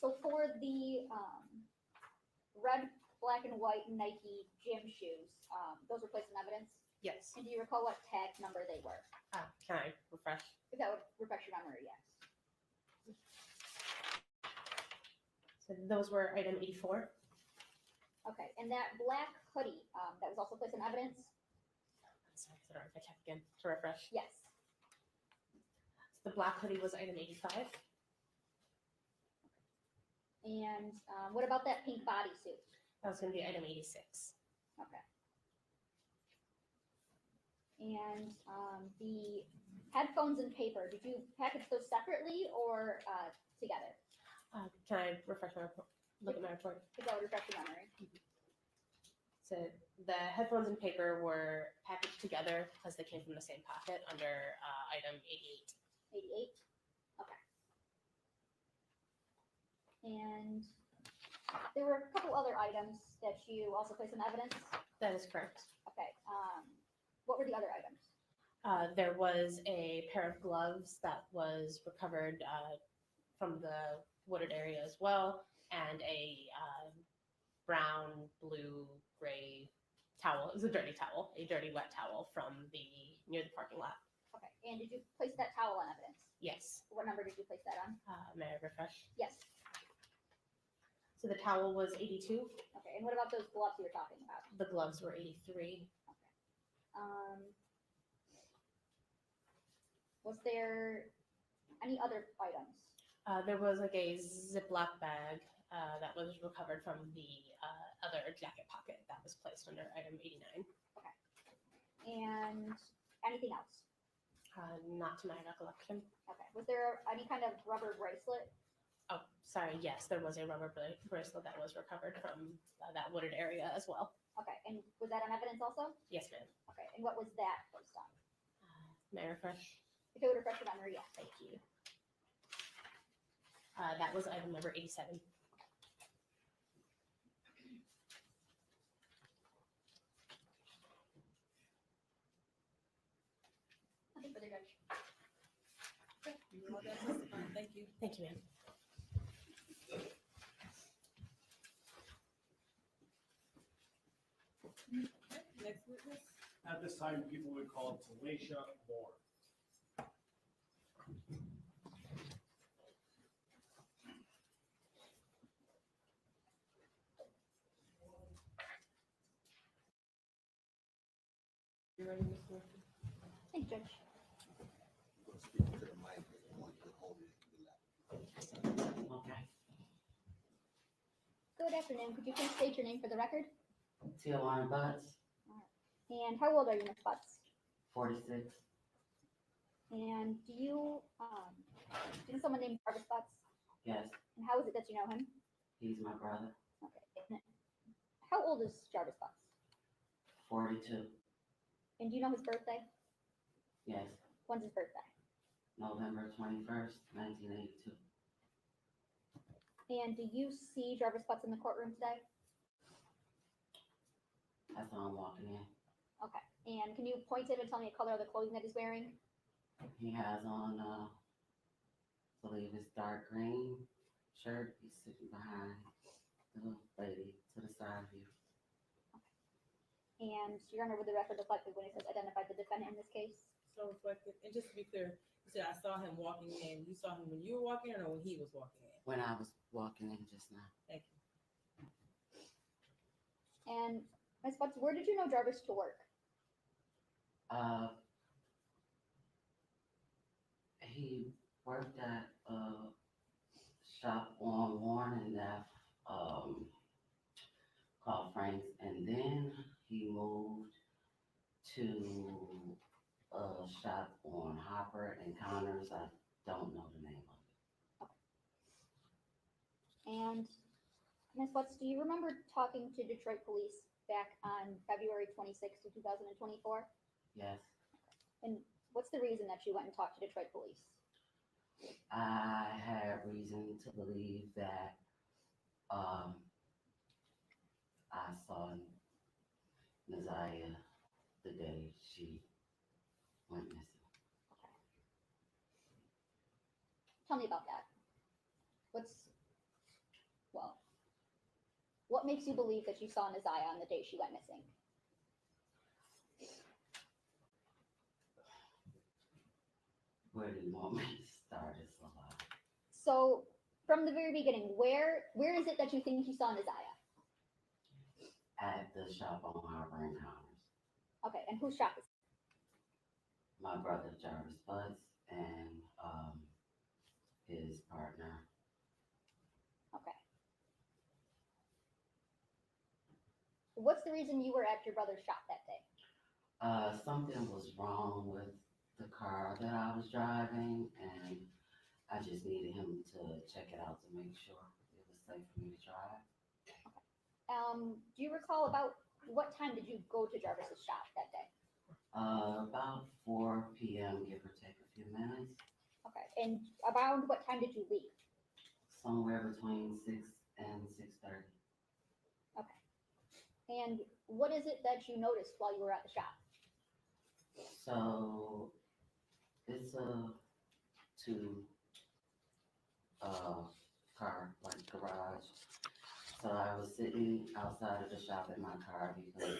[SPEAKER 3] So for the red, black, and white Nike gym shoes, those were placed in evidence.
[SPEAKER 12] Yes.
[SPEAKER 3] And do you recall what tag number they were?
[SPEAKER 12] Can I refresh?
[SPEAKER 3] If that would refresh your memory, yes.
[SPEAKER 12] So those were item 84.
[SPEAKER 3] Okay, and that black hoodie, that was also placed in evidence?
[SPEAKER 12] Sorry, if I check again to refresh.
[SPEAKER 3] Yes.
[SPEAKER 12] The black hoodie was item 85.
[SPEAKER 3] And what about that pink bodysuit?
[SPEAKER 12] That was going to be item 86.
[SPEAKER 3] Okay. And the headphones and paper, did you package those separately or together?
[SPEAKER 12] Can I refresh my report? Look at my report.
[SPEAKER 3] If that would refresh your memory.
[SPEAKER 12] So the headphones and paper were packaged together because they came from the same pocket under item 88.
[SPEAKER 3] 88? Okay. And there were a couple other items that you also placed in evidence?
[SPEAKER 12] That is correct.
[SPEAKER 3] Okay. What were the other items?
[SPEAKER 12] There was a pair of gloves that was recovered from the wooded area as well, and a brown, blue, gray towel. It was a dirty towel, a dirty wet towel from near the parking lot.
[SPEAKER 3] Okay. And did you place that towel on evidence?
[SPEAKER 12] Yes.
[SPEAKER 3] What number did you place that on?
[SPEAKER 12] May I refresh?
[SPEAKER 3] Yes.
[SPEAKER 12] So the towel was 82.
[SPEAKER 3] Okay. And what about those gloves you were talking about?
[SPEAKER 12] The gloves were 83.
[SPEAKER 3] Was there any other items?
[SPEAKER 12] There was like a Ziploc bag that was recovered from the other jacket pocket that was placed under item 89.
[SPEAKER 3] Okay. And anything else?
[SPEAKER 12] Not to my recollection.
[SPEAKER 3] Okay. Was there any kind of rubber bracelet?
[SPEAKER 12] Oh, sorry. Yes, there was a rubber bracelet that was recovered from that wooded area as well.
[SPEAKER 3] Okay. And was that on evidence also?
[SPEAKER 12] Yes, ma'am.
[SPEAKER 3] Okay. And what was that placed on?
[SPEAKER 12] May I refresh?
[SPEAKER 3] If it would refresh your memory, yes.
[SPEAKER 12] Thank you. That was item number 87.
[SPEAKER 3] Nothing further, Judge.
[SPEAKER 6] You were all done testifying. Thank you.
[SPEAKER 12] Thank you, ma'am.
[SPEAKER 6] Next witness.
[SPEAKER 10] At this time, people would call Talisha Moore.
[SPEAKER 6] You ready, Ms. Worthy?
[SPEAKER 3] Thank you, Judge.
[SPEAKER 1] Go speak to the mic if you want to hold it to the left.
[SPEAKER 13] Okay.
[SPEAKER 3] Good afternoon. Could you please state your name for the record?
[SPEAKER 13] Tijuana Butts,
[SPEAKER 3] And how old are you, Ms. Butts?
[SPEAKER 13] 46.
[SPEAKER 3] And do you know someone named Jarvis Butts?
[SPEAKER 13] Yes,
[SPEAKER 3] And how is it that you know him?
[SPEAKER 13] he's my brother.
[SPEAKER 3] Okay. How old is Jarvis Butts?
[SPEAKER 13] 42.
[SPEAKER 3] And do you know his birthday?
[SPEAKER 13] Yes,
[SPEAKER 3] When's his birthday?
[SPEAKER 13] November 21st, 1982.
[SPEAKER 3] And do you see Jarvis Butts in the courtroom today?
[SPEAKER 13] I saw him walking in.
[SPEAKER 3] Okay. And can you point to him and tell me the color of the clothing that he's wearing?
[SPEAKER 13] He has on, I believe it's dark green shirt. He's sitting behind the lady to the side of you.
[SPEAKER 3] And Your Honor, with the record reflected when it says identified the defendant in this case?
[SPEAKER 6] So reflective. And just to be clear, you said I saw him walking in. You saw him when you were walking in or when he was walking in?
[SPEAKER 13] When I was walking in just now.
[SPEAKER 6] Thank you.
[SPEAKER 3] And Ms. Butts, where did you know Jarvis to work?
[SPEAKER 13] He worked at a shop on Warren and F, called Frank's, and then he moved to a shop on Hopper and Connors. I don't know the name of it.
[SPEAKER 3] And Ms. Butts, do you remember talking to Detroit police back on February 26th of 2024?
[SPEAKER 13] Yes,
[SPEAKER 3] And what's the reason that you went and talked to Detroit police?
[SPEAKER 13] I had reason to believe that I saw Naziah the day she went missing.
[SPEAKER 3] Tell me about that. what makes you believe that you saw Naziah on the day she went missing?
[SPEAKER 13] Where do you want me to start? It's a lot.
[SPEAKER 3] So from the very beginning, where is it that you think you saw Naziah?
[SPEAKER 13] At the shop on Harbor Encounters.
[SPEAKER 3] Okay, and whose shop is
[SPEAKER 13] My brother Jarvis Butts and his partner.
[SPEAKER 3] it? Okay. What's the reason you were at your brother's shop that day?
[SPEAKER 13] Something was wrong with the car that I was driving, and I just needed him to check it out to make sure it was safe for me to drive.
[SPEAKER 3] Do you recall about what time did you go to Jarvis's shop that day?
[SPEAKER 13] About 4 p.m., give or take a few minutes.
[SPEAKER 3] Okay, and around what time did you leave?
[SPEAKER 13] Somewhere between 6 and 6:30.
[SPEAKER 3] Okay. And what is it that you noticed while you were at the shop?
[SPEAKER 13] So it's a two car like garage. So I was sitting outside of the shop in my car because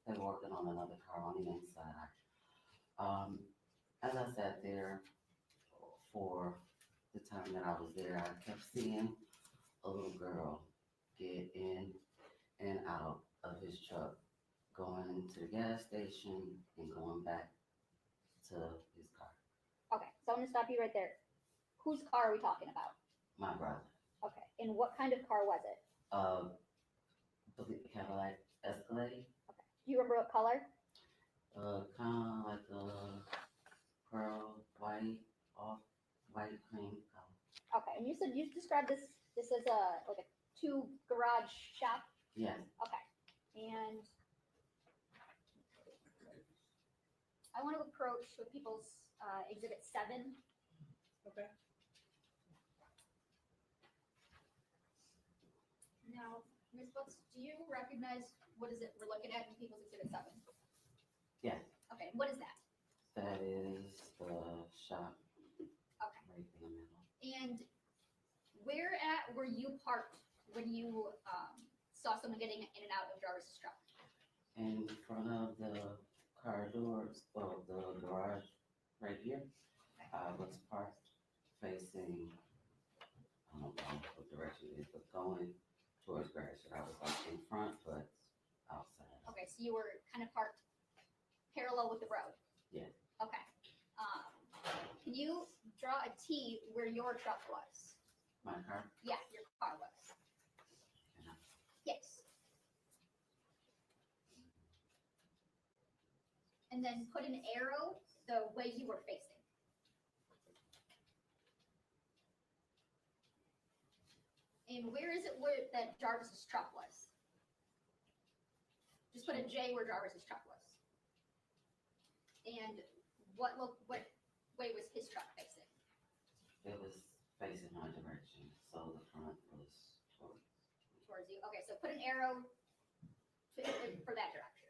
[SPEAKER 13] they were working on another car on the inside. As I sat there for the time that I was there, I kept seeing a little girl get in and out of his truck, going to the gas station and going back to his car.
[SPEAKER 3] Okay, so I'm gonna stop you right there. Whose car are we talking about?
[SPEAKER 13] My brother.
[SPEAKER 3] Okay, and what kind of car was it?
[SPEAKER 13] Cadillac Escalade.
[SPEAKER 3] Okay, do you remember what color?
[SPEAKER 13] Kind of like a pearl white, off white cream color.
[SPEAKER 3] Okay, and you said you described this as a two garage shop?
[SPEAKER 13] Yes.
[SPEAKER 3] Okay, and I want to approach with people's exhibit 7.
[SPEAKER 6] Okay.
[SPEAKER 3] Now, Ms. Books, do you recognize what is it we're looking at in people's exhibit 7?
[SPEAKER 13] Yes.
[SPEAKER 3] Okay, what is that?
[SPEAKER 13] That is the shop.
[SPEAKER 3] Okay.
[SPEAKER 13] Right in the middle.
[SPEAKER 3] And where at were you parked when you saw someone getting in and out of Jarvis's truck?
[SPEAKER 13] In front of the car doors, well, the garage right here. I was parked facing, I don't know what direction it is, but going towards Gratiot. I was like in front, but outside.
[SPEAKER 3] Okay, so you were kind of parked parallel with the road?
[SPEAKER 13] Yeah.
[SPEAKER 3] Okay. Can you draw a T where your truck was?
[SPEAKER 13] My car?
[SPEAKER 3] Yeah, your car was. Yes. And then put an arrow the way you were facing. And where is it that Jarvis's truck was? Just put a J where Jarvis's truck was. And what way was his truck facing?
[SPEAKER 13] It was facing my direction, so the front was
[SPEAKER 3] Towards you. Okay, so put an arrow for that direction.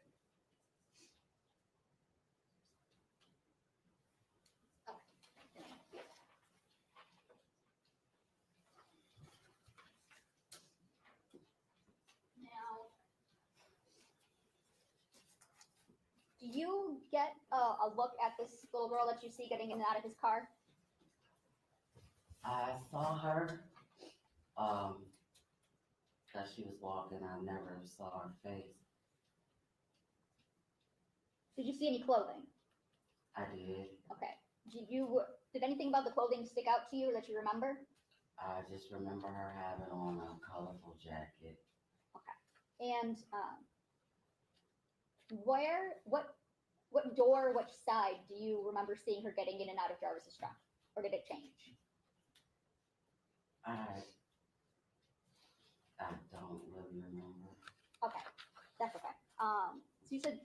[SPEAKER 3] Okay. Now, do you get a look at this little girl that you see getting in and out of his car?
[SPEAKER 13] I saw her, as she was walking. I never saw her face.
[SPEAKER 3] Did you see any clothing?
[SPEAKER 13] I did.
[SPEAKER 3] Okay. Did anything about the clothing stick out to you that you remember?
[SPEAKER 13] I just remember her having on a colorful jacket.
[SPEAKER 3] Okay. And what door, which side do you remember seeing her getting in and out of Jarvis's truck? Or did it change?
[SPEAKER 13] I don't really remember.
[SPEAKER 3] Okay, that's okay. So you said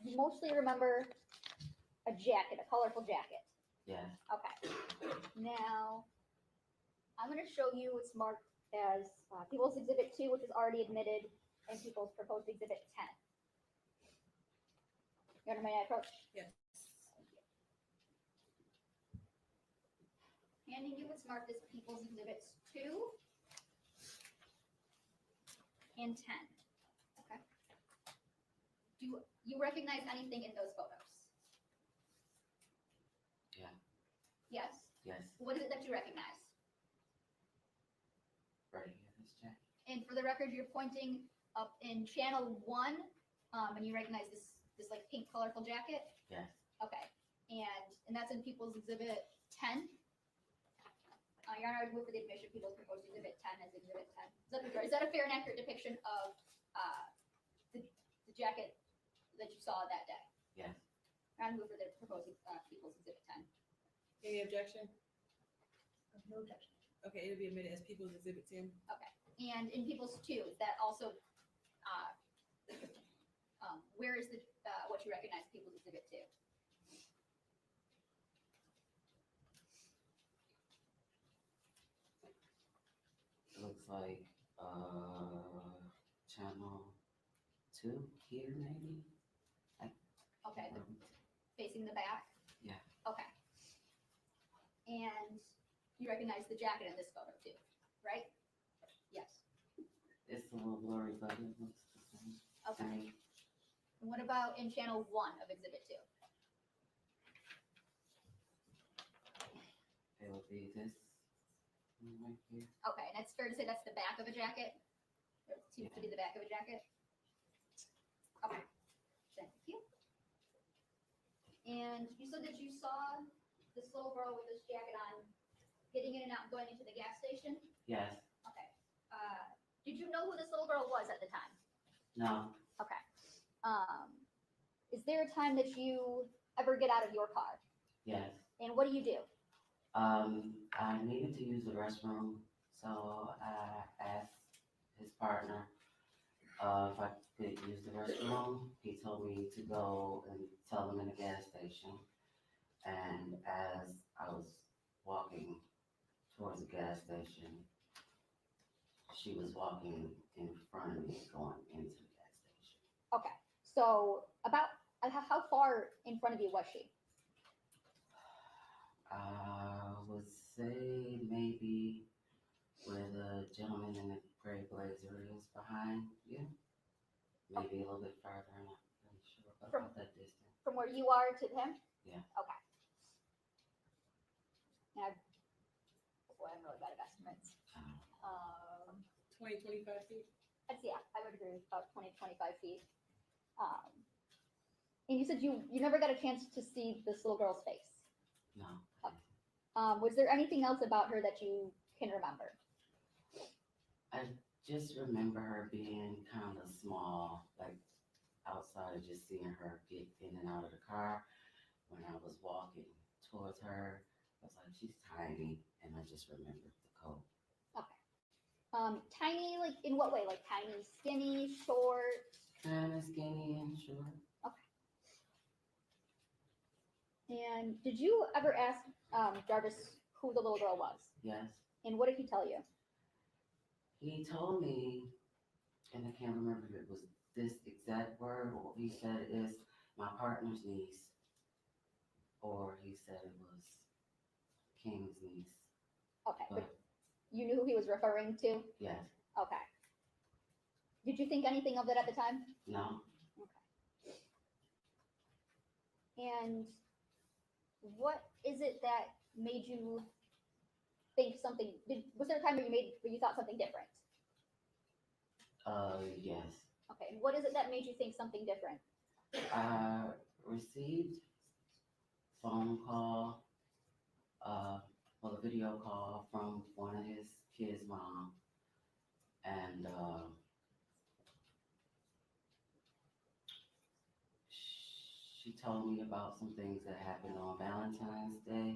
[SPEAKER 3] you mostly remember a jacket, a colorful jacket.
[SPEAKER 13] Yes.
[SPEAKER 3] Okay. Now, I'm going to show you what's marked as People's Exhibit 2, which is already admitted, and People's Proposed Exhibit 10. You understand my approach?
[SPEAKER 6] Yes.
[SPEAKER 3] Handing you what's marked as People's Exhibits 2 and 10. Okay. Do you recognize anything in those photos?
[SPEAKER 13] Yeah.
[SPEAKER 3] Yes?
[SPEAKER 13] Yes,
[SPEAKER 3] What is it that you recognize?
[SPEAKER 13] right here, this jacket.
[SPEAKER 3] And for the record, you're pointing up in channel 1, and you recognize this like pink colorful jacket?
[SPEAKER 13] Yes,
[SPEAKER 3] Okay. And that's in People's Exhibit 10? Your Honor, I would move for the admission of People's Proposed Exhibit 10 as Exhibit 10. Is that a fair and accurate depiction of the jacket that you saw that day?
[SPEAKER 13] yes,
[SPEAKER 3] Your Honor, move for the proposed People's Exhibit 10.
[SPEAKER 6] Any objection?
[SPEAKER 3] No objection.
[SPEAKER 6] Okay, it'll be admitted as People's Exhibit 10.
[SPEAKER 3] Okay. And in People's 2, is that also, where is the, what you recognize People's Exhibit 2?
[SPEAKER 13] looks like, channel 2 here maybe?
[SPEAKER 3] Okay, facing the back?
[SPEAKER 13] Yeah.
[SPEAKER 3] Okay. And you recognize the jacket in this photo too, right? Yes.
[SPEAKER 13] It's a little blurry, but it looks the same.
[SPEAKER 3] Okay. And what about in channel 1 of Exhibit 2?
[SPEAKER 13] It would be this one right here.
[SPEAKER 3] Okay, and it's fair to say that's the back of a jacket? It seems to be the back of a jacket? Okay, thank you. And you said that you saw this little girl with this jacket on getting in and out, going into the gas station?
[SPEAKER 13] Yes,
[SPEAKER 3] Okay. Did you know who this little girl was at the time?
[SPEAKER 13] no,
[SPEAKER 3] Okay. Is there a time that you ever get out of your car?
[SPEAKER 13] yes.
[SPEAKER 3] And what do you do?
[SPEAKER 13] I needed to use the restroom, so I asked his partner, if I could use the restroom. He told me to go and tell him in the gas station. And as I was walking towards the gas station, she was walking in front of me going into the gas station.
[SPEAKER 3] Okay. So about how far in front of you was she?
[SPEAKER 13] I would say maybe where the gentleman in the gray blazer is behind you. Maybe a little bit farther, I'm not really sure about that distance.
[SPEAKER 3] From where you are to him?
[SPEAKER 13] Yeah.
[SPEAKER 3] Okay. Now, boy, I'm really bad at estimates.
[SPEAKER 6] 20, 25 feet?
[SPEAKER 3] Yeah, I would agree with about 20, 25 feet. And you said you never got a chance to see this little girl's face.
[SPEAKER 13] No.
[SPEAKER 3] Was there anything else about her that you can remember?
[SPEAKER 13] I just remember her being kind of small, like outside of just seeing her get in and out of the car. When I was walking towards her, I was like, she's tiny, and I just remembered the coat.
[SPEAKER 3] Okay. Tiny, like in what way? Like tiny, skinny, short?
[SPEAKER 13] Kind of skinny and short.
[SPEAKER 3] Okay. And did you ever ask Jarvis who the little girl was?
[SPEAKER 13] Yes.
[SPEAKER 3] And what did he tell you?
[SPEAKER 13] He told me, and I can't remember if it was this exact word, or he said it's my partner's niece, or he said it was King's niece.
[SPEAKER 3] Okay, but you knew who he was referring to?
[SPEAKER 13] Yes.
[SPEAKER 3] Okay. Did you think anything of it at the time?
[SPEAKER 13] No.
[SPEAKER 3] Okay. And what is it that made you think something? Was there a time where you thought something different?
[SPEAKER 13] Yes.
[SPEAKER 3] Okay. And what is it that made you think something different?
[SPEAKER 13] I received phone call, well, a video call from one of his kids' mom, and she told me about some things that happened on Valentine's Day,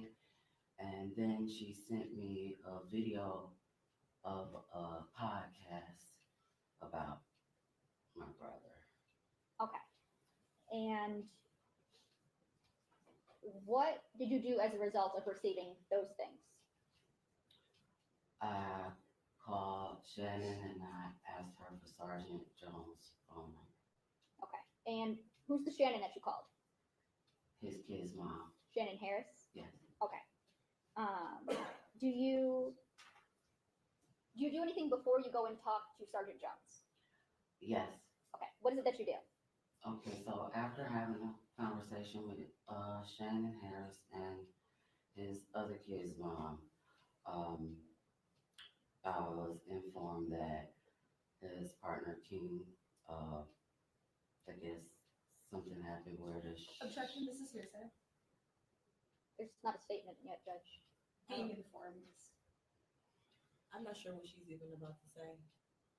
[SPEAKER 13] and then she sent me a video of a podcast about my brother.
[SPEAKER 3] Okay. And what did you do as a result of receiving those things?
[SPEAKER 13] I called Shannon and I asked her for Sergeant Jones' phone number.
[SPEAKER 3] Okay. And who's the Shannon that you called?
[SPEAKER 13] His kid's mom.
[SPEAKER 3] Shannon Harris?
[SPEAKER 13] Yes.
[SPEAKER 3] Okay. Do you do anything before you go and talk to Sergeant Jones?
[SPEAKER 13] Yes.
[SPEAKER 3] Okay, what is it that you do?
[SPEAKER 13] Okay, so after having a conversation with Shannon Harris and his other kid's mom, I was informed that his partner King, I guess something happened where the
[SPEAKER 2] Objection, this is hearsay.
[SPEAKER 3] There's not a statement yet, Judge.
[SPEAKER 2] Being informed.
[SPEAKER 6] I'm not sure what she's even about to say.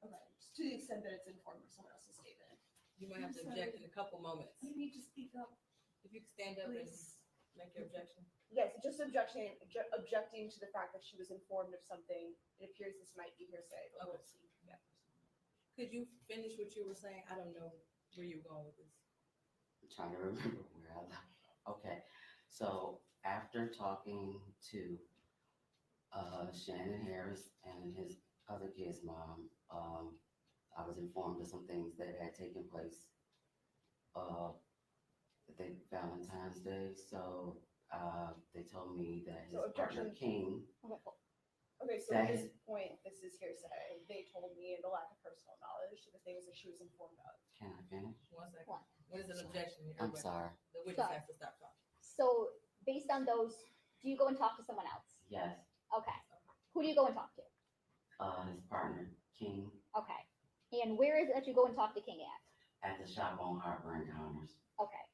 [SPEAKER 2] Okay, just to the extent that it's informed of someone else's statement.
[SPEAKER 6] You might have to object in a couple moments.
[SPEAKER 2] You need to speak up,
[SPEAKER 6] If you could stand up and
[SPEAKER 2] please.
[SPEAKER 6] make your objection.
[SPEAKER 14] Yes, just objecting to the fact that she was informed of something. It appears this might be hearsay, but we'll
[SPEAKER 6] Okay.
[SPEAKER 14] see.
[SPEAKER 6] Could you finish what you were saying? I don't know where you were going with this.
[SPEAKER 13] I'm trying to remember where I left. Okay, so after talking to Shannon Harris and his other kid's mom, I was informed of some things that had taken place, I think Valentine's Day. So they told me that his
[SPEAKER 14] So
[SPEAKER 13] partner
[SPEAKER 14] objection.
[SPEAKER 13] King,
[SPEAKER 14] Okay, so
[SPEAKER 13] That
[SPEAKER 14] at this
[SPEAKER 13] is-
[SPEAKER 14] point, this is hearsay. They told me in the lack of personal knowledge the things that she was informed of.
[SPEAKER 13] can I finish?
[SPEAKER 6] 1 second.
[SPEAKER 3] What?
[SPEAKER 6] What is an objection?
[SPEAKER 13] I'm
[SPEAKER 6] Everybody-
[SPEAKER 13] sorry.
[SPEAKER 6] The witness
[SPEAKER 3] Sorry.
[SPEAKER 6] has to stop talking.
[SPEAKER 3] So based on those, do you go and talk to someone else?
[SPEAKER 13] Yes,
[SPEAKER 3] Okay. Who do you go and talk to?
[SPEAKER 13] his partner King
[SPEAKER 3] Okay. And where is it that you go and talk to King at?
[SPEAKER 13] at the shop on Harbor Encounters.
[SPEAKER 3] Okay.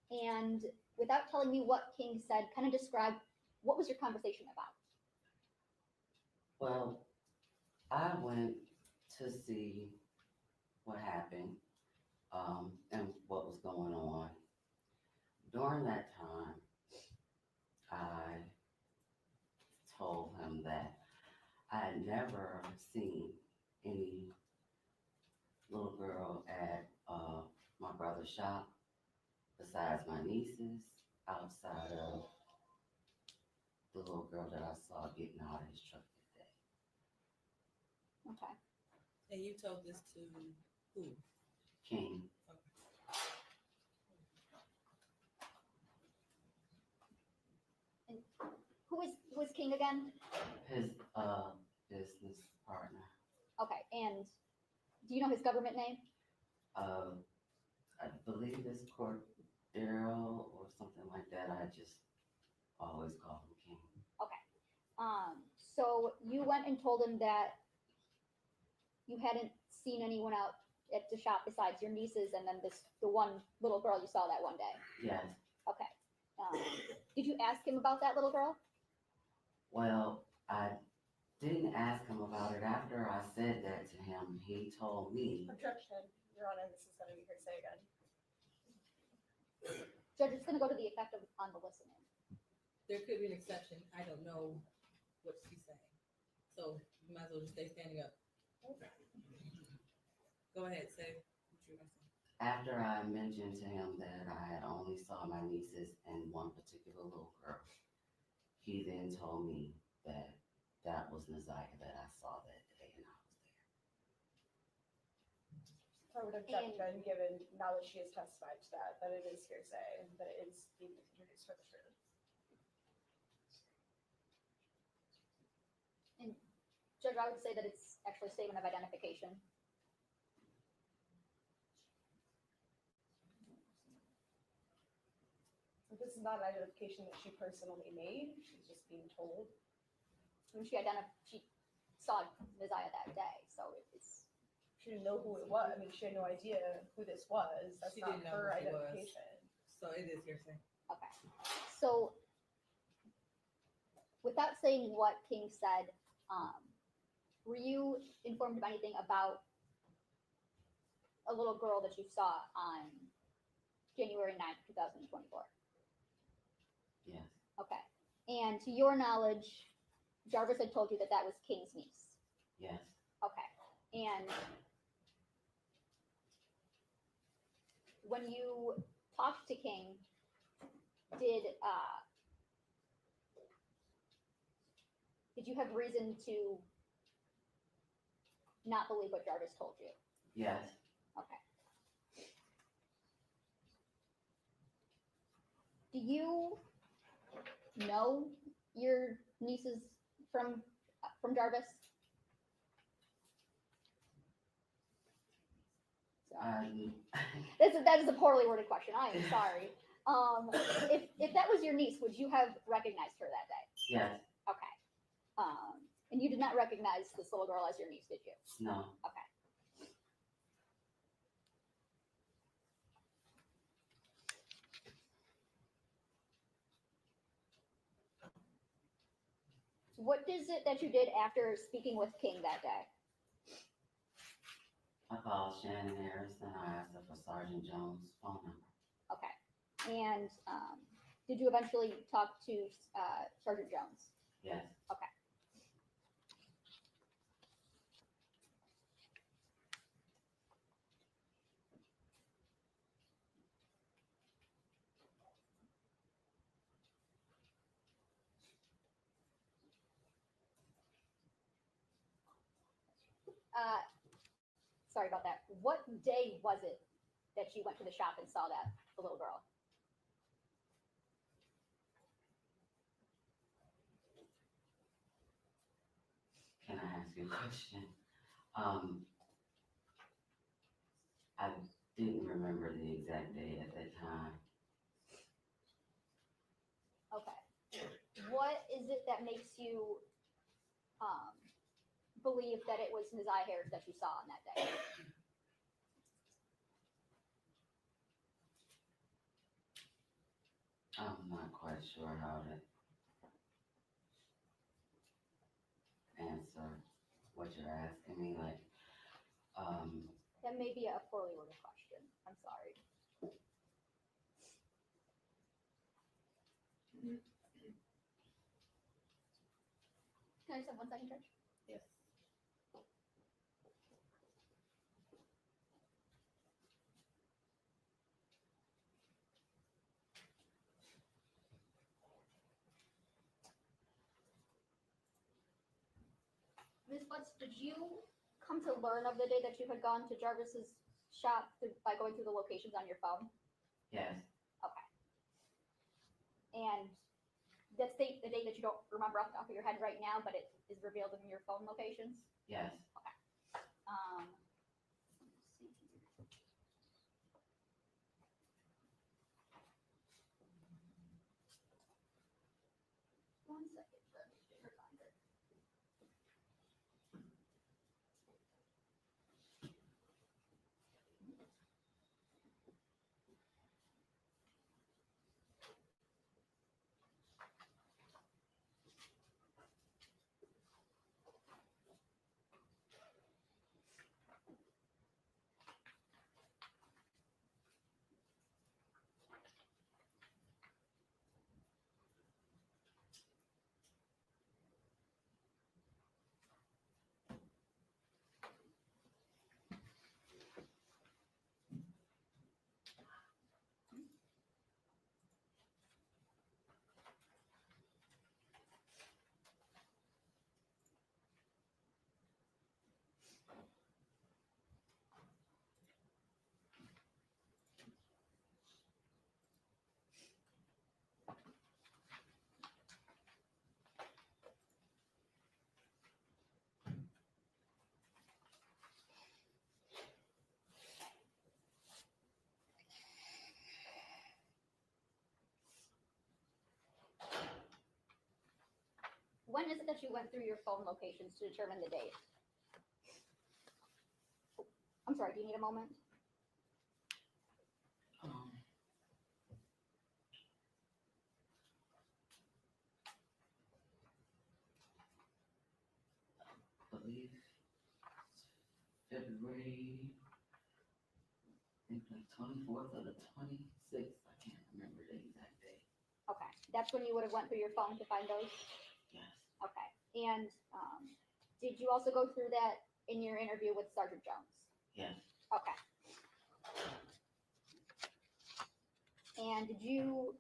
[SPEAKER 3] And without telling me what King said, kind of describe what was your conversation about?
[SPEAKER 13] Well, I went to see what happened, and what was going on. During that time, I told him that I had never seen any little girl at my brother's shop besides my nieces, outside of the little girl that I saw getting out of his truck that day.
[SPEAKER 3] Okay.
[SPEAKER 6] And you told this to who?
[SPEAKER 13] King,
[SPEAKER 3] Who is King again?
[SPEAKER 13] his business partner.
[SPEAKER 3] Okay. And do you know his government name?
[SPEAKER 13] I believe it's Cordero or something like that. I just always call him King.
[SPEAKER 3] So you went and told him that you hadn't seen anyone out at the shop besides your nieces and then the one little girl you saw that one day.
[SPEAKER 13] Yes.
[SPEAKER 3] Okay. Did you ask him about that little girl?
[SPEAKER 13] Well, I didn't ask him about it. After I said that to him, he told me.
[SPEAKER 14] Objection, Your Honor, this is gonna be hearsay again.
[SPEAKER 3] Judge, it's gonna go to the effect of on the listening.
[SPEAKER 6] There could be an exception. I don't know what she's saying. So you might as well just stay standing up. Go ahead, say what you were gonna say.
[SPEAKER 13] After I mentioned to him that I had only saw my nieces and one particular little girl, he then told me that that was Naziah that I saw that day and I was there.
[SPEAKER 14] So I would object then, given now that she has testified to that it is hearsay, and that it is being introduced for the truth.
[SPEAKER 3] Judge, I would say that it's actually a statement of identification.
[SPEAKER 14] So this is not an identification that she personally made, she's just being told.
[SPEAKER 3] I mean, she saw Naziah that day, so it's.
[SPEAKER 14] She didn't know who it was, I mean, she had no idea who this was, that's
[SPEAKER 6] She
[SPEAKER 14] not
[SPEAKER 6] didn't know
[SPEAKER 14] her
[SPEAKER 6] who she was.
[SPEAKER 14] identification.
[SPEAKER 6] So it is hearsay.
[SPEAKER 3] Okay. So without saying what King said, were you informed of anything about a little girl that you saw on January 9th, 2024?
[SPEAKER 13] Yes.
[SPEAKER 3] Okay. And to your knowledge, Jarvis had told you that that was King's niece.
[SPEAKER 13] Yes.
[SPEAKER 3] Okay. And when you talked to King, did you have reason to not believe what Jarvis told you?
[SPEAKER 13] Yes.
[SPEAKER 3] Okay. Do you know your nieces from Jarvis? That is a poorly worded question. I am sorry. If that was your niece, would you have recognized her that day?
[SPEAKER 13] Yes,
[SPEAKER 3] Okay. And you did not recognize this little girl as your niece, did you?
[SPEAKER 13] no,
[SPEAKER 3] Okay. What is it that you did after speaking with King that day?
[SPEAKER 13] I called Shannon Harrison. I asked her for Sergeant Jones' phone number.
[SPEAKER 3] Okay. And did you eventually talk to Sergeant Jones?
[SPEAKER 13] Yes,
[SPEAKER 3] Okay. Sorry about that. What day was it that you went to the shop and saw the little girl?
[SPEAKER 13] can I ask you a question? I didn't remember the exact day at that time.
[SPEAKER 3] Okay. What is it that makes you believe that it was Messiah Harris that you saw on that day?
[SPEAKER 13] I'm not quite sure how to answer what you're asking me, like,
[SPEAKER 3] That may be a poorly worded question. I'm sorry. Can I just have 1 second, Judge?
[SPEAKER 6] Yes.
[SPEAKER 3] Ms. Butts, did you come to learn of the day that you had gone to Jarvis's shop by going through the locations on your phone?
[SPEAKER 13] yes,
[SPEAKER 3] Okay. And that's the date that you don't remember off the top of your head right now, but it is revealed in your phone locations?
[SPEAKER 13] yes.
[SPEAKER 3] Let's see here. One second, let me get her finder. When is it that you went through your phone locations to determine the date? Oh, I'm sorry, do you need a moment?
[SPEAKER 13] I believe February, I think the 24th or the 26th. I can't remember the exact date.
[SPEAKER 3] Okay, that's when you would have went through your phone to find those?
[SPEAKER 13] Yes,
[SPEAKER 3] Okay, and did you also go through that in your interview with Sergeant Jones?
[SPEAKER 13] yes,
[SPEAKER 3] Okay. And did you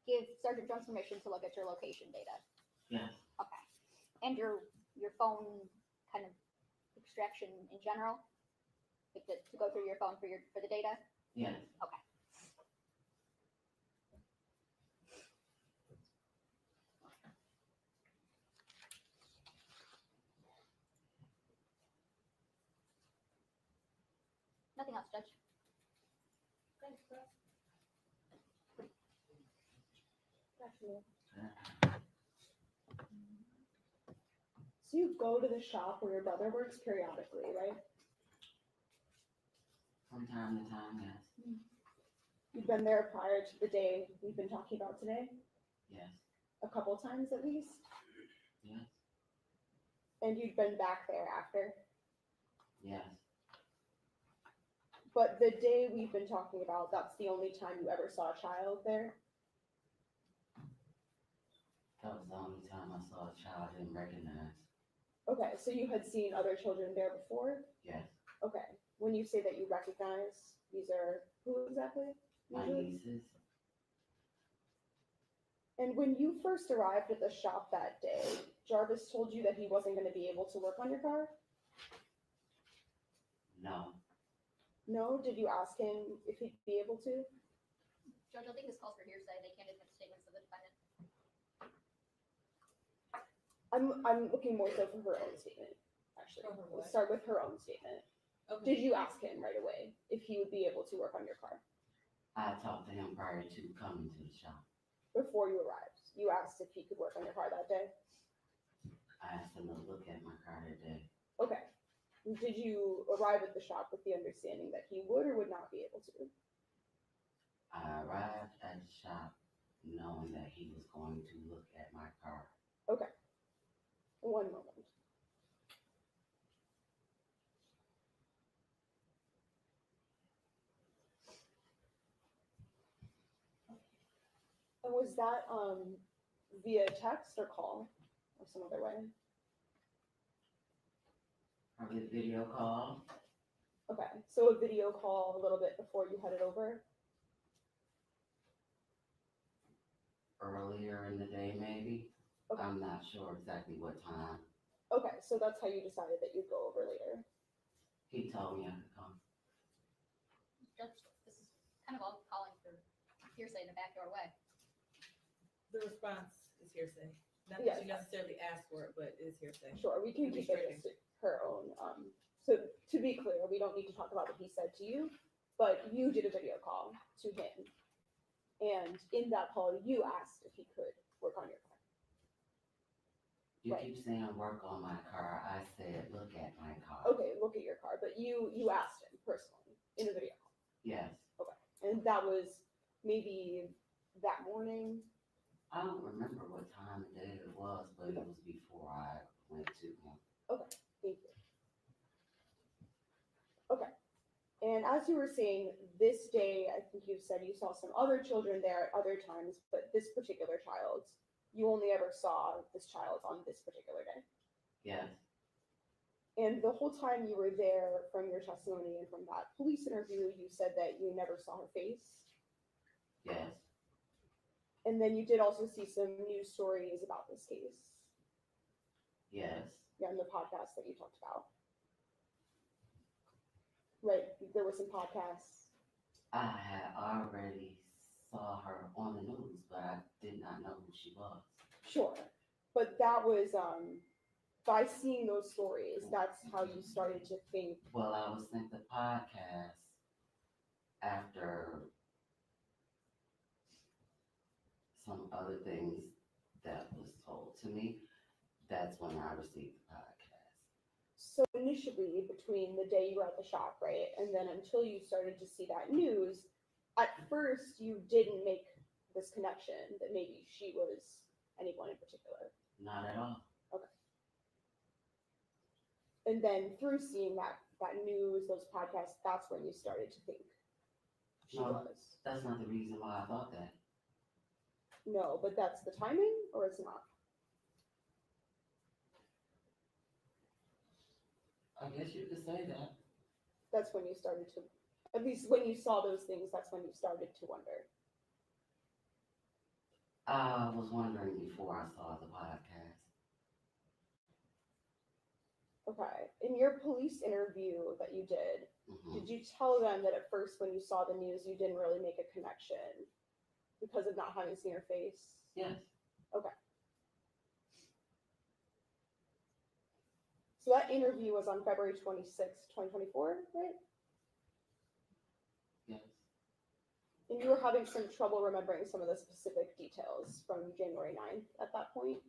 [SPEAKER 3] give Sergeant Jones permission to look at your location data?
[SPEAKER 13] yes,
[SPEAKER 3] Okay. And your phone kind of extraction in general? Like to go through your phone for the data?
[SPEAKER 13] yes.
[SPEAKER 3] Okay. Nothing else, Judge.
[SPEAKER 11] Thanks, Chris.
[SPEAKER 14] So you go to the shop where your brother works periodically, right?
[SPEAKER 13] From time to time, yes,
[SPEAKER 14] You've been there prior to the day we've been talking about today,
[SPEAKER 13] yes,
[SPEAKER 14] a couple times at least,
[SPEAKER 13] yes,
[SPEAKER 14] and you've been back there after.
[SPEAKER 13] yes.
[SPEAKER 14] But the day we've been talking about, that's the only time you ever saw a child there?
[SPEAKER 13] That was the only time I saw a child I didn't recognize.
[SPEAKER 14] Okay, so you had seen other children there before?
[SPEAKER 13] Yes,
[SPEAKER 14] Okay, when you say that you recognize, these are who exactly?
[SPEAKER 13] my
[SPEAKER 14] usually?
[SPEAKER 13] nieces,
[SPEAKER 14] And when you first arrived at the shop that day, Jarvis told you that he wasn't going to be able to work on your car?
[SPEAKER 13] no,
[SPEAKER 14] No? Did you ask him if he'd be able to?
[SPEAKER 3] Judge, I think this calls for hearsay. They can't admit statements of the defendant.
[SPEAKER 14] I'm looking more so for her own statement, actually.
[SPEAKER 6] For her
[SPEAKER 14] Let's
[SPEAKER 6] what?
[SPEAKER 14] start with her own statement.
[SPEAKER 6] Okay.
[SPEAKER 14] Did you ask him right away if he would be able to work on your car
[SPEAKER 13] I talked to him prior to coming to the shop.
[SPEAKER 14] before you arrived? You asked if he could work on your car that day?
[SPEAKER 13] I asked him to look at my car that day.
[SPEAKER 14] Okay. Did you arrive at the shop with the understanding that he would or would not be able to?
[SPEAKER 13] I arrived at the shop knowing that he was going to look at my car.
[SPEAKER 14] Okay. One moment. And was that via text or call or some other way?
[SPEAKER 13] Probably a video call.
[SPEAKER 14] Okay, so a video call a little bit before you headed over?
[SPEAKER 13] Earlier in the day, maybe.
[SPEAKER 14] Okay.
[SPEAKER 13] I'm not sure exactly what time.
[SPEAKER 14] Okay, so that's how you decided that you'd go over later.
[SPEAKER 13] He told me I could come.
[SPEAKER 3] Judge, this is kind of all calling for hearsay in a backyard way.
[SPEAKER 6] The response is hearsay. Not
[SPEAKER 14] Yes.
[SPEAKER 6] that you necessarily asked for it, but it's hearsay.
[SPEAKER 14] Sure, we can keep it just her own. So to be clear, we don't need to talk about what he said to you, but you did a video call to him. And in that call, you asked if he could work on your car.
[SPEAKER 13] You
[SPEAKER 14] Right.
[SPEAKER 13] keep saying work on my car. I said look at my car.
[SPEAKER 14] Okay, look at your car, but you asked him personally in a video call.
[SPEAKER 13] Yes.
[SPEAKER 14] And that was maybe that morning.
[SPEAKER 13] I don't remember what time of day it was, but it was before I went to him.
[SPEAKER 14] Okay, thank you. Okay, and as you were saying, this day, I think you said you saw some other children there at other times, but this particular child, you only ever saw this child on this particular day.
[SPEAKER 13] Yes.
[SPEAKER 14] And the whole time you were there, from your testimony and from that police interview, you said that you never saw her face.
[SPEAKER 13] Yes.
[SPEAKER 14] And then you did also see some news stories about this case.
[SPEAKER 13] Yes.
[SPEAKER 14] Yeah, in the podcast that you talked about. Right, there were some podcasts.
[SPEAKER 13] I had already saw her on the news, but I did not know who she was.
[SPEAKER 14] Sure, but that was by seeing those stories, that's how you started to think.
[SPEAKER 13] Well, I was sent the podcast after some other things that was told to me. That's when I received the podcast.
[SPEAKER 14] So initially, between the day you were at the shop, right, and then until you started to see that news, at first you didn't make this connection that maybe she was anyone in particular.
[SPEAKER 13] Not at all.
[SPEAKER 14] Okay. And then through seeing that news, those podcasts, that's when you started to think she
[SPEAKER 13] No,
[SPEAKER 14] was.
[SPEAKER 13] that's not the reason why I thought that.
[SPEAKER 14] No, but that's the timing, or it's not?
[SPEAKER 13] I guess you could say that.
[SPEAKER 14] That's when you started to, at least when you saw those things, that's when you started to wonder.
[SPEAKER 13] I was wondering before I saw the podcast.
[SPEAKER 14] Okay. In your police interview that you did, did you tell them that at first when you saw the news, you didn't really make a connection because of not having seen her face?
[SPEAKER 13] Yes.
[SPEAKER 14] Okay. So that interview was on February 26th, 2024, right? And you were having some trouble remembering some of the specific details from January 9th at that point?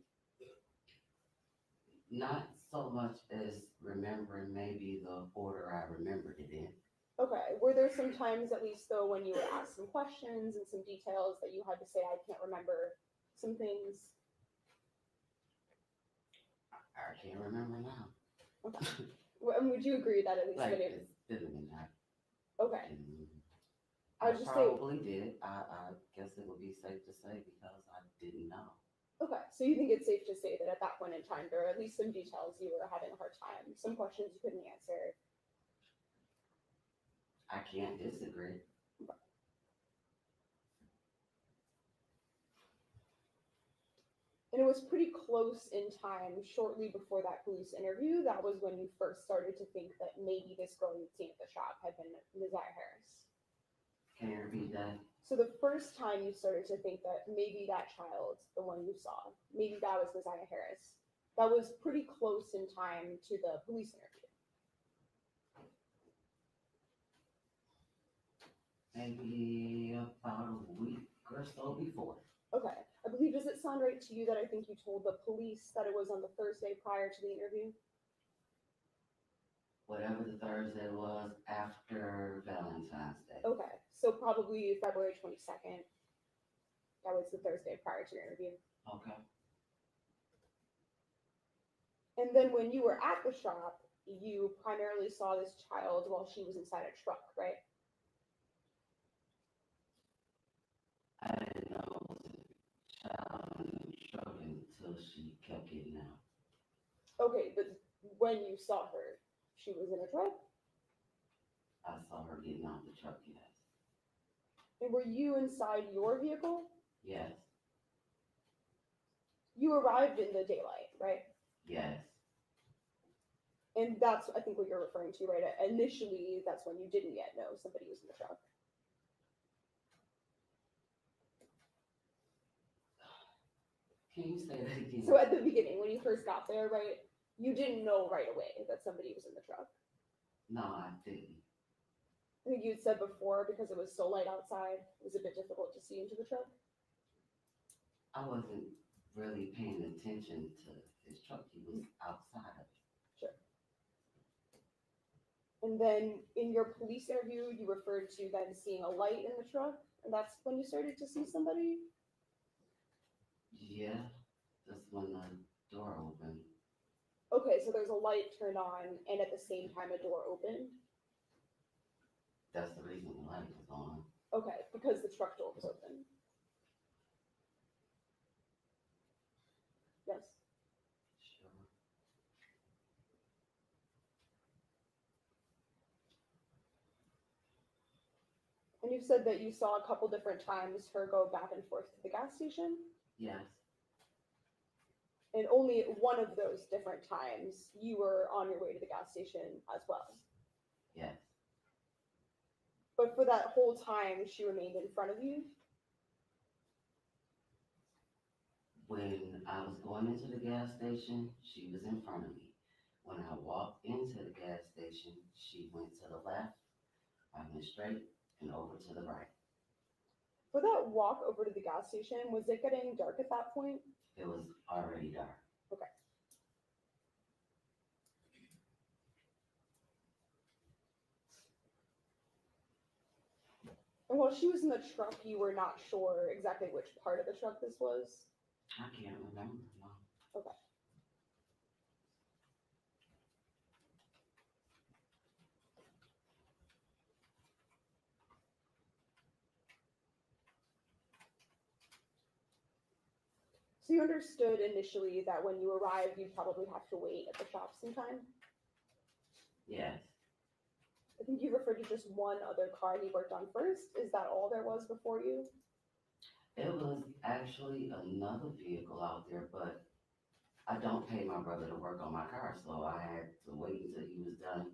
[SPEAKER 13] Not so much as remembering maybe the order I remembered it in.
[SPEAKER 14] Okay, were there some times at least though when you were asked some questions and some details that you had to say, I can't remember some things?
[SPEAKER 13] I can't remember now.
[SPEAKER 14] Okay. And would you agree that at least
[SPEAKER 13] Like,
[SPEAKER 14] when it,
[SPEAKER 13] it's vivid,
[SPEAKER 14] okay, I
[SPEAKER 13] I
[SPEAKER 14] would just say,
[SPEAKER 13] probably did. I guess it would be safe to say because I didn't know.
[SPEAKER 14] okay, so you think it's safe to say that at that point in time, there are at least some details you were having a hard time, some questions you couldn't answer?
[SPEAKER 13] I can't disagree.
[SPEAKER 14] And it was pretty close in time, shortly before that police interview, that was when you first started to think that maybe this girl you'd seen at the shop had been Messiah Harris.
[SPEAKER 13] Can you repeat that?
[SPEAKER 14] So the first time you started to think that maybe that child, the one you saw, maybe that was Messiah Harris, that was pretty close in time to the police interview.
[SPEAKER 13] Maybe about a week or so before.
[SPEAKER 14] Okay, I believe, does it sound right to you that I think you told the police that it was on the Thursday prior to the interview?
[SPEAKER 13] Whatever the Thursday was after Valentine's Day.
[SPEAKER 14] Okay, so probably February 22nd. That was the Thursday prior to your interview.
[SPEAKER 13] Okay.
[SPEAKER 14] And then when you were at the shop, you primarily saw this child while she was inside a truck, right?
[SPEAKER 13] I didn't know it was a child in the truck until she kept getting out.
[SPEAKER 14] Okay, but when you saw her, she was in a truck?
[SPEAKER 13] I saw her getting out the truck, yes.
[SPEAKER 14] And were you inside your vehicle?
[SPEAKER 13] Yes,
[SPEAKER 14] You arrived in the daylight, right?
[SPEAKER 13] yes,
[SPEAKER 14] And that's, I think, what you're referring to, right? Initially, that's when you didn't yet know somebody was in the truck.
[SPEAKER 13] Can you say that again?
[SPEAKER 14] So at the beginning, when you first got there, right, you didn't know right away that somebody was in the truck.
[SPEAKER 13] No, I didn't.
[SPEAKER 14] I think you had said before, because it was so light outside, it was a bit difficult to see into the truck.
[SPEAKER 13] I wasn't really paying attention to his truck. He was outside of it.
[SPEAKER 14] Sure. And then in your police interview, you referred to then seeing a light in the truck, and that's when you started to see somebody?
[SPEAKER 13] Yeah, that's when the door opened.
[SPEAKER 14] Okay, so there's a light turned on, and at the same time, a door opened?
[SPEAKER 13] That's the reason the light was on.
[SPEAKER 14] Okay, because the truck door was open. Yes.
[SPEAKER 13] Sure.
[SPEAKER 14] And you said that you saw a couple different times her go back and forth to the gas station?
[SPEAKER 13] Yes,
[SPEAKER 14] And only one of those different times you were on your way to the gas station as well.
[SPEAKER 13] yes,
[SPEAKER 14] But for that whole time, she remained in front of you?
[SPEAKER 13] when I was going into the gas station, she was in front of me. When I walked into the gas station, she went to the left, I went straight, and over to the right.
[SPEAKER 14] For that walk over to the gas station, was it getting dark at that point?
[SPEAKER 13] It was already dark.
[SPEAKER 14] Okay. And while she was in the truck, you were not sure exactly which part of the truck this was?
[SPEAKER 13] I can't remember, no.
[SPEAKER 14] Okay. So you understood initially that when you arrived, you'd probably have to wait at the shop sometime?
[SPEAKER 13] Yes,
[SPEAKER 14] I think you referred to just one other car he worked on first. Is that all there was before you?
[SPEAKER 13] it was actually another vehicle out there, but I don't pay my brother to work on my car, so I had to wait until he was done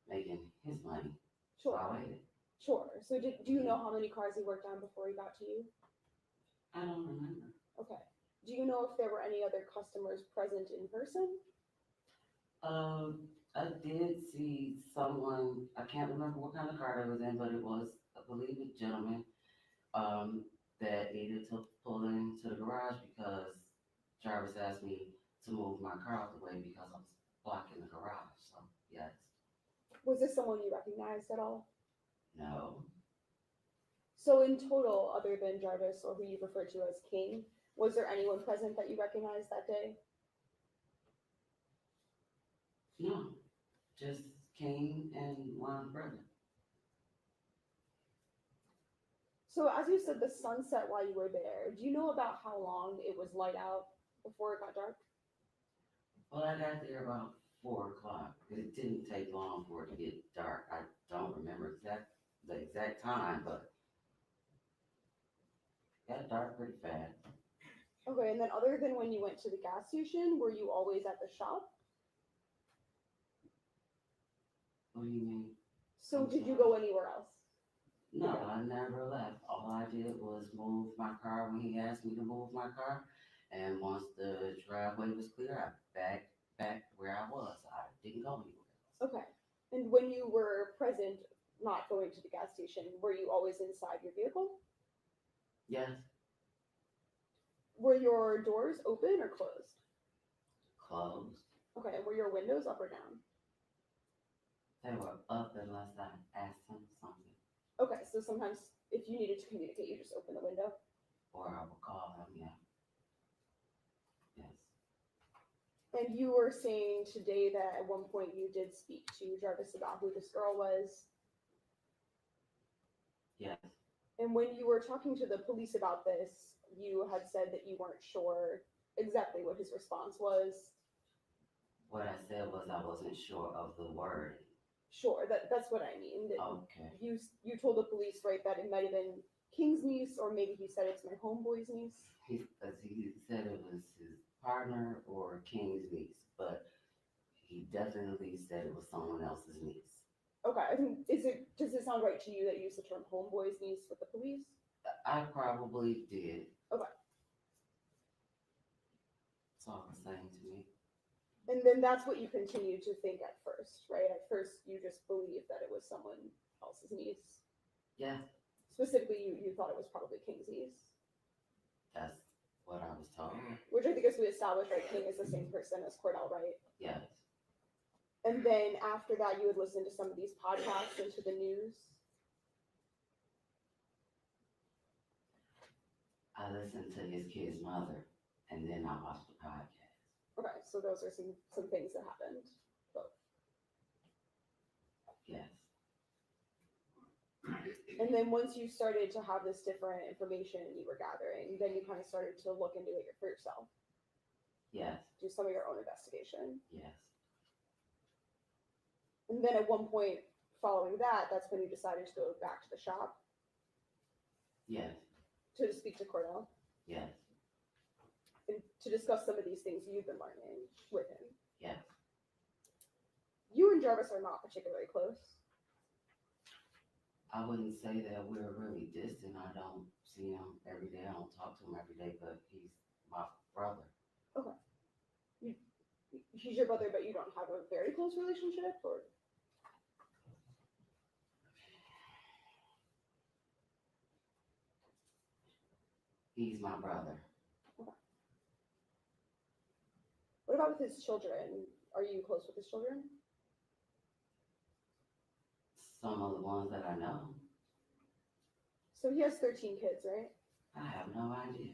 [SPEAKER 13] making his money. So
[SPEAKER 14] Sure.
[SPEAKER 13] I waited.
[SPEAKER 14] Sure. So do you know how many cars he worked on before he got to you?
[SPEAKER 13] I don't remember.
[SPEAKER 14] Okay. Do you know if there were any other customers present in person?
[SPEAKER 13] I did see someone, I can't remember what kind of car it was in, but it was, I believe, a gentleman. that needed to pull into the garage because Jarvis asked me to move my car out the way because I was blocking the garage, so, yes.
[SPEAKER 14] Was this someone you recognized at all?
[SPEAKER 13] No,
[SPEAKER 14] So in total, other than Jarvis or who you refer to as King, was there anyone present that you recognized that day?
[SPEAKER 13] no, just King and my brother.
[SPEAKER 14] So as you said, the sun set while you were there. Do you know about how long it was light out before it got dark?
[SPEAKER 13] Well, I got there about 4 o'clock. It didn't take long for it to get dark. I don't remember the exact time, but it got dark pretty fast.
[SPEAKER 14] Okay, and then other than when you went to the gas station, were you always at the shop?
[SPEAKER 13] What do you mean?
[SPEAKER 14] So
[SPEAKER 13] I'm
[SPEAKER 14] did you
[SPEAKER 13] sorry.
[SPEAKER 14] go anywhere else?
[SPEAKER 13] No, I never left. All I did was move my car when he asked me to move my car. And once the driveway was clear, I back where I was. I didn't go anywhere else.
[SPEAKER 14] Okay. And when you were present, not going to the gas station, were you always inside your vehicle?
[SPEAKER 13] Yes,
[SPEAKER 14] Were your doors open or closed?
[SPEAKER 13] closed.
[SPEAKER 14] Okay, and were your windows up or down?
[SPEAKER 13] They were up unless I asked him something.
[SPEAKER 14] Okay, so sometimes if you needed to communicate, you just open the window.
[SPEAKER 13] Or I would call him, yeah. Yes.
[SPEAKER 14] And you were saying today that at one point you did speak to Jarvis about who this girl was.
[SPEAKER 13] Yes.
[SPEAKER 14] And when you were talking to the police about this, you had said that you weren't sure exactly what his response was.
[SPEAKER 13] What I said was I wasn't sure of the word.
[SPEAKER 14] Sure, that's what I mean. That
[SPEAKER 13] Okay.
[SPEAKER 14] You told the police, right, that it might have been King's niece, or maybe he said it's my homeboy's niece.
[SPEAKER 13] He said it was his partner or King's niece, but he definitely said it was someone else's niece.
[SPEAKER 14] Okay, I think does it sound right to you that you used the term homeboy's niece with the police?
[SPEAKER 13] I probably did.
[SPEAKER 14] Okay.
[SPEAKER 13] That's all it's saying to me.
[SPEAKER 14] And then that's what you continued to think at first, right? At first, you just believed that it was someone else's niece.
[SPEAKER 13] Yeah,
[SPEAKER 14] Specifically, you thought it was probably King's niece,
[SPEAKER 13] that's what I was told.
[SPEAKER 14] which I think as we established, right, King is the same person as Cordell, right?
[SPEAKER 13] Yes.
[SPEAKER 14] And then after that, you would listen to some of these podcasts and to the news.
[SPEAKER 13] I listened to his kid's mother, and then I watched the podcast.
[SPEAKER 14] Okay, so those are some things that happened.
[SPEAKER 13] Yes.
[SPEAKER 14] And then once you started to have this different information you were gathering, then you kind of started to look into it for yourself,
[SPEAKER 13] Yes.
[SPEAKER 14] do some of your own investigation.
[SPEAKER 13] Yes.
[SPEAKER 14] And then at one point following that, that's when you decided to go back to the shop
[SPEAKER 13] Yes.
[SPEAKER 14] to speak to Cordell
[SPEAKER 13] Yes.
[SPEAKER 14] and to discuss some of these things you've been learning with him.
[SPEAKER 13] Yes.
[SPEAKER 14] You and Jarvis are not particularly close.
[SPEAKER 13] I wouldn't say that we're really distant. I don't see him every day. I don't talk to him every day, but he's my brother.
[SPEAKER 14] Okay. He's your brother, but you don't have a very close relationship, or?
[SPEAKER 13] He's my brother.
[SPEAKER 14] What about with his children? Are you close with his children?
[SPEAKER 13] Some of the ones that I know,
[SPEAKER 14] So he has 13 kids, right?
[SPEAKER 13] I have no idea.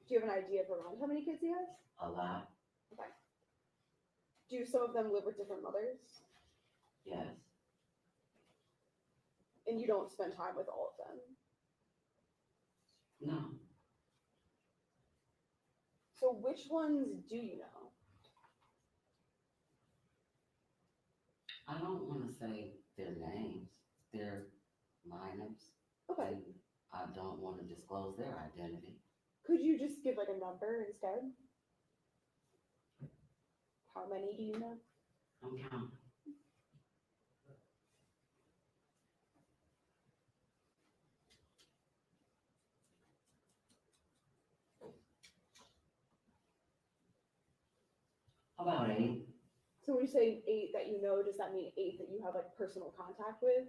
[SPEAKER 14] Do you have an idea of around how many kids he has?
[SPEAKER 13] A lot.
[SPEAKER 14] Okay. Do some of them live with different mothers?
[SPEAKER 13] Yes.
[SPEAKER 14] And you don't spend time with all of them?
[SPEAKER 13] No.
[SPEAKER 14] So which ones do you know?
[SPEAKER 13] I don't want to say their names. They're minors.
[SPEAKER 14] Okay.
[SPEAKER 13] And I don't want to disclose their identity.
[SPEAKER 14] Could you just give like a number instead? How many do you know?
[SPEAKER 13] I'm counting. About 8.
[SPEAKER 14] So when you say 8 that you know, does that mean 8 that you have like personal contact with?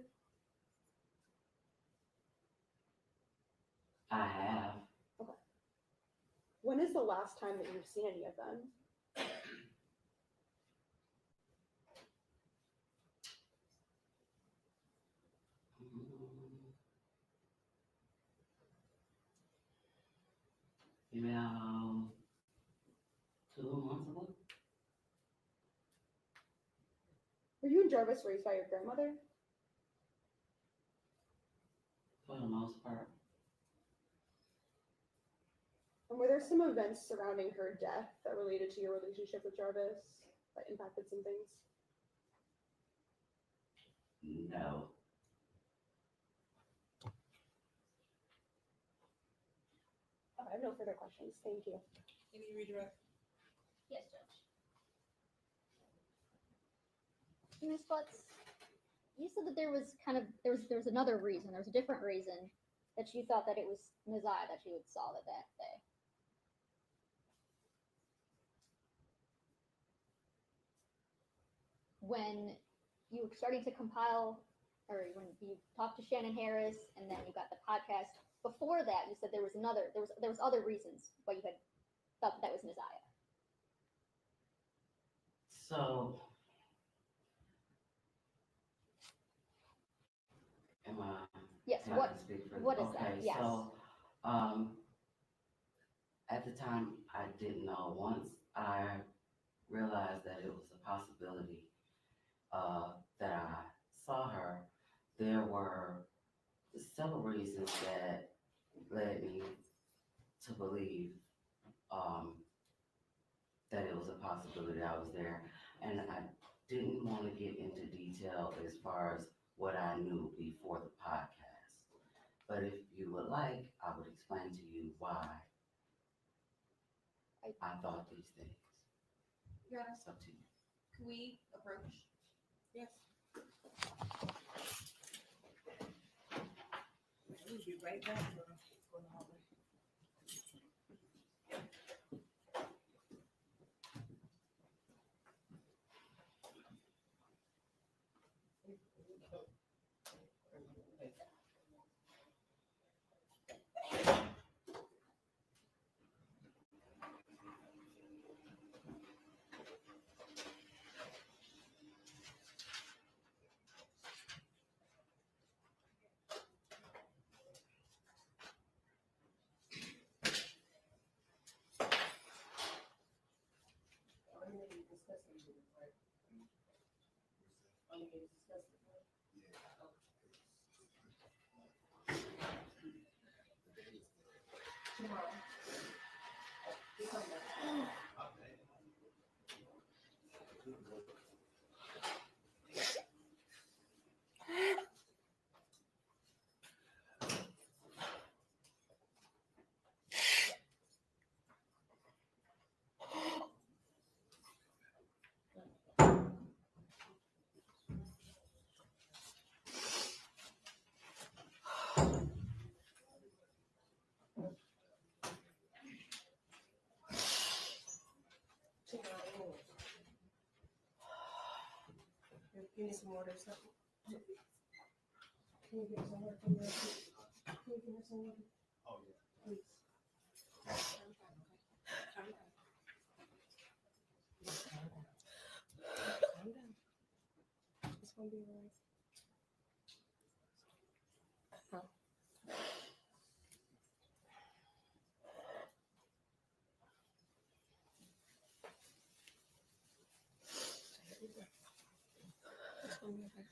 [SPEAKER 13] I have.
[SPEAKER 14] When is the last time that you've seen any of them?
[SPEAKER 13] About 2 months ago.
[SPEAKER 14] Were you and Jarvis raised by your grandmother?
[SPEAKER 13] For the most part.
[SPEAKER 14] And were there some events surrounding her death that related to your relationship with Jarvis that impacted some things?
[SPEAKER 13] No.
[SPEAKER 14] I have no further questions. Thank you.
[SPEAKER 6] Any redirect?
[SPEAKER 2] Yes, Judge.
[SPEAKER 3] Ms. Butts, you said that there was another reason, there was a different reason that you thought that it was Messiah that you had assaulted that day. When you were starting to compile, or when you talked to Shannon Harris, and then you got the podcast, before that you said there was other reasons why you had thought that was Messiah.
[SPEAKER 13] So, am I?
[SPEAKER 3] Yes,
[SPEAKER 13] can I
[SPEAKER 3] what
[SPEAKER 13] speak for-
[SPEAKER 3] what is that?
[SPEAKER 13] Okay,
[SPEAKER 3] Yes.
[SPEAKER 13] so, at the time, I didn't know. Once I realized that it was a possibility, that I saw her, there were several reasons that led me to believe, that it was a possibility I was there. And I didn't want to get into detail as far as what I knew before the podcast. But if you would like, I would explain to you why I thought these things.
[SPEAKER 6] Yeah.
[SPEAKER 13] It's up to you.
[SPEAKER 6] Can we approach? Yes. We'll be right back. Go in the hallway. Tomorrow. We come back. You need some water or something? Can you get some water from there? Can you give me some water?
[SPEAKER 10] Oh, yeah.
[SPEAKER 6] Please. Calm down, okay? Calm down. Calm down. It's gonna be all right. It's gonna be okay.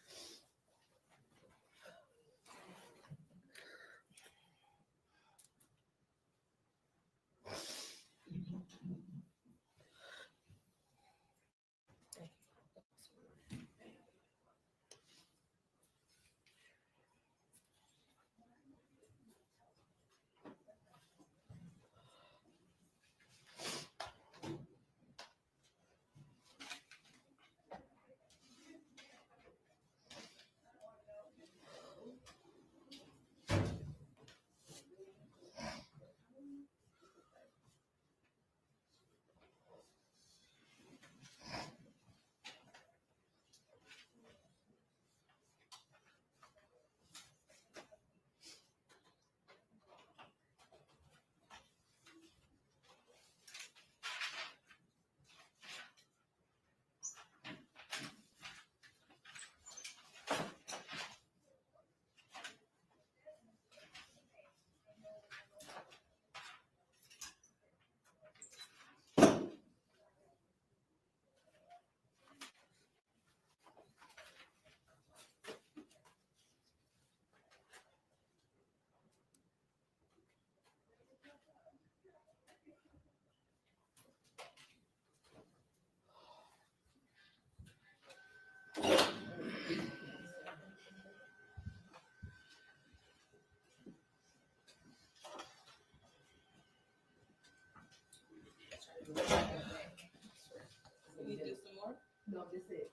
[SPEAKER 6] just it.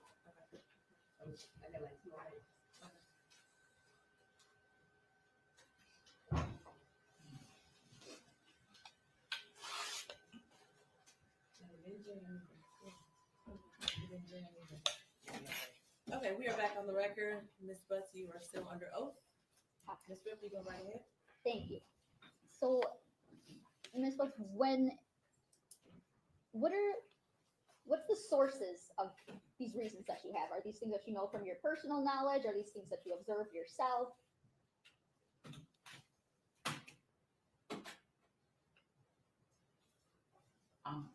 [SPEAKER 6] I got like 2 hours. Okay, we are back on the record. Ms. Butts, you are still under oath. Ms. Ripley, go right ahead.
[SPEAKER 3] Thank you. So, Ms. Woods, what's the sources of these reasons that you have? Are these things that you know from your personal knowledge? Are these things that you observe yourself?
[SPEAKER 13] I'm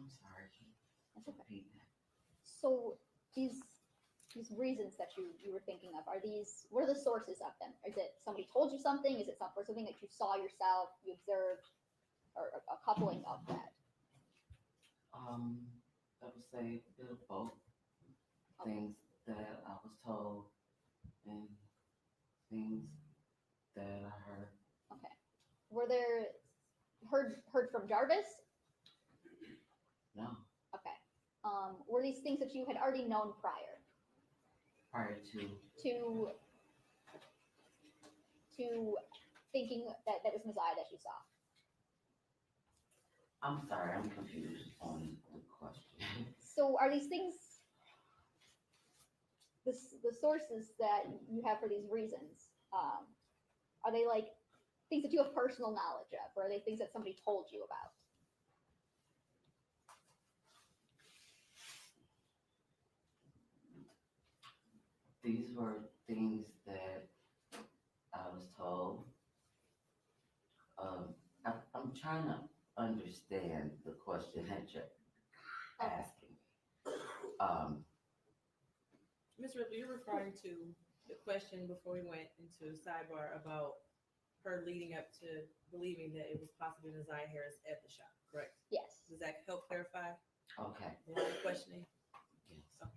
[SPEAKER 13] sorry.
[SPEAKER 3] That's okay.
[SPEAKER 13] Repeat that.
[SPEAKER 3] So these reasons that you were thinking of, what are the sources of them? Is it somebody told you something? Is it something that you saw yourself, you observed, or a coupling of that?
[SPEAKER 13] I would say a bit of both. Things that I was told and things that I heard.
[SPEAKER 3] Okay. Were there heard from Jarvis?
[SPEAKER 13] No,
[SPEAKER 3] Okay. Were these things that you had already known prior
[SPEAKER 13] prior to
[SPEAKER 3] to thinking that was Messiah that you saw?
[SPEAKER 13] I'm sorry, I'm confused on the question.
[SPEAKER 3] So are these things the sources that you have for these reasons? Are they like things that you have personal knowledge of, or are they things that somebody told you about?
[SPEAKER 13] These were things that I was told. I'm trying to understand the question that you're asking.
[SPEAKER 6] Ms. Ripley, you're referring to the question before we went into sidebar about her leading up to believing that it was possibly Naziah Harris at the shop, correct?
[SPEAKER 3] Yes.
[SPEAKER 6] Does that help clarify
[SPEAKER 13] Okay.
[SPEAKER 6] the line of questioning?
[SPEAKER 13] Yes.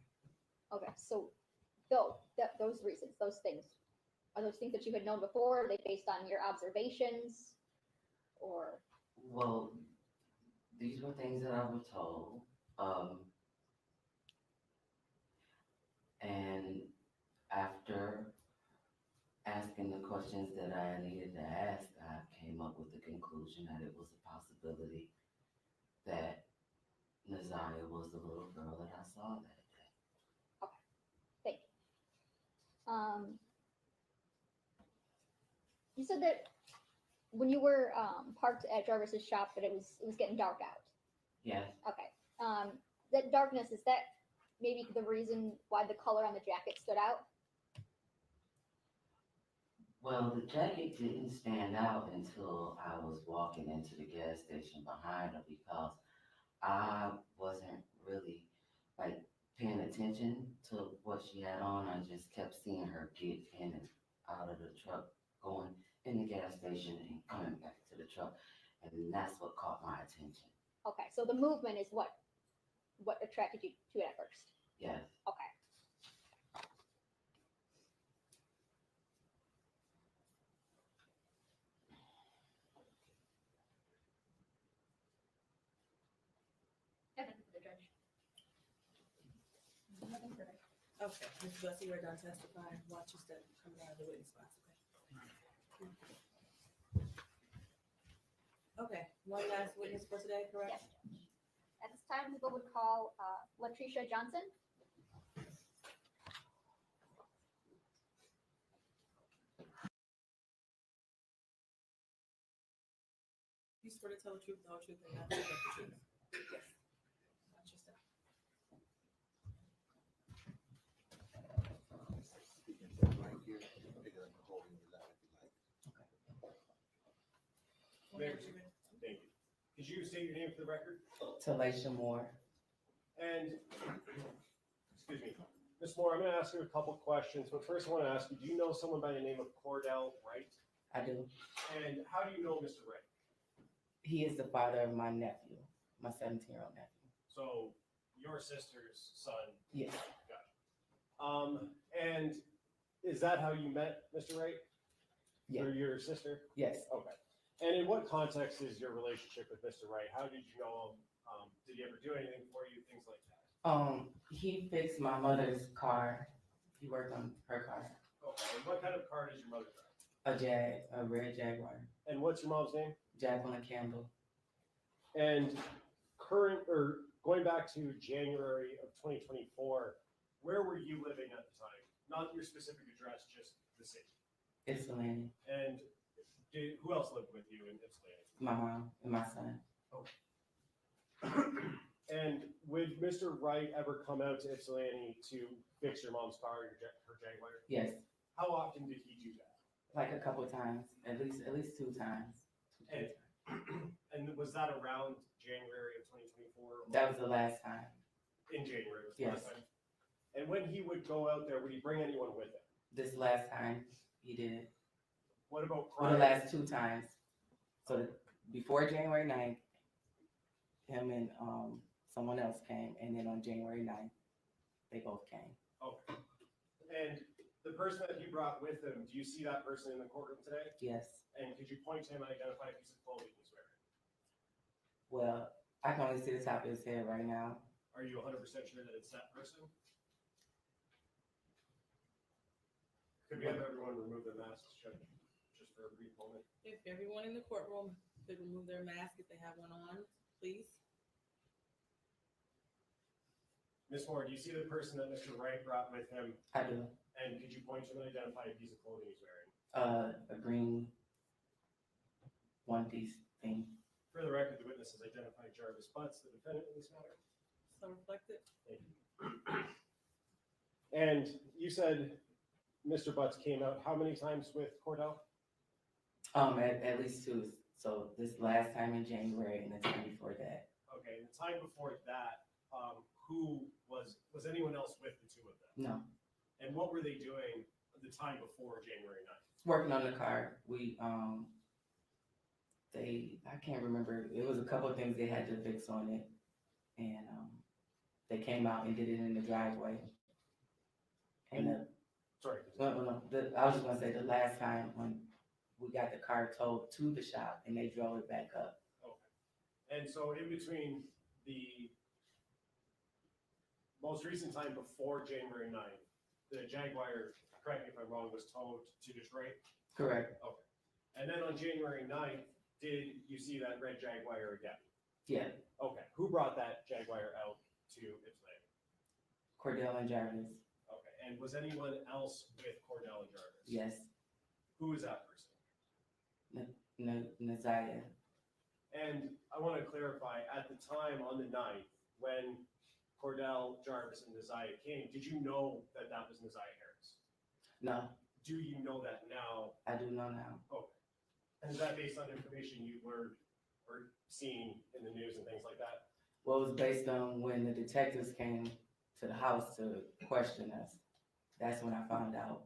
[SPEAKER 3] Okay. So those reasons, those things, are those things that you had known before? Are they based on your observations, or?
[SPEAKER 13] Well, these were things that I was told. And after asking the questions that I needed to ask, I came up with the conclusion that it was a possibility that Naziah was the little girl that I saw that day.
[SPEAKER 3] Okay, thank you. You said that when you were parked at Jarvis's shop, that it was getting dark out.
[SPEAKER 13] Yes.
[SPEAKER 3] Okay. That darkness, is that maybe the reason why the color on the jacket stood out?
[SPEAKER 13] Well, the jacket didn't stand out until I was walking into the gas station behind her because I wasn't really like paying attention to what she had on. I just kept seeing her get in and out of the truck, going in the gas station and coming back to the truck. And that's what caught my attention.
[SPEAKER 3] Okay, so the movement is what attracted you to it at first.
[SPEAKER 13] Yes.
[SPEAKER 3] Okay.
[SPEAKER 6] Okay, Ms. Bussey, you're done testifying. Watch your step coming out of the witness box, okay? Okay, one last witness for today, correct?
[SPEAKER 3] Yes, Judge. At this time, people would call Latricia Johnson.
[SPEAKER 6] You swear to tell the truth, the whole truth, and nothing but the truth. Yes. Watch your step.
[SPEAKER 1] Speaking from right here, pick it up and hold it in your lap if you like.
[SPEAKER 10] Mayor, thank you. Could you state your name for the record?
[SPEAKER 13] Talasha Moore.
[SPEAKER 10] And, excuse me, Ms. Moore, I'm gonna ask you a couple questions, but first I wanna ask you, do you know someone by the name of Cordell Wright?
[SPEAKER 4] I do.
[SPEAKER 10] And how do you know Mr. Wright?
[SPEAKER 4] He is the father of my nephew, my 17-year-old nephew.
[SPEAKER 10] So, your sister's son?
[SPEAKER 4] Yes.
[SPEAKER 10] Gotcha. And is that how you met Mr. Wright?
[SPEAKER 4] Yeah.
[SPEAKER 10] Or your sister?
[SPEAKER 4] Yes.
[SPEAKER 10] Okay. And in what context is your relationship with Mr. Wright? How did you know him? Did he ever do anything for you? Things like that?
[SPEAKER 4] He fixed my mother's car. He worked on her car.
[SPEAKER 10] Okay, and what kind of car does your mother drive?
[SPEAKER 4] A red Jaguar.
[SPEAKER 10] And what's your mom's name?
[SPEAKER 4] Jacqueline Campbell.
[SPEAKER 10] And current, or going back to January of 2024, where were you living at the time? Not your specific address, just the city.
[SPEAKER 4] Ypsilanti.
[SPEAKER 10] And who else lived with you in Ypsilanti?
[SPEAKER 4] My mom and my son.
[SPEAKER 10] And would Mr. Wright ever come out to Ypsilanti to fix your mom's car, her Jaguar?
[SPEAKER 4] Yes,
[SPEAKER 10] How often did he do that?
[SPEAKER 4] like a couple times, at least 2 times.
[SPEAKER 10] And was that around January of 2024?
[SPEAKER 4] That was the last time.
[SPEAKER 10] In January was the
[SPEAKER 4] Yes.
[SPEAKER 10] last time? And when he would go out there, would he bring anyone with him?
[SPEAKER 4] This last time he did.
[SPEAKER 10] What about
[SPEAKER 4] Or
[SPEAKER 10] prior?
[SPEAKER 4] the last 2 times. So before January 9th, him and someone else came, and then on January 9th, they both came.
[SPEAKER 10] Okay. And the person that he brought with him, do you see that person in the courtroom today?
[SPEAKER 4] Yes.
[SPEAKER 10] And could you point to him and identify a piece of clothing he's wearing?
[SPEAKER 4] Well, I can only see the top of his head right now.
[SPEAKER 10] Are you 100% sure that it's that person? Could we have everyone remove their masks, Judge, just for a brief moment?
[SPEAKER 6] If everyone in the courtroom could remove their mask if they have one on, please.
[SPEAKER 10] Ms. Moore, do you see the person that Mr. Wright brought with him?
[SPEAKER 4] I do.
[SPEAKER 10] And could you point to him and identify a piece of clothing he's wearing?
[SPEAKER 4] A green one-piece thing.
[SPEAKER 10] For the record, the witness has identified Jarvis Butts, the defendant in this matter.
[SPEAKER 6] So reflected.
[SPEAKER 10] Thank you. And you said Mr. Butts came out how many times with Cordell?
[SPEAKER 4] At least 2. So this last time in January and the time before that.
[SPEAKER 10] Okay, and the time before that, who was anyone else with the 2 of them?
[SPEAKER 4] No.
[SPEAKER 10] And what were they doing the time before January 9th?
[SPEAKER 4] Working on the car. I can't remember. It was a couple of things they had to fix on it. And they came out and did it in the driveway. And
[SPEAKER 10] Sorry.
[SPEAKER 4] no. I was just gonna say the last time when we got the car towed to the shop and they drove it back up.
[SPEAKER 10] Okay. And so in between the most recent time before January 9th, the Jaguar, correct me if I'm wrong, was towed to Detroit?
[SPEAKER 4] Correct.
[SPEAKER 10] Okay. And then on January 9th, did you see that red Jaguar again?
[SPEAKER 4] Yeah.
[SPEAKER 10] Okay. Who brought that Jaguar out to Ypsilanti?
[SPEAKER 4] Cordell and Jarvis.
[SPEAKER 10] Okay. And was anyone else with Cordell and Jarvis?
[SPEAKER 4] Yes.
[SPEAKER 10] Who is that person?
[SPEAKER 4] Naziah.
[SPEAKER 10] And I want to clarify, at the time on the 9th, when Cordell, Jarvis, and Naziah came, did you know that that was Naziah Harris?
[SPEAKER 4] No.
[SPEAKER 10] Do you know that now?
[SPEAKER 4] I do know now.
[SPEAKER 10] Okay. And is that based on information you learned or seen in the news and things like that?
[SPEAKER 4] Well, it was based on when the detectives came to the house to question us. That's when I found out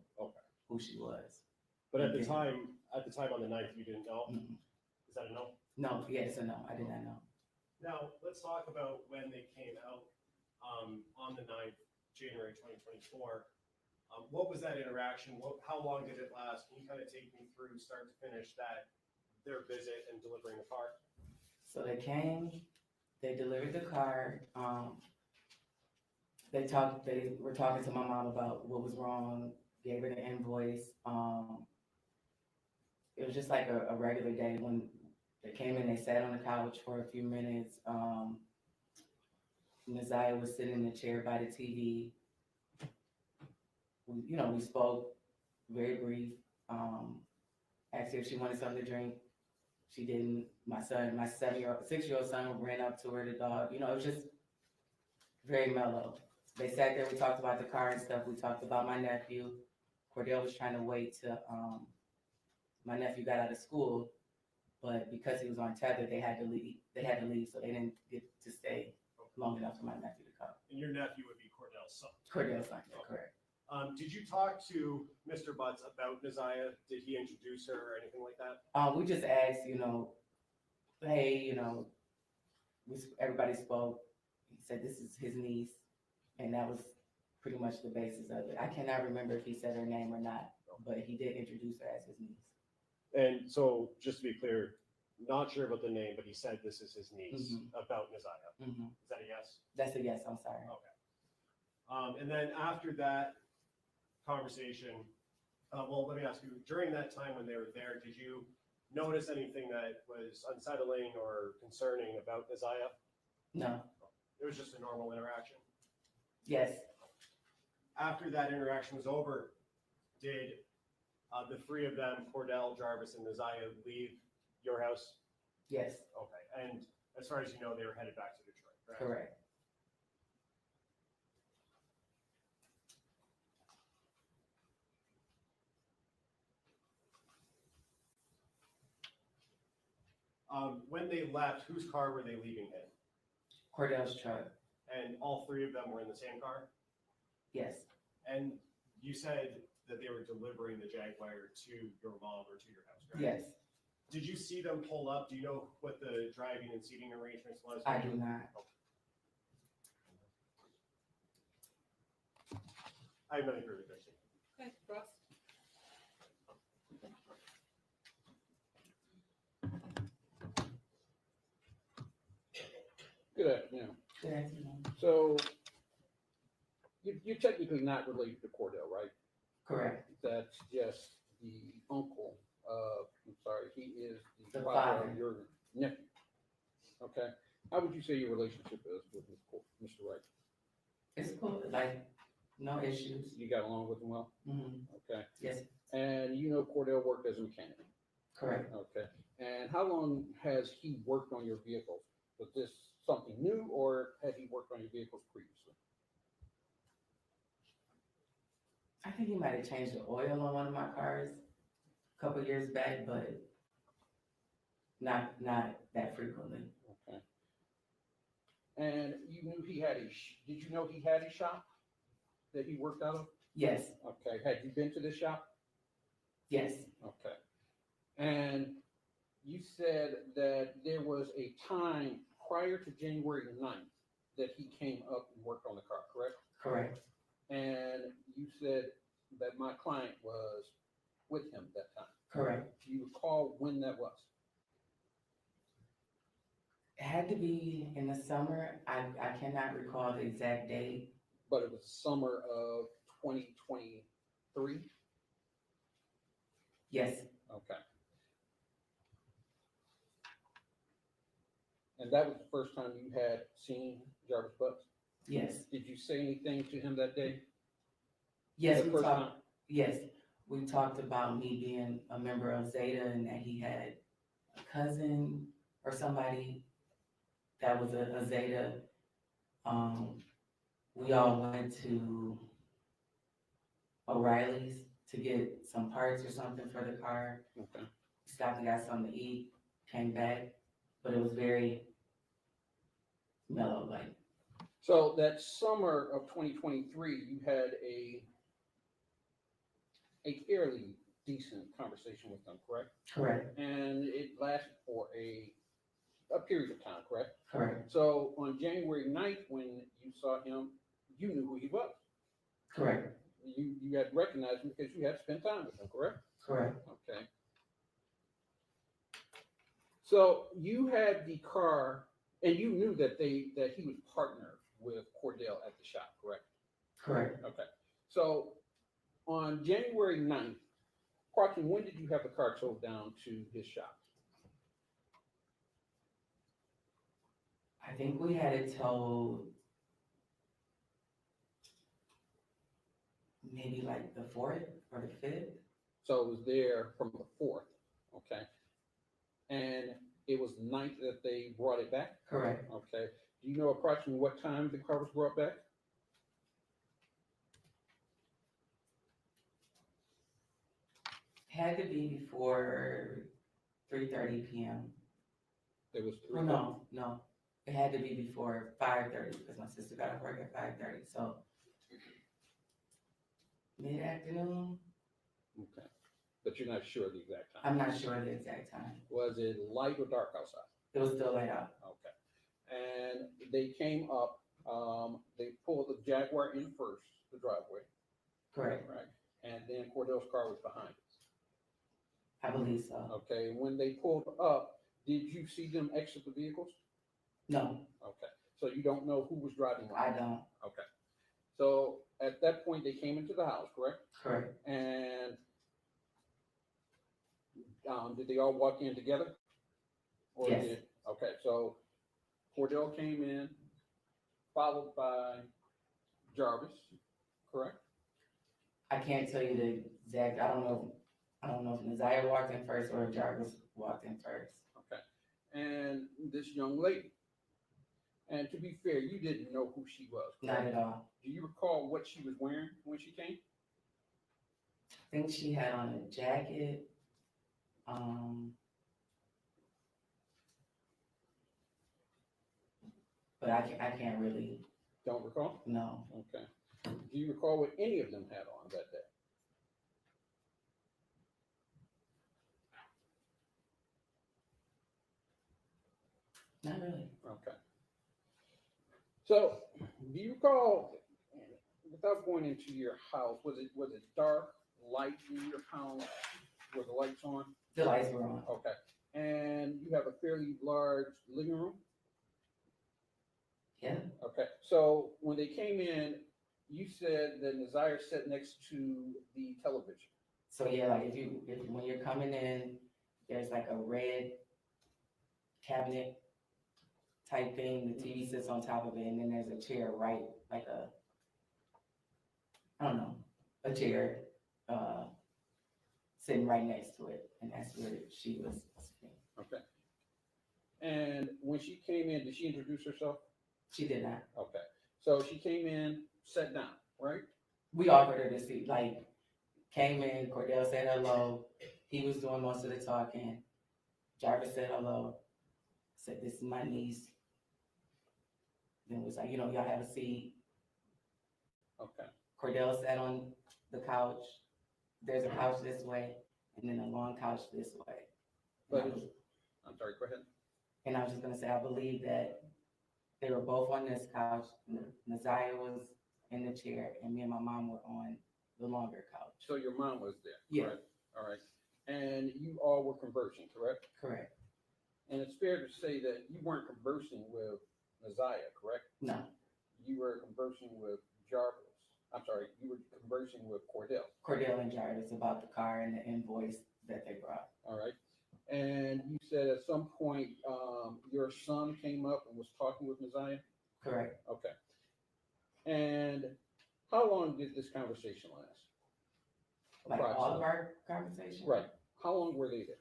[SPEAKER 4] who she was.
[SPEAKER 10] But at the time on the 9th, you didn't know?
[SPEAKER 4] Mm-mm.
[SPEAKER 10] Is that a no?
[SPEAKER 4] No, yes or no, I did not know.
[SPEAKER 10] Now, let's talk about when they came out on the 9th, January 2024. What was that interaction? How long did it last? Can you kind of take me through start to finish their visit and delivering the car?
[SPEAKER 4] So they came, they delivered the car. They were talking to my mom about what was wrong, gave her the invoice. It was just like a regular day when they came in, they sat on the couch for a few minutes. Naziah was sitting in the chair by the TV. We spoke, very brief. Asked her if she wanted something to drink. She didn't. My 6-year-old son ran up to her, the dog. It was just very mellow. They sat there, we talked about the car and stuff. We talked about my nephew. Cordell was trying to wait till my nephew got out of school, but because he was on tether, they had to leave, so they didn't get to stay long enough for my nephew to come.
[SPEAKER 10] And your nephew would be Cordell's son?
[SPEAKER 4] Cordell's son, correct.
[SPEAKER 10] Did you talk to Mr. Butts about Naziah? Did he introduce her or anything like that?
[SPEAKER 4] We just asked, hey, everybody spoke. He said this is his niece, and that was pretty much the basis of it. I cannot remember if he said her name or not, but he did introduce her as his niece.
[SPEAKER 10] And so, just to be clear, not sure about the name, but he said this is his niece, about Nazaya.
[SPEAKER 4] Mhm.
[SPEAKER 10] Is that a yes?
[SPEAKER 4] That's a yes, I'm sorry.
[SPEAKER 10] Okay. And then after that conversation, well, let me ask you, during that time when they were there, did you notice anything that was unsettling or concerning about Nazaya?
[SPEAKER 4] No,
[SPEAKER 10] It was just a normal interaction.
[SPEAKER 4] yes,
[SPEAKER 10] After that interaction was over, did the three of them, Cordell, Jarvis, and Nazaya, leave your house?
[SPEAKER 4] yes,
[SPEAKER 10] Okay, and as far as you know, they were headed back to Detroit, correct?
[SPEAKER 4] correct.
[SPEAKER 10] When they left, whose car were they leaving in?
[SPEAKER 4] Cordell's truck,
[SPEAKER 10] And all three of them were in the same car?
[SPEAKER 4] yes,
[SPEAKER 10] And you said that they were delivering the Jaguar to your mom or to your house, correct?
[SPEAKER 4] yes,
[SPEAKER 10] Did you see them pull up? Do you know what the driving and seating arrangements was?
[SPEAKER 4] I do not.
[SPEAKER 10] I have nothing further to say.
[SPEAKER 6] Okay, Ross?
[SPEAKER 15] Good afternoon.
[SPEAKER 4] Good afternoon.
[SPEAKER 15] So you're technically not related to Cordell, right?
[SPEAKER 4] Correct.
[SPEAKER 15] That's just the uncle of, I'm sorry, he is the
[SPEAKER 4] The
[SPEAKER 15] father
[SPEAKER 4] father.
[SPEAKER 15] of your nephew. Okay. How would you say your relationship is with Mr. Wright?
[SPEAKER 4] It's cool, like, no issues.
[SPEAKER 15] You got along with him well?
[SPEAKER 4] Mhm.
[SPEAKER 15] Okay.
[SPEAKER 4] Yes,
[SPEAKER 15] And you know Cordell worked as a mechanic?
[SPEAKER 4] correct.
[SPEAKER 15] Okay. And how long has he worked on your vehicles? Was this something new or had he worked on your vehicles previously?
[SPEAKER 4] I think he might have changed the oil on one of my cars a couple years back, but not that frequently.
[SPEAKER 15] Okay. And you knew he had did you know he had a shop that he worked out of?
[SPEAKER 4] Yes,
[SPEAKER 15] Okay. Had you been to the shop?
[SPEAKER 4] yes,
[SPEAKER 15] Okay. And you said that there was a time prior to January 9th that he came up and worked on the car, correct?
[SPEAKER 4] correct.
[SPEAKER 15] And you said that my client was with him that time.
[SPEAKER 4] Correct.
[SPEAKER 15] Do you recall when that was?
[SPEAKER 4] It had to be in the summer. I cannot recall the exact date.
[SPEAKER 15] But it was summer of 2023?
[SPEAKER 4] Yes,
[SPEAKER 15] Okay. And that was the first time you had seen Jarvis Butts?
[SPEAKER 4] yes,
[SPEAKER 15] Did you say anything to him that day?
[SPEAKER 4] yes,
[SPEAKER 15] The
[SPEAKER 4] we
[SPEAKER 15] first
[SPEAKER 4] talked,
[SPEAKER 15] time?
[SPEAKER 4] yes, we talked about me being a member of Zeta and that he had a cousin or somebody that was a Zeta. We all went to O'Reilly's to get some parts or something for the car.
[SPEAKER 15] Okay.
[SPEAKER 4] Stopped and got something to eat, came back, but it was very mellow, like.
[SPEAKER 15] So that summer of 2023, you had a fairly decent conversation with them, correct?
[SPEAKER 4] Correct,
[SPEAKER 15] And it lasted for a period of time, correct?
[SPEAKER 4] correct,
[SPEAKER 15] So on January 9th, when you saw him, you knew who he was.
[SPEAKER 4] correct,
[SPEAKER 15] You had recognized him because you had spent time with him, correct?
[SPEAKER 4] correct,
[SPEAKER 15] Okay. So you had the car, and you knew that he was partnered with Cordell at the shop, correct?
[SPEAKER 4] correct.
[SPEAKER 15] Okay. So on January 9th, approximately when did you have the car towed down to his shop?
[SPEAKER 4] I think we had it towed maybe like the 4th or the 5th.
[SPEAKER 15] So it was there from the 4th, okay? And it was the 9th that they brought it back?
[SPEAKER 4] Correct.
[SPEAKER 15] Okay. Do you know approximately what time the car was brought back?
[SPEAKER 4] Had to be before 3:30 p.m.
[SPEAKER 15] It was
[SPEAKER 4] Well,
[SPEAKER 15] 3:30?
[SPEAKER 4] no, it had to be before 5:30 because my sister got off work at 5:30, so mid-afternoon.
[SPEAKER 15] Okay. But you're not sure the exact time?
[SPEAKER 4] I'm not sure the exact time.
[SPEAKER 15] Was it light or dark outside?
[SPEAKER 4] It was still light out.
[SPEAKER 15] Okay. And they came up, they pulled the Jaguar in first, the driveway.
[SPEAKER 4] Correct.
[SPEAKER 15] Right. And then Cordell's car was behind it.
[SPEAKER 4] I believe so.
[SPEAKER 15] Okay. And when they pulled up, Did you see them exit the vehicles?
[SPEAKER 13] No,
[SPEAKER 15] Okay, so you don't know who was driving what?
[SPEAKER 13] I don't.
[SPEAKER 15] Okay, so at that point, they came into the house, correct?
[SPEAKER 13] Correct.
[SPEAKER 15] And did they all walk in together? Or
[SPEAKER 13] Yes.
[SPEAKER 15] Okay, so Cordell came in, followed by Jarvis, correct?
[SPEAKER 13] I can't tell you the exact, I don't know if Naziah walked in first or if Jarvis walked in first.
[SPEAKER 15] Okay, and this young lady. And to be fair, you didn't know who she was,
[SPEAKER 13] Not
[SPEAKER 15] correct?
[SPEAKER 13] at all.
[SPEAKER 15] Do you recall what she was wearing when she came?
[SPEAKER 13] I think she had on a jacket. But I can't really.
[SPEAKER 15] Don't recall?
[SPEAKER 13] No.
[SPEAKER 15] Okay. Do you recall what any of them had on that day?
[SPEAKER 13] Not really.
[SPEAKER 15] Okay. So, do you recall, without going into your house, was it dark, light in your house? Were the lights on?
[SPEAKER 13] The lights were on.
[SPEAKER 15] Okay. And you have a fairly large living room?
[SPEAKER 13] Yeah.
[SPEAKER 15] Okay. So when they came in, you said that Naziah sat next to the television.
[SPEAKER 13] So yeah, like if when you're coming in, there's like a red cabinet type thing. The TV sits on top of it, and then there's a chair right, like a chair sitting right next to it, and that's where she was sitting.
[SPEAKER 15] Okay. And when she came in, did she introduce herself?
[SPEAKER 13] She did not.
[SPEAKER 15] Okay. So she came in, sat down, right?
[SPEAKER 13] We offered her to see, like, came in, Cordell said hello. He was doing most of the talking. Jarvis said hello. Said, this is my niece. Then was like, y'all have a seat.
[SPEAKER 15] Okay.
[SPEAKER 13] Cordell sat on the couch. There's a couch this way, and then a long couch this way.
[SPEAKER 15] But I'm sorry, go ahead.
[SPEAKER 13] And I was just gonna say, I believe that they were both on this couch. Naziah was in the chair, and me and my mom were on the longer couch.
[SPEAKER 15] So your mom was there?
[SPEAKER 13] Yeah.
[SPEAKER 15] Correct? All right. And you all were conversing, correct?
[SPEAKER 13] Correct.
[SPEAKER 15] And it's fair to say that you weren't conversing with Naziah, correct?
[SPEAKER 13] No.
[SPEAKER 15] You were conversing with Jarvis. I'm sorry, you were conversing with Cordell.
[SPEAKER 13] Cordell and Jarvis about the car and the invoice that they brought.
[SPEAKER 15] All right. And you said at some point your son came up and was talking with Naziah?
[SPEAKER 13] Correct.
[SPEAKER 15] Okay. And how long did this conversation last?
[SPEAKER 13] Like all of our conversation?
[SPEAKER 15] Right. How long were they there?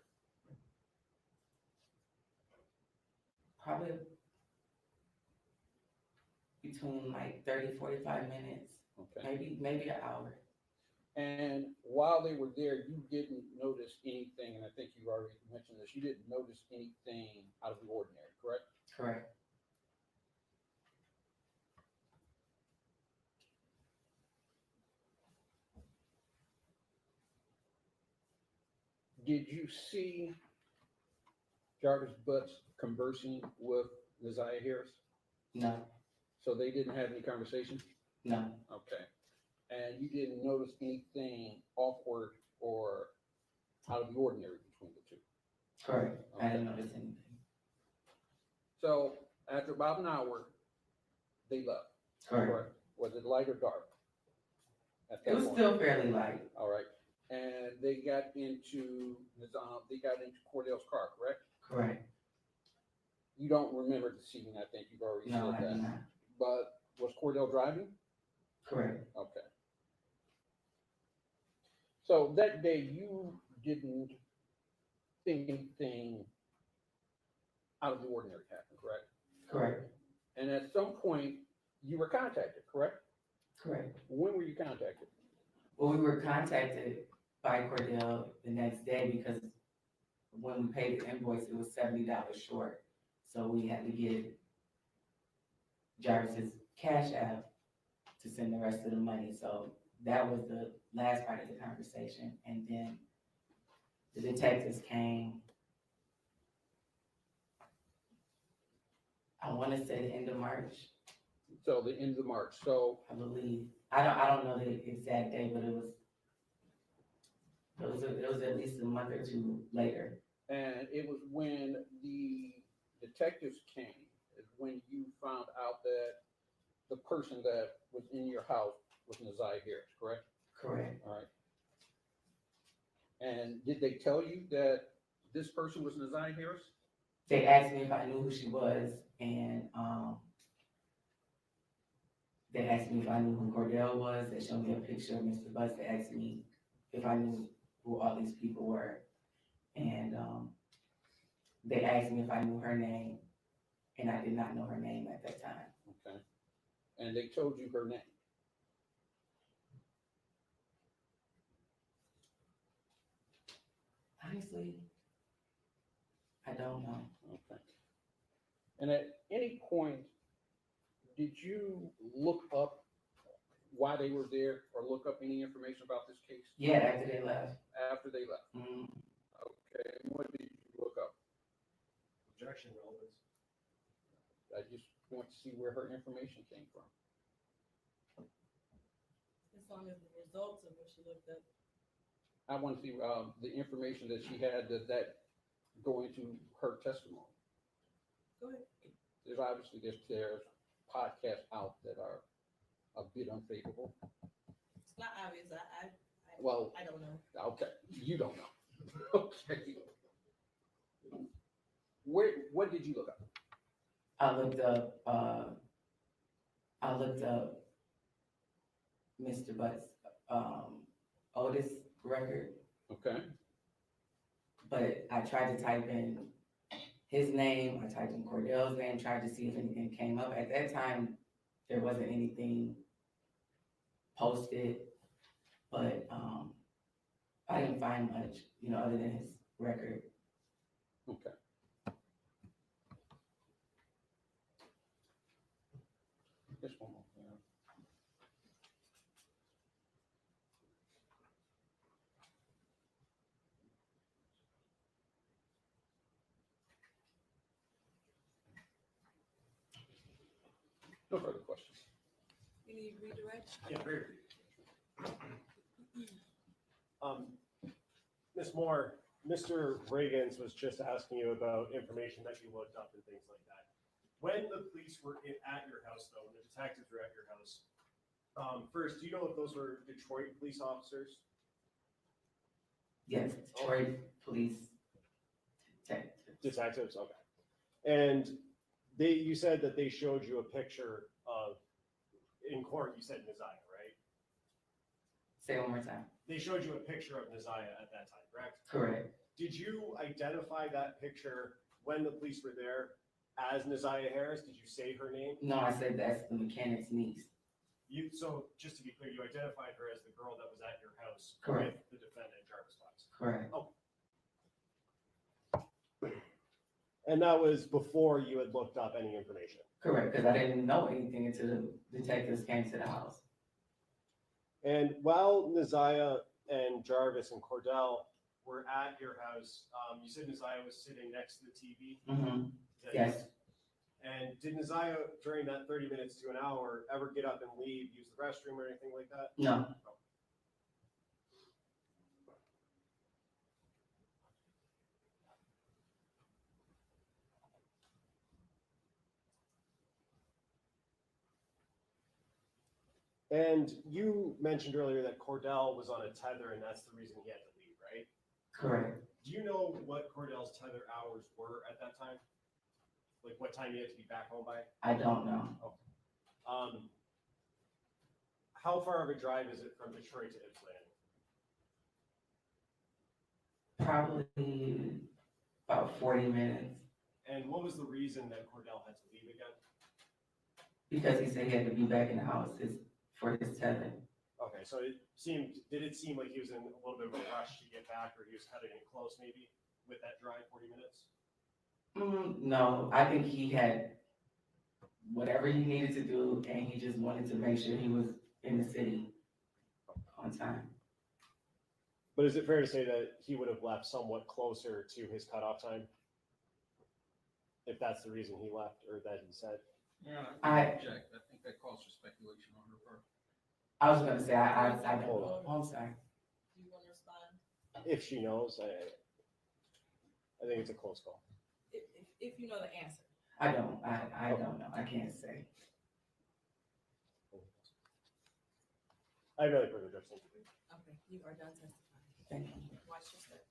[SPEAKER 13] Probably between like 30, 45 minutes.
[SPEAKER 15] Okay.
[SPEAKER 13] Maybe an hour.
[SPEAKER 15] And while they were there, you didn't notice anything, and I think you already mentioned this, you didn't notice anything out of the ordinary, correct?
[SPEAKER 13] Correct.
[SPEAKER 15] Did you see Jarvis Butts conversing with Naziah Harris?
[SPEAKER 13] No.
[SPEAKER 15] So they didn't have any conversation?
[SPEAKER 13] No.
[SPEAKER 15] Okay. And you didn't notice anything awkward or out of the ordinary between the two?
[SPEAKER 13] Correct.
[SPEAKER 15] Okay.
[SPEAKER 13] I didn't notice anything.
[SPEAKER 15] So after about an hour, they left?
[SPEAKER 13] Correct.
[SPEAKER 15] Was it light or dark? At that
[SPEAKER 13] It was
[SPEAKER 15] point?
[SPEAKER 13] still fairly light.
[SPEAKER 15] All right. And they got into Cordell's car, correct?
[SPEAKER 13] Correct.
[SPEAKER 15] You don't remember the scene, I think you've already
[SPEAKER 13] No,
[SPEAKER 15] said
[SPEAKER 13] I
[SPEAKER 15] that.
[SPEAKER 13] do not.
[SPEAKER 15] But was Cordell driving?
[SPEAKER 13] Correct.
[SPEAKER 15] Okay. So that day you didn't think anything out of the ordinary happened, correct?
[SPEAKER 13] Correct.
[SPEAKER 15] And at some point you were contacted, correct?
[SPEAKER 13] Correct.
[SPEAKER 15] When were you contacted?
[SPEAKER 13] Well, we were contacted by Cordell the next day because when we paid the invoice, it was $70 short. So we had to get Jarvis's Cash App to send the rest of the money. So that was the last part of the conversation. And then the detectives came, I want to say the end of March.
[SPEAKER 15] So the end of March. So
[SPEAKER 13] I believe. I don't know the exact day, but it was at least a month or two later.
[SPEAKER 15] And it was when the detectives came, is when you found out that the person that was in your house was Naziah Harris, correct?
[SPEAKER 13] Correct.
[SPEAKER 15] All right. And did they tell you that this person was Naziah Harris?
[SPEAKER 13] They asked me if I knew who she was, and they asked me if I knew who Cordell was. They showed me a picture of Mr. Butts. They asked me if I knew who all these people were, and they asked me if I knew her name, and I did not know her name at that time.
[SPEAKER 15] Okay. And they told you her name?
[SPEAKER 13] Honestly, I don't know.
[SPEAKER 15] Okay. And at any point, did you look up why they were there or look up any information about this case?
[SPEAKER 13] Yeah, after they left.
[SPEAKER 15] After they left?
[SPEAKER 13] Mm-hmm.
[SPEAKER 15] Okay, and what did you look up?
[SPEAKER 10] Objection, relevance.
[SPEAKER 15] I just want to see where her information came from.
[SPEAKER 6] As long as the results of what she looked up.
[SPEAKER 15] I want to see the information that she had that go into her testimony.
[SPEAKER 6] Go ahead.
[SPEAKER 15] There's obviously there's podcasts out that are a bit unfavorable.
[SPEAKER 6] It's not obvious.
[SPEAKER 15] Well,
[SPEAKER 6] I don't know.
[SPEAKER 15] Okay, you don't know. Okay. What did you look up?
[SPEAKER 13] I looked up Mr. Butt's oldest record.
[SPEAKER 15] Okay.
[SPEAKER 13] But I tried to type in his name, I typed in Cordell's name, tried to see if anything came up. At that time, there wasn't anything posted, but I didn't find much, other than his record.
[SPEAKER 15] Okay. Just one more. No further questions.
[SPEAKER 6] You need redirect?
[SPEAKER 10] Yeah, very. Ms. Moore, Mr. Reagans was just asking you about information that you looked up and things like that. When the police were at your house, though, when the detectives were at your house, first, do you know if those were Detroit police officers?
[SPEAKER 13] Yes, Detroit police
[SPEAKER 10] Detectives, okay. And you said that they showed you a picture of, in court, you said Naziah, right?
[SPEAKER 13] Say it one more time.
[SPEAKER 10] They showed you a picture of Naziah at that time, correct?
[SPEAKER 13] Correct.
[SPEAKER 10] Did you identify that picture when the police were there as Naziah Harris? Did you say her name?
[SPEAKER 13] No, I said that's the mechanic's niece.
[SPEAKER 10] So just to be clear, you identified her as the girl that was at your house
[SPEAKER 13] Correct.
[SPEAKER 10] with the defendant, Jarivs.
[SPEAKER 13] Correct.
[SPEAKER 10] Oh. And that was before you had looked up any information?
[SPEAKER 13] Correct, because I didn't know anything until the detectives came to the house.
[SPEAKER 10] And while Naziah and Jarvis and Cordell were at your house, you said Naziah was sitting next to the TV?
[SPEAKER 13] Mm-hmm. Yes.
[SPEAKER 10] And did Naziah, during that 30 minutes to an hour, ever get up and leave, use the restroom or anything like that?
[SPEAKER 13] No.
[SPEAKER 10] And you mentioned earlier that Cordell was on a tether and that's the reason he had to leave, right?
[SPEAKER 13] Correct.
[SPEAKER 10] Do you know what Cordell's tether hours were at that time? Like what time he had to be back home by?
[SPEAKER 13] I don't know.
[SPEAKER 10] Okay. How far of a drive is it from Detroit to Ypsilanti?
[SPEAKER 13] Probably about 40 minutes.
[SPEAKER 10] And what was the reason that Cordell had to leave again?
[SPEAKER 13] Because he said he had to be back in the house for his tether.
[SPEAKER 10] Okay, so did it seem like he was in a little bit of a rush to get back, or he was cutting it close maybe with that drive, 40 minutes?
[SPEAKER 13] No, I think he had whatever he needed to do, and he just wanted to make sure he was in the city on time.
[SPEAKER 10] But is it fair to say that he would have left somewhat closer to his cutoff time? If that's the reason he left, or that he said?
[SPEAKER 15] Yeah,
[SPEAKER 13] I
[SPEAKER 15] object. I think that calls for speculation on her part.
[SPEAKER 13] I was going to say, I don't know. I'm sorry.
[SPEAKER 6] Do you want to respond?
[SPEAKER 10] If she knows, I think it's a close call.
[SPEAKER 6] If you know the answer.
[SPEAKER 13] I don't know, I can't say.
[SPEAKER 10] I have nothing further, Judge. Thank you.
[SPEAKER 6] Okay, you are done testifying.
[SPEAKER 13] Thank you.
[SPEAKER 6] Watch your step.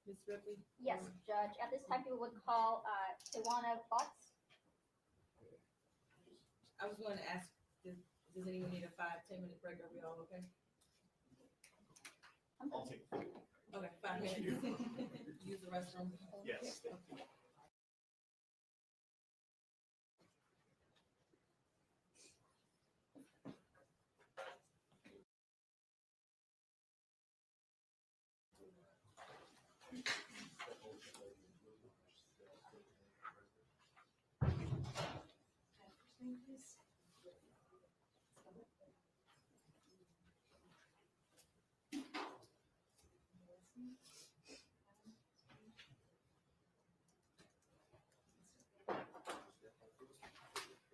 [SPEAKER 6] Ms. Ripley?
[SPEAKER 3] Yes, Judge. At this time, people would call Tawana Butts.
[SPEAKER 6] I was going to ask, does anyone need a 5-10 minute break? Are we all okay?
[SPEAKER 10] I'll take it.
[SPEAKER 6] Okay, 5 minutes. Use the restroom.
[SPEAKER 10] Yes.
[SPEAKER 6] Okay.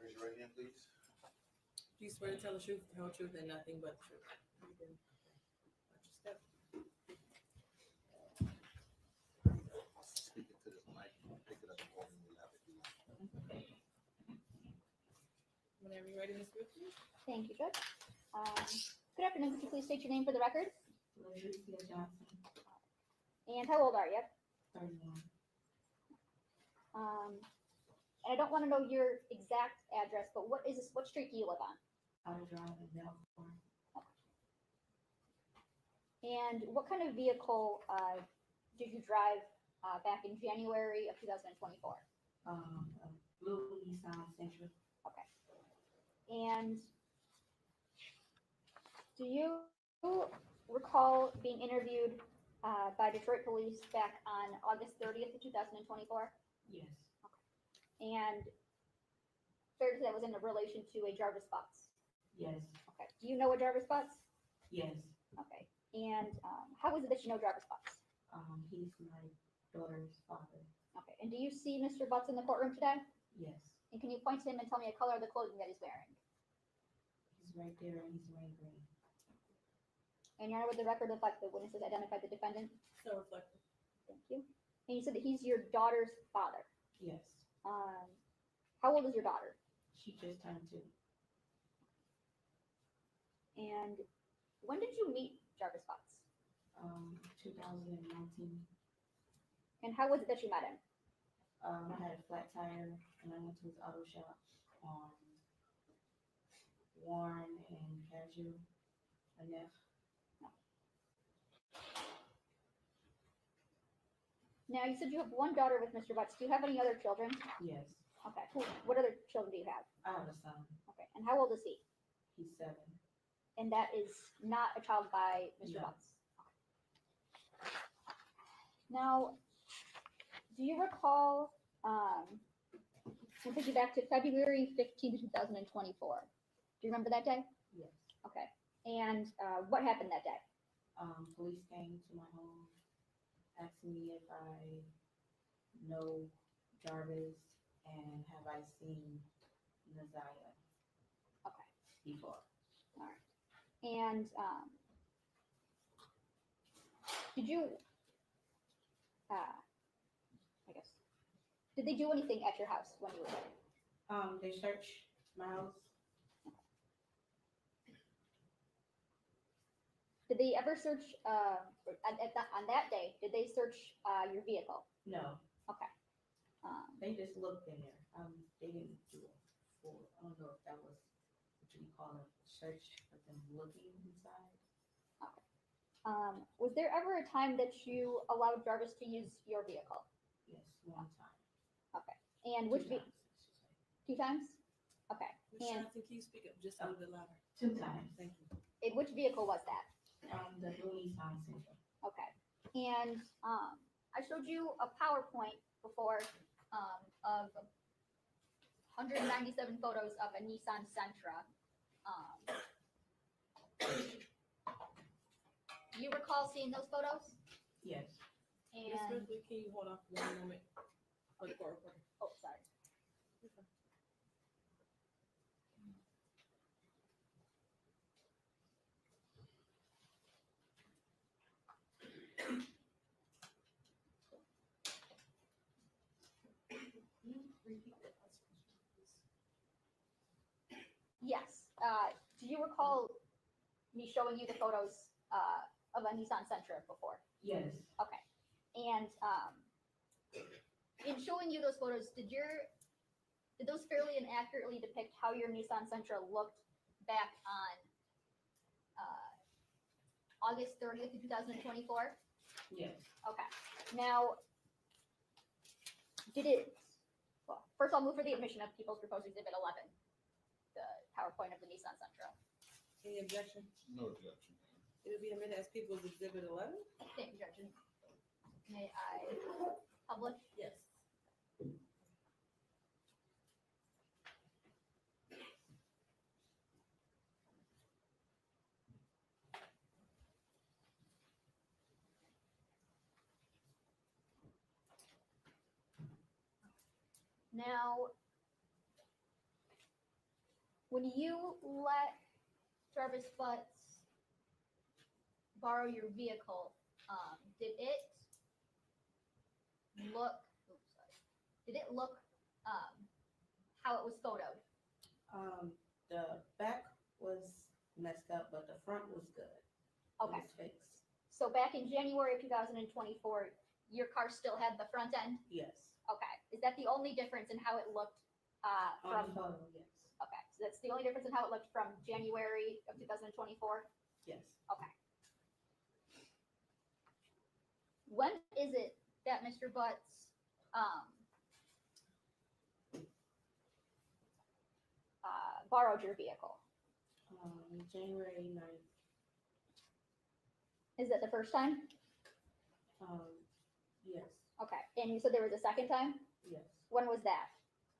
[SPEAKER 1] Raise your right hand, please.
[SPEAKER 6] Do you swear to tell the truth, the whole truth, and nothing but the truth? You can- watch your step.
[SPEAKER 1] Speak into this mic, pick it up and hold it in your lap if you like.
[SPEAKER 6] Whenever you're ready, Ms. Ripley.
[SPEAKER 3] Thank you, Judge. Good afternoon. Could you please state your name for the record?
[SPEAKER 13] Latricia Johnson,
[SPEAKER 3] And how old are you?
[SPEAKER 13] 31.
[SPEAKER 3] And I don't want to know your exact address, but what is this? What street do you live on?
[SPEAKER 13] Auto drive in Belfort.
[SPEAKER 3] And what kind of vehicle did you drive back in January of 2024?
[SPEAKER 13] A blue Nissan Sentra.
[SPEAKER 3] Okay. And do you recall being interviewed by Detroit police back on August 30th of 2024?
[SPEAKER 13] Yes.
[SPEAKER 3] And fair to say that was in relation to a Jarvis Butts?
[SPEAKER 13] Yes.
[SPEAKER 3] Okay. Do you know a Jarvis Butts?
[SPEAKER 13] Yes.
[SPEAKER 3] Okay. And how is it that you know Jarvis Butts?
[SPEAKER 13] He's my daughter's father.
[SPEAKER 3] Okay. And do you see Mr. Butts in the courtroom today?
[SPEAKER 13] Yes.
[SPEAKER 3] And can you point to him and tell me the color of the clothing that he's wearing?
[SPEAKER 13] He's right there and he's wearing green.
[SPEAKER 3] And Your Honor, would the record reflect the witnesses identified the defendant?
[SPEAKER 6] So reflective.
[SPEAKER 3] Thank you. And you said that he's your daughter's father.
[SPEAKER 13] Yes.
[SPEAKER 3] How old is your daughter?
[SPEAKER 13] She just turned 2.
[SPEAKER 3] And when did you meet Jarvis Butts?
[SPEAKER 13] 2019.
[SPEAKER 3] And how was it that you met him?
[SPEAKER 13] I had a flat tire and I went to his auto shop on Warren and Casual. Enough.
[SPEAKER 3] Now, you said you have one daughter with Mr. Butts. Do you have any other children?
[SPEAKER 13] Yes.
[SPEAKER 3] Okay. What other children do you have?
[SPEAKER 13] I have a son.
[SPEAKER 3] Okay. And how old is he?
[SPEAKER 13] He's 7.
[SPEAKER 3] And that is not a child by Mr.
[SPEAKER 13] No.
[SPEAKER 3] Butts. Okay. Now, do you recall, we'll take you back to February 15th, 2024. Do you remember that day?
[SPEAKER 13] Yes.
[SPEAKER 3] Okay. And what happened that day?
[SPEAKER 13] Police came to my home, asked me if I know Jarvis and have I seen Naziah
[SPEAKER 3] Okay.
[SPEAKER 13] before.
[SPEAKER 3] All right. And did you, I guess, did they do anything at your house when you were there?
[SPEAKER 13] They searched my house.
[SPEAKER 3] Did they ever search, on that day, did they search your vehicle?
[SPEAKER 13] No,
[SPEAKER 3] Okay.
[SPEAKER 13] they just looked in there. They didn't do a full, I don't know if that was what you call a search, but them looking inside.
[SPEAKER 3] Was there ever a time that you allowed Jarvis to use your vehicle?
[SPEAKER 13] Yes, one time.
[SPEAKER 3] Okay. And which,
[SPEAKER 13] 2 times, I should say.
[SPEAKER 3] 2 times? Okay.
[SPEAKER 6] Ms.
[SPEAKER 3] And
[SPEAKER 6] Johnson, can you speak up just a little bit louder?
[SPEAKER 13] 2 times.
[SPEAKER 6] Thank you.
[SPEAKER 3] in which vehicle was that?
[SPEAKER 13] The blue Nissan Sentra.
[SPEAKER 3] Okay. And I showed you a PowerPoint before of 197 photos of a Nissan Sentra. Do you recall seeing those photos?
[SPEAKER 13] Yes.
[SPEAKER 6] Ms.
[SPEAKER 3] And
[SPEAKER 6] Ripley, can you hold off 1 moment? For the court reporter.
[SPEAKER 3] Oh, sorry. Yes. Do you recall me showing you the photos of a Nissan Sentra before?
[SPEAKER 4] Yes.
[SPEAKER 3] Okay. And in showing you those photos, did those fairly and accurately depict how your Nissan Sentra looked back on August 30th, 2024?
[SPEAKER 4] Yes.
[SPEAKER 3] Okay. Now, well, first I'll move for the admission of People's Proposed Exhibit 11, the PowerPoint of the Nissan Sentra.
[SPEAKER 6] Any objection?
[SPEAKER 1] No objection.
[SPEAKER 6] It'll be admitted as People's Exhibit 11?
[SPEAKER 3] Thank you, Judge. May I publish?
[SPEAKER 6] Yes.
[SPEAKER 3] Now, when you let Jarvis Butts borrow your vehicle, did it look, how it was photoed?
[SPEAKER 4] The back was messed up, but the front was good. It
[SPEAKER 3] Okay.
[SPEAKER 4] was fixed.
[SPEAKER 3] So back in January of 2024, your car still had the front end?
[SPEAKER 4] Yes.
[SPEAKER 3] Okay. Is that the only difference in how it looked
[SPEAKER 4] On
[SPEAKER 3] from?
[SPEAKER 4] the photo, yes.
[SPEAKER 3] Okay. So that's the only difference in how it looked from January of 2024?
[SPEAKER 4] Yes.
[SPEAKER 3] Okay. When is it that Mr. Butts borrowed your vehicle?
[SPEAKER 4] January 9th.
[SPEAKER 3] Is that the first time?
[SPEAKER 4] Yes.
[SPEAKER 3] Okay. And you said there was a second time?
[SPEAKER 4] Yes.
[SPEAKER 3] When was that?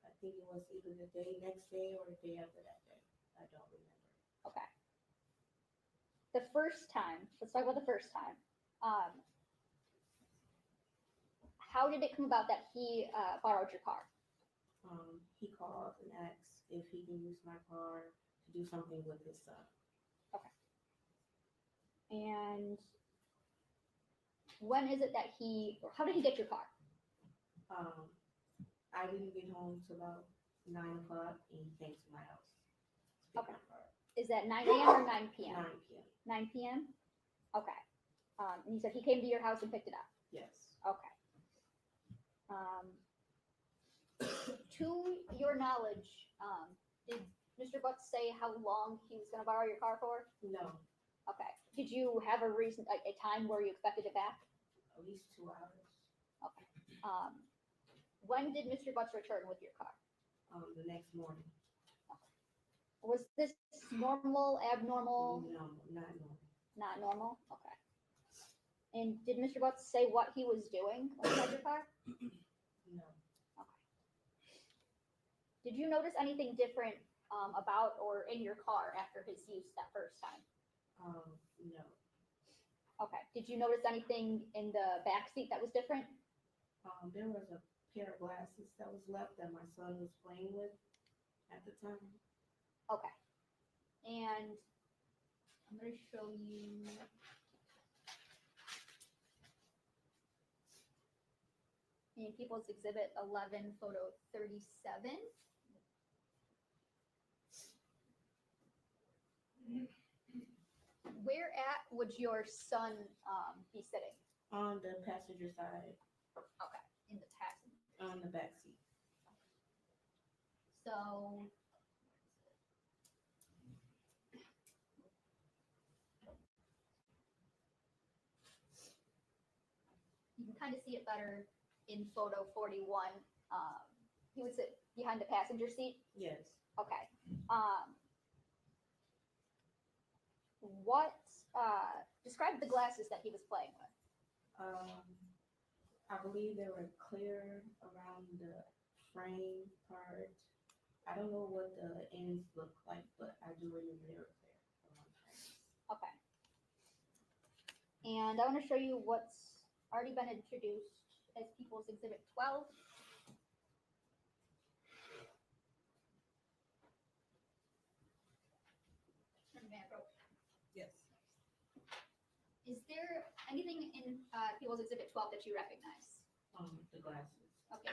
[SPEAKER 4] I think it was either the next day or the day after that day. I don't remember.
[SPEAKER 3] Okay. The first time, let's talk about the first time. How did it come about that he borrowed your car?
[SPEAKER 4] He called and asked if he can use my car to do something with his son.
[SPEAKER 3] And when is it that how did he get your car?
[SPEAKER 4] I didn't get home till about 9 o'clock and he came to my house. to pick
[SPEAKER 3] Okay.
[SPEAKER 4] my car.
[SPEAKER 3] Is that 9 a.m. or 9 p.m.?
[SPEAKER 4] 9 p.m.
[SPEAKER 3] 9 p.m.? Okay. And you said he came to your house and picked it up?
[SPEAKER 4] Yes.
[SPEAKER 3] Okay. To your knowledge, did Mr. Butts say how long he was going to borrow your car for?
[SPEAKER 4] No,
[SPEAKER 3] Okay. Did you have a reason, a time where you expected it back?
[SPEAKER 4] at least 2 hours.
[SPEAKER 3] Okay. When did Mr. Butts return with your car?
[SPEAKER 4] The next morning.
[SPEAKER 3] Was this normal, abnormal?
[SPEAKER 4] No, not normal.
[SPEAKER 3] Not normal? Okay. And did Mr. Butts say what he was doing when he had your car?
[SPEAKER 4] No.
[SPEAKER 3] Okay. Did you notice anything different about or in your car after his use that first time?
[SPEAKER 4] No.
[SPEAKER 3] Okay. Did you notice anything in the back seat that was different?
[SPEAKER 4] There was a pair of glasses that was left that my son was playing with at the time.
[SPEAKER 3] Okay. And I'm going to show you. In People's Exhibit 11, photo 37. Where at would your son be sitting?
[SPEAKER 4] On the passenger side,
[SPEAKER 3] Okay, in the passenger.
[SPEAKER 4] on the back seat.
[SPEAKER 3] So. You can kind of see it better in photo 41. He would sit behind the passenger seat.
[SPEAKER 4] Yes.
[SPEAKER 3] Okay. Describe the glasses that he was playing with.
[SPEAKER 4] I believe they were clear around the frame part. I don't know what the ends look like, but I do remember they were clear around the frame.
[SPEAKER 3] Okay. And I want to show you what's already been introduced as People's Exhibit 12. anything in People's Exhibit 12 that you recognize?
[SPEAKER 13] The glasses,
[SPEAKER 3] Okay,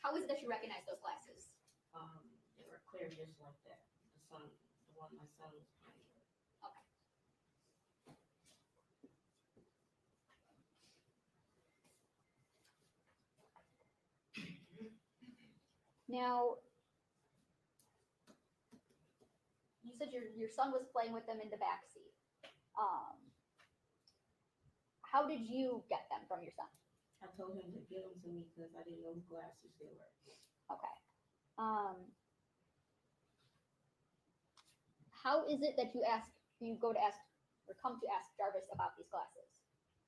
[SPEAKER 3] how is it that you recognize those glasses?
[SPEAKER 13] they were clear just like that, the one my son was playing with.
[SPEAKER 3] Okay. Now, you said your son was playing with them in the back seat. How did you get them from your son?
[SPEAKER 13] I told him to give them to me because I didn't know whose glasses they were.
[SPEAKER 3] Okay. How is it that you come to ask Jarvis about these glasses?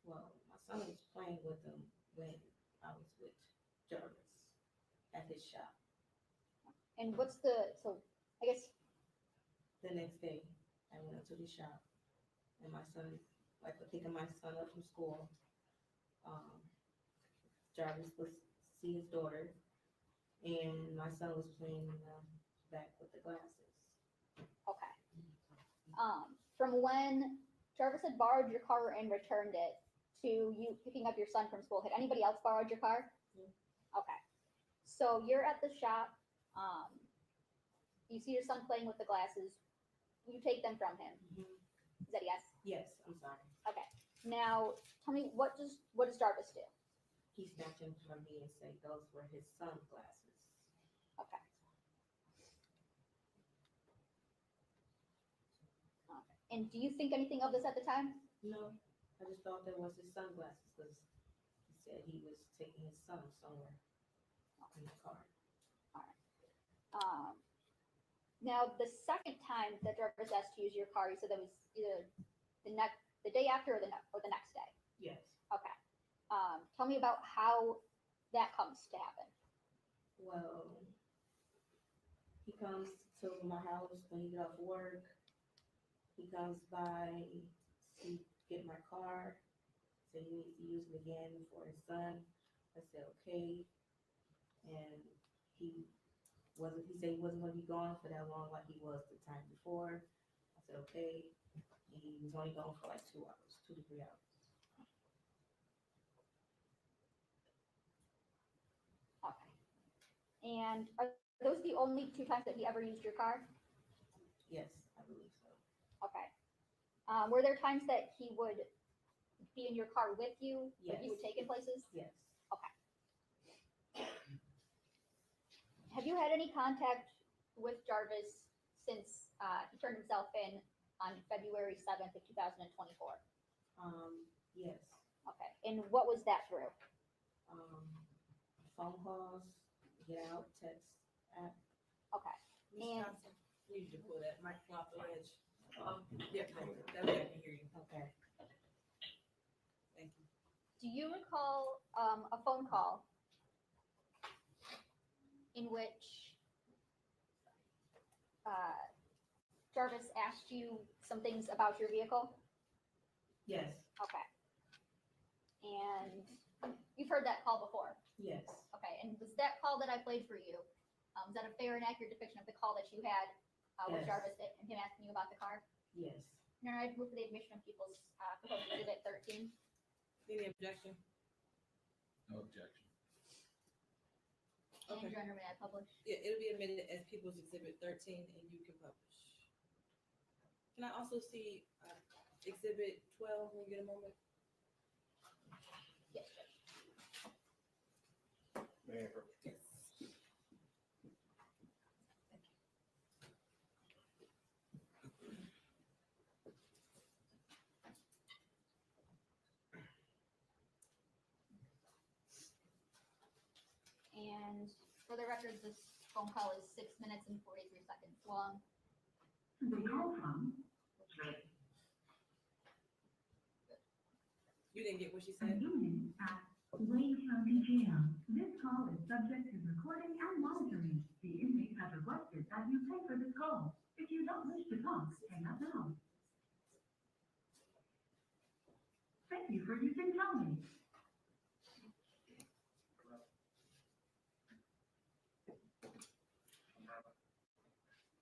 [SPEAKER 13] Well, my son was playing with them when I was with Jarvis at his shop.
[SPEAKER 3] And I guess,
[SPEAKER 13] The next day, I went up to the shop, and my son, like picking my son up from school, Jarvis was see his daughter, and my son was playing back with the glasses.
[SPEAKER 3] okay. From when Jarvis had borrowed your car and returned it to you picking up your son from school, had anybody else borrowed your car?
[SPEAKER 13] Yeah.
[SPEAKER 3] Okay. So you're at the shop, you see your son playing with the glasses, you take them from him. Is that a yes?
[SPEAKER 13] Yes, I'm sorry.
[SPEAKER 3] Okay. Now, tell me, what does Jarvis do?
[SPEAKER 13] He snatched them from me and said those were his son's glasses.
[SPEAKER 3] Okay. And do you think anything of this at the time?
[SPEAKER 13] No, I just thought that was his sunglasses because he said he was taking his son somewhere in the car.
[SPEAKER 3] Now, the second time that Jarvis asked to use your car, you said that was either the day after or the next day.
[SPEAKER 13] Yes.
[SPEAKER 3] Okay. Tell me about how that comes to happen.
[SPEAKER 13] Well, he comes to my house when he get off work. He comes by, get my car, said he needs to use it again for his son. I said, okay. And he said he wasn't gonna be gone for that long like he was the time before. I said, okay. He was only gone for like 2 hours, 2 to 3 hours.
[SPEAKER 3] Okay. And are those the only 2 times that he ever used your car?
[SPEAKER 13] Yes, I believe so.
[SPEAKER 3] Okay. Were there times that he would be in your car with you?
[SPEAKER 13] Yes.
[SPEAKER 3] That he would take in places?
[SPEAKER 13] Yes.
[SPEAKER 3] Okay. Have you had any contact with Jarvis since he turned himself in on February 7th of 2024?
[SPEAKER 13] Yes.
[SPEAKER 3] Okay. And what was that through?
[SPEAKER 13] Phone calls, get out, text, app.
[SPEAKER 3] Okay. And
[SPEAKER 6] You need to pull that microphone off the ledge. Yep, that way I can hear you.
[SPEAKER 13] Okay.
[SPEAKER 6] Thank you.
[SPEAKER 3] do you recall a phone call in which Jarvis asked you some things about your vehicle?
[SPEAKER 13] Yes.
[SPEAKER 3] Okay. And you've heard that call before?
[SPEAKER 13] Yes.
[SPEAKER 3] Okay, and was that call that I played for you, was that a fair and accurate depiction of the call that you had with
[SPEAKER 13] Yes.
[SPEAKER 3] Jarvis and him asking you about the car?
[SPEAKER 13] Yes.
[SPEAKER 3] No, I move for the admission of People's Proposed Exhibit 13.
[SPEAKER 6] Any objection?
[SPEAKER 7] No objection.
[SPEAKER 3] And
[SPEAKER 6] Okay.
[SPEAKER 3] Your Honor, may I publish?
[SPEAKER 6] Yeah, it'll be admitted as People's Exhibit 13 and you can publish. Can I also see Exhibit 12 when you get a moment?
[SPEAKER 3] Yes, Judge.
[SPEAKER 10] Mayor.
[SPEAKER 6] Yes.
[SPEAKER 3] And for the record, this phone call is 6 minutes and 43 seconds long.
[SPEAKER 6] You didn't get what she said?
[SPEAKER 16] Wayne County Jail. This call is subject to recording and monitoring. The inmate has requested that you pay for this call. If you don't wish to talk, hang up now. Thank you for using Tony.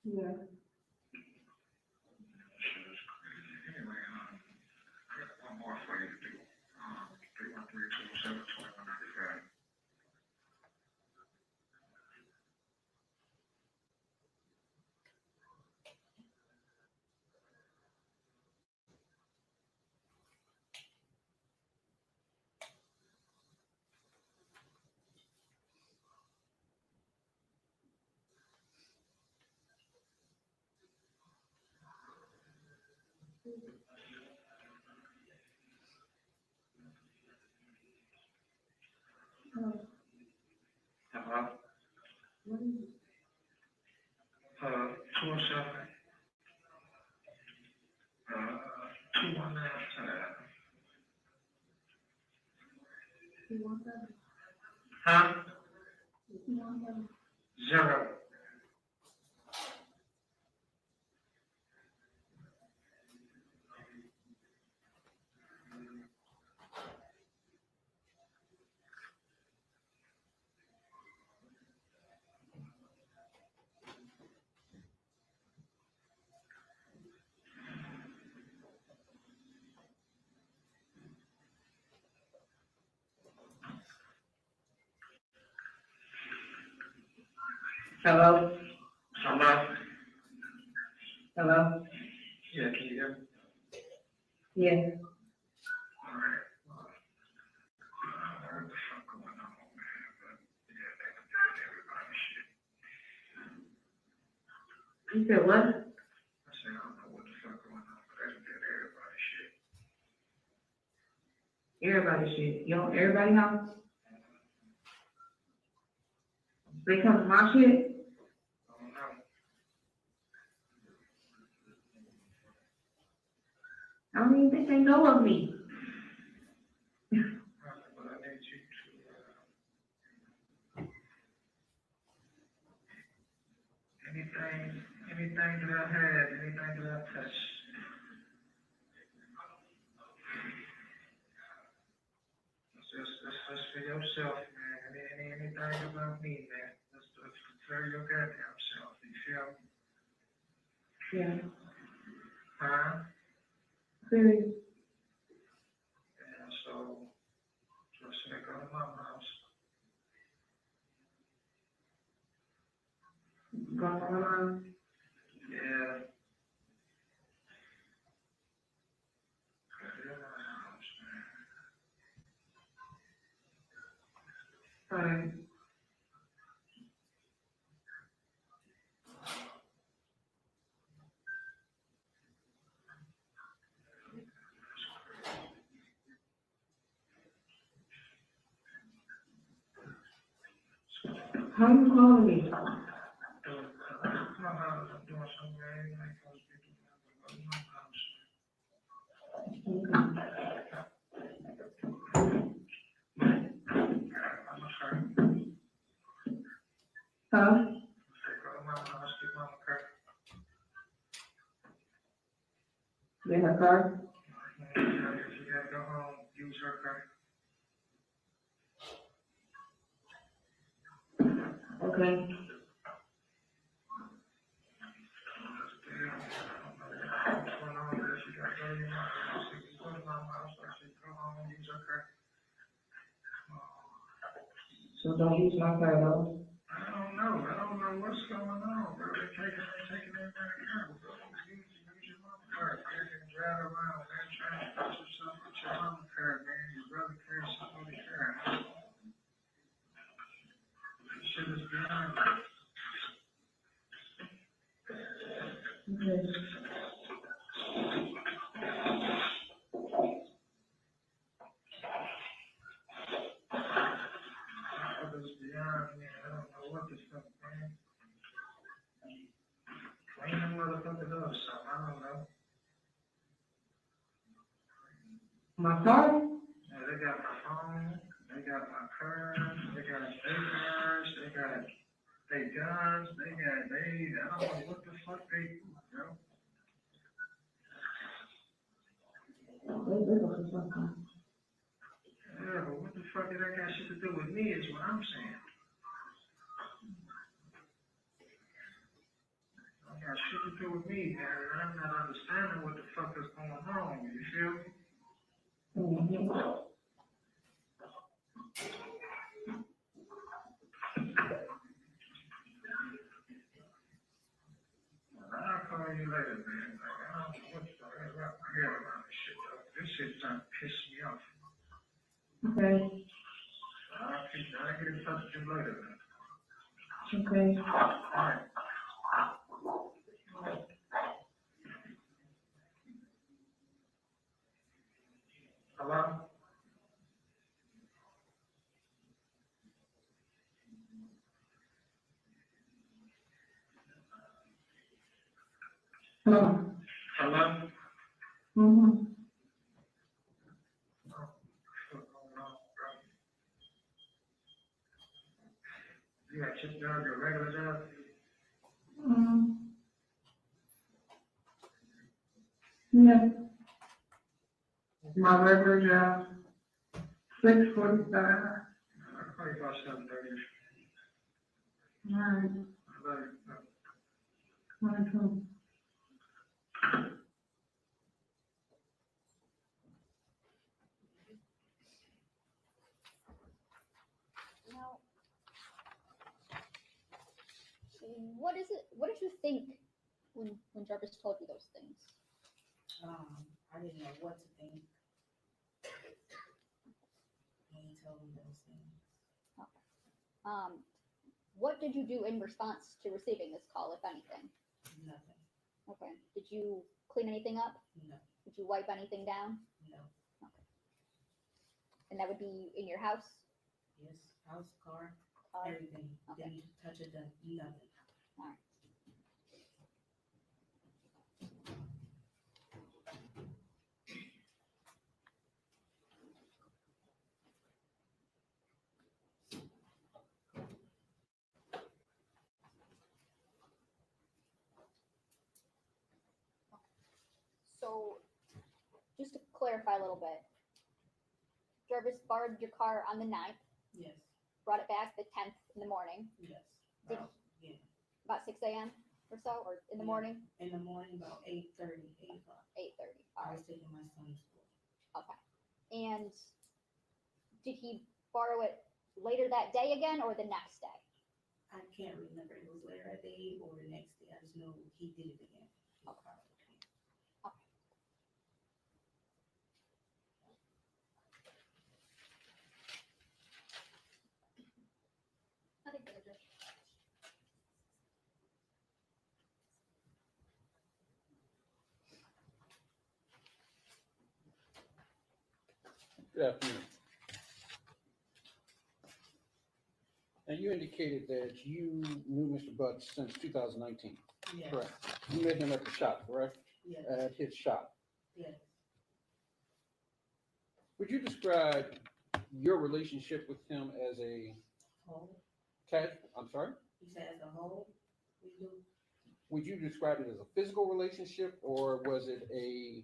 [SPEAKER 16] Yeah.
[SPEAKER 17] Anyway, I got one more for you. Hello? 207. 219. Huh? 0. Hello? Hello? Hello? Yeah, can you hear me? Yeah. All right. What the fuck going on, man? But yeah, they did everybody shit. You said what? I said, I don't know what the fuck going on, but they did everybody shit. Everybody shit. You don't everybody house? They come to my shit? I don't know. I don't even think they know of me. But I need you to, anything that I had, anything that I touched. That's for yourself, man. Anything about me, man. That's for your goddamn self. You feel me? Yeah. Huh? Serious. Yeah, so just say go to my house. Go to my house? Yeah. Go to my house, man. Alright. How you calling me? My house, I'm doing something I ain't supposed to be doing. Go to my house. I'm sorry. Huh? Go to my house, get my car. Get her car? If you gotta go home, use her car. Okay. So don't use my car, though? I don't know what's going on, bro. They're taking everything out, bro. Use your mama car. You can drive around, man, trying to put yourself with your mama car, man. Your brother carries somebody's car. This shit is beyond me. Okay. It's beyond me. I don't know what the fuck, man. Clean them motherfuckers up or something. I don't know. My car? Yeah, they got my phone. They got my car. They got their cars. They got their guns. I don't know what the fuck they do, bro. Yeah, but what the fuck did that got shit to do with me is what I'm saying. That got shit to do with me, man. I'm not understanding what the fuck is going on. You feel me? Mm-hmm. I'll call you later, man. Like, I don't know what the fuck is up my head around this shit, though. This shit's starting to piss me off. Okay. I'll get in touch with you later, man. Okay. All right. Hello. Hello. Mm-hmm. You got your job, your regular job? Mm. Yeah. My regular job, 6:45. I'll call you about 7:30. All right. Wonderful.
[SPEAKER 3] Now, what is it? What did you think when Jarvis told you those things?
[SPEAKER 4] I didn't know what to think when he told me those things.
[SPEAKER 3] What did you do in response to receiving this call, if anything?
[SPEAKER 4] Nothing.
[SPEAKER 3] Okay. Did you clean anything up?
[SPEAKER 4] No.
[SPEAKER 3] Did you wipe anything down?
[SPEAKER 4] No.
[SPEAKER 3] Okay. And that would be in your house?
[SPEAKER 4] Yes. House, car,
[SPEAKER 3] Car?
[SPEAKER 4] everything.
[SPEAKER 3] Okay.
[SPEAKER 4] Didn't touch it. Nothing.
[SPEAKER 3] All right. So, just to clarify a little bit, Jarvis borrowed your car on the 9th,
[SPEAKER 4] Yes.
[SPEAKER 3] brought it back the 10th in the morning,
[SPEAKER 4] Yes.
[SPEAKER 3] Did-
[SPEAKER 4] Yeah.
[SPEAKER 3] about 6 a.m. or so, or in the morning?
[SPEAKER 4] In the morning, about 8:30, 8 o'clock.
[SPEAKER 3] 8:30. All
[SPEAKER 4] I
[SPEAKER 3] right.
[SPEAKER 4] was taking my son to school.
[SPEAKER 3] Okay. And did he borrow it later that day again or the next day?
[SPEAKER 4] I can't remember if it was later that day or the next day. I just know he did it again.
[SPEAKER 3] Okay. I think they're just.
[SPEAKER 15] Good afternoon. And you indicated that you knew Mr. Butts since 2019,
[SPEAKER 4] Yes.
[SPEAKER 15] correct? You met him at the shop, correct?
[SPEAKER 4] Yes.
[SPEAKER 15] At his shop.
[SPEAKER 4] Yes.
[SPEAKER 15] Would you describe your relationship with him as a
[SPEAKER 4] Whole.
[SPEAKER 15] I'm sorry?
[SPEAKER 4] He said as a whole, we do.
[SPEAKER 15] Would you describe it as a physical relationship or was it a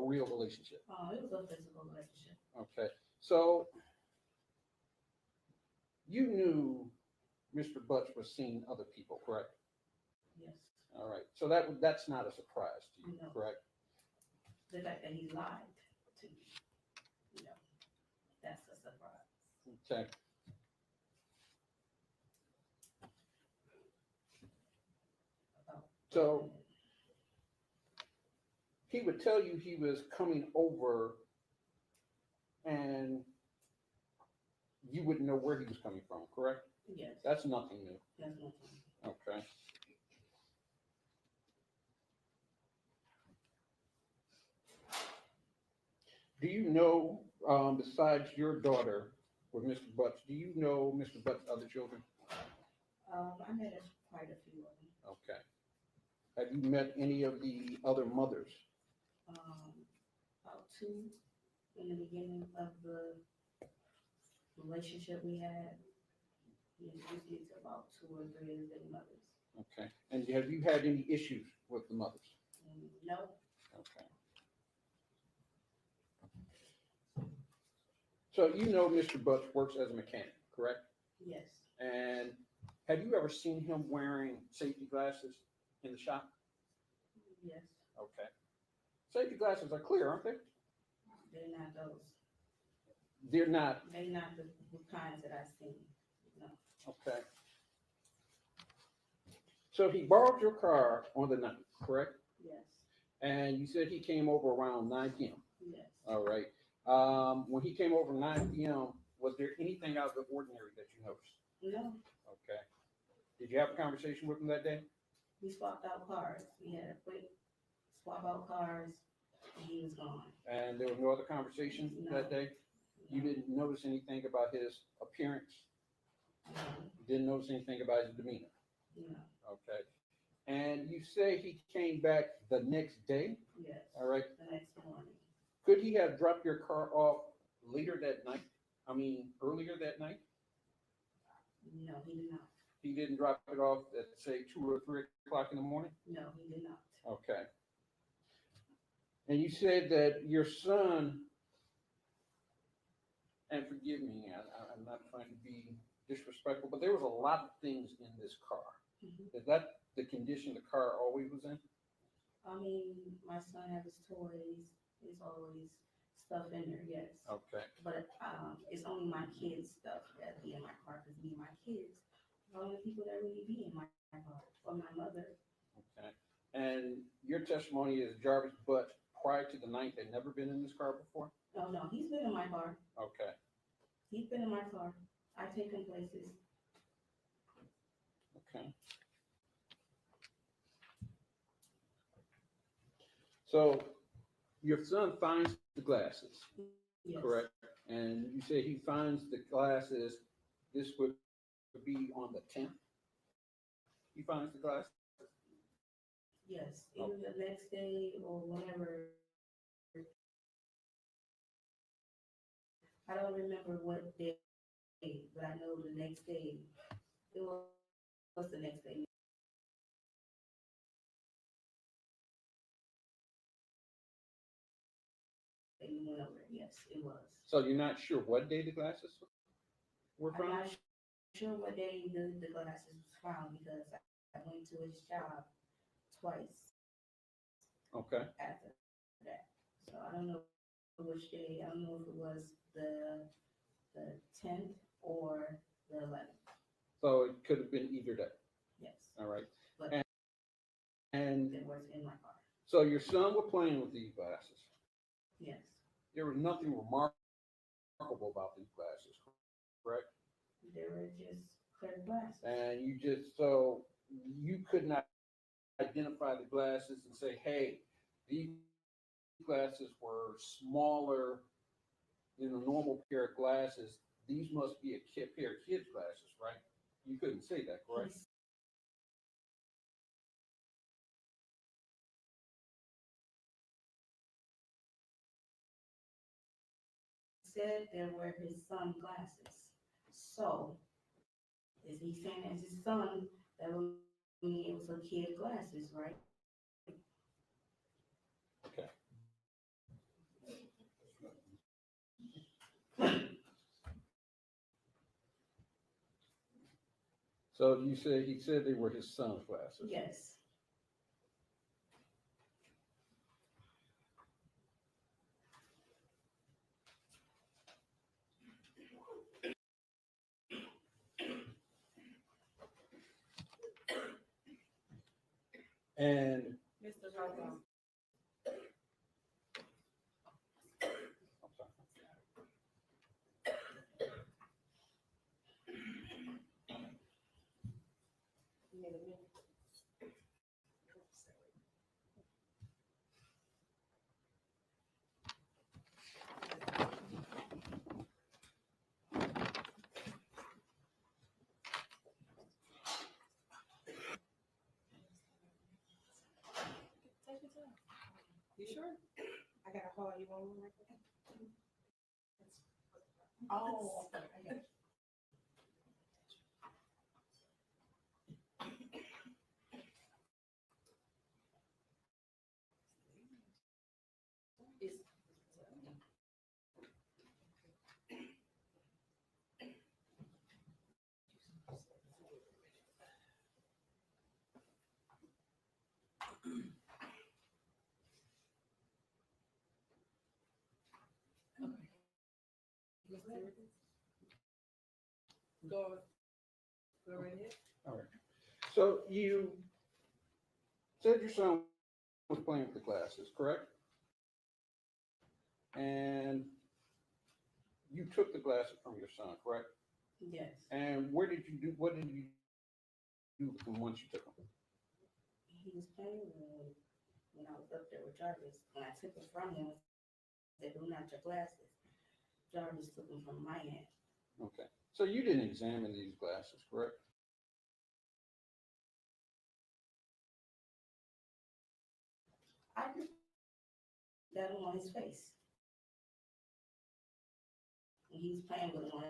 [SPEAKER 15] real relationship?
[SPEAKER 4] It was a physical relationship.
[SPEAKER 15] Okay, so you knew Mr. Butts was seeing other people, correct?
[SPEAKER 4] Yes.
[SPEAKER 15] All right, so that's not a surprise to you,
[SPEAKER 4] No.
[SPEAKER 15] correct?
[SPEAKER 4] The fact that he lied to me, that's a surprise.
[SPEAKER 15] Okay. So he would tell you he was coming over and you wouldn't know where he was coming from, correct?
[SPEAKER 4] Yes.
[SPEAKER 15] That's nothing new.
[SPEAKER 4] That's nothing.
[SPEAKER 15] Okay. Do you know, besides your daughter with Mr. Butts, do you know Mr. Butts' other children?
[SPEAKER 4] I met quite a few of them.
[SPEAKER 15] Okay. Have you met any of the other mothers?
[SPEAKER 4] About 2 in the beginning of the relationship we had. He introduced me to about 2 or 3 of the mothers.
[SPEAKER 15] Okay. And have you had any issues with the mothers?
[SPEAKER 4] No.
[SPEAKER 15] Okay. So you know Mr. Butts works as a mechanic, correct?
[SPEAKER 4] Yes.
[SPEAKER 15] And have you ever seen him wearing safety glasses in the shop?
[SPEAKER 4] Yes.
[SPEAKER 15] Okay. Safety glasses are clear, aren't they?
[SPEAKER 4] They're not those.
[SPEAKER 15] They're not.
[SPEAKER 4] They're not the kinds that I've seen. No.
[SPEAKER 15] Okay. So he borrowed your car on the 9th, correct?
[SPEAKER 4] Yes.
[SPEAKER 15] And you said he came over around 9 p.m.
[SPEAKER 4] Yes.
[SPEAKER 15] All right. When he came over 9 p.m., was there anything out of the ordinary that you noticed?
[SPEAKER 4] No.
[SPEAKER 15] Okay. Did you have a conversation with him that day?
[SPEAKER 4] We swapped out cars. We had a quick swap out cars, and he was gone.
[SPEAKER 15] And there was no other conversation that day? You didn't notice anything about his appearance?
[SPEAKER 4] No.
[SPEAKER 15] Didn't notice anything about his demeanor?
[SPEAKER 4] No.
[SPEAKER 15] Okay. And you say he came back the next day?
[SPEAKER 4] Yes.
[SPEAKER 15] All right.
[SPEAKER 4] The next morning.
[SPEAKER 15] Could he have dropped your car off later that night? I mean, earlier that night?
[SPEAKER 4] No, he did not.
[SPEAKER 15] He didn't drop it off at, say, 2 or 3 o'clock in the morning?
[SPEAKER 4] No, he did not.
[SPEAKER 15] Okay. And you said that your son, and forgive me, I'm not trying to be disrespectful, but there was a lot of things in this car. Is that the condition the car always was in?
[SPEAKER 4] I mean, my son has his toys, there's always stuff in there, yes.
[SPEAKER 15] Okay.
[SPEAKER 4] But, it's only my kids' stuff that be in my car, because me and my kids are the only people that really be in my car, or my mother.
[SPEAKER 15] Okay. And your testimony is Jarvis, but prior to the night, they'd never been in this car before?
[SPEAKER 4] Oh, no, he's been in my car.
[SPEAKER 15] Okay.
[SPEAKER 4] He's been in my car. I take him places.
[SPEAKER 15] Okay. So your son finds the glasses,
[SPEAKER 4] Yes.
[SPEAKER 15] correct? And you say he finds the glasses, this would be on the 10th? He finds the glasses?
[SPEAKER 4] Yes, either the next day or whenever. I don't remember what day, but I know the next day. It was the next day. They went over it. Yes, it was.
[SPEAKER 15] So you're not sure what day the glasses were
[SPEAKER 4] I'm
[SPEAKER 15] found?
[SPEAKER 4] not sure what day the glasses was found because I went to his job twice
[SPEAKER 15] Okay.
[SPEAKER 4] after that. So I don't know which day. I don't know if it was the 10th or the 11th.
[SPEAKER 15] So it could have been either day.
[SPEAKER 4] Yes.
[SPEAKER 15] All right.
[SPEAKER 4] But
[SPEAKER 15] And
[SPEAKER 4] it was in my car.
[SPEAKER 15] so your son was playing with these glasses.
[SPEAKER 4] Yes.
[SPEAKER 15] There was nothing remarkable about these glasses, correct?
[SPEAKER 4] They were just clear glasses.
[SPEAKER 15] And so you could not identify the glasses and say, hey, these glasses were smaller than a normal pair of glasses. These must be a pair of kids' glasses, right? You couldn't say that, correct?
[SPEAKER 4] Said there were his son glasses. So, is he saying it's his son that would mean it was a kid glasses, right?
[SPEAKER 15] Okay. So you say he said they were his son's glasses?
[SPEAKER 4] Yes.
[SPEAKER 15] And
[SPEAKER 6] Mr. Jarivs. Take your time. You sure? I gotta hold you one more. Oh, okay. I got you. Go right ahead.
[SPEAKER 15] all right. So you said your son was playing with the glasses, correct? And you took the glasses from your son, correct?
[SPEAKER 4] Yes.
[SPEAKER 15] And what did you do with them once you took them?
[SPEAKER 4] He was playing when I was up there with Jarvis. When I took them from him, I said, "Do not your glasses." Jarvis took them from my hand.
[SPEAKER 15] Okay. So you didn't examine these glasses, correct?
[SPEAKER 13] I put that on his face. And he was playing with him on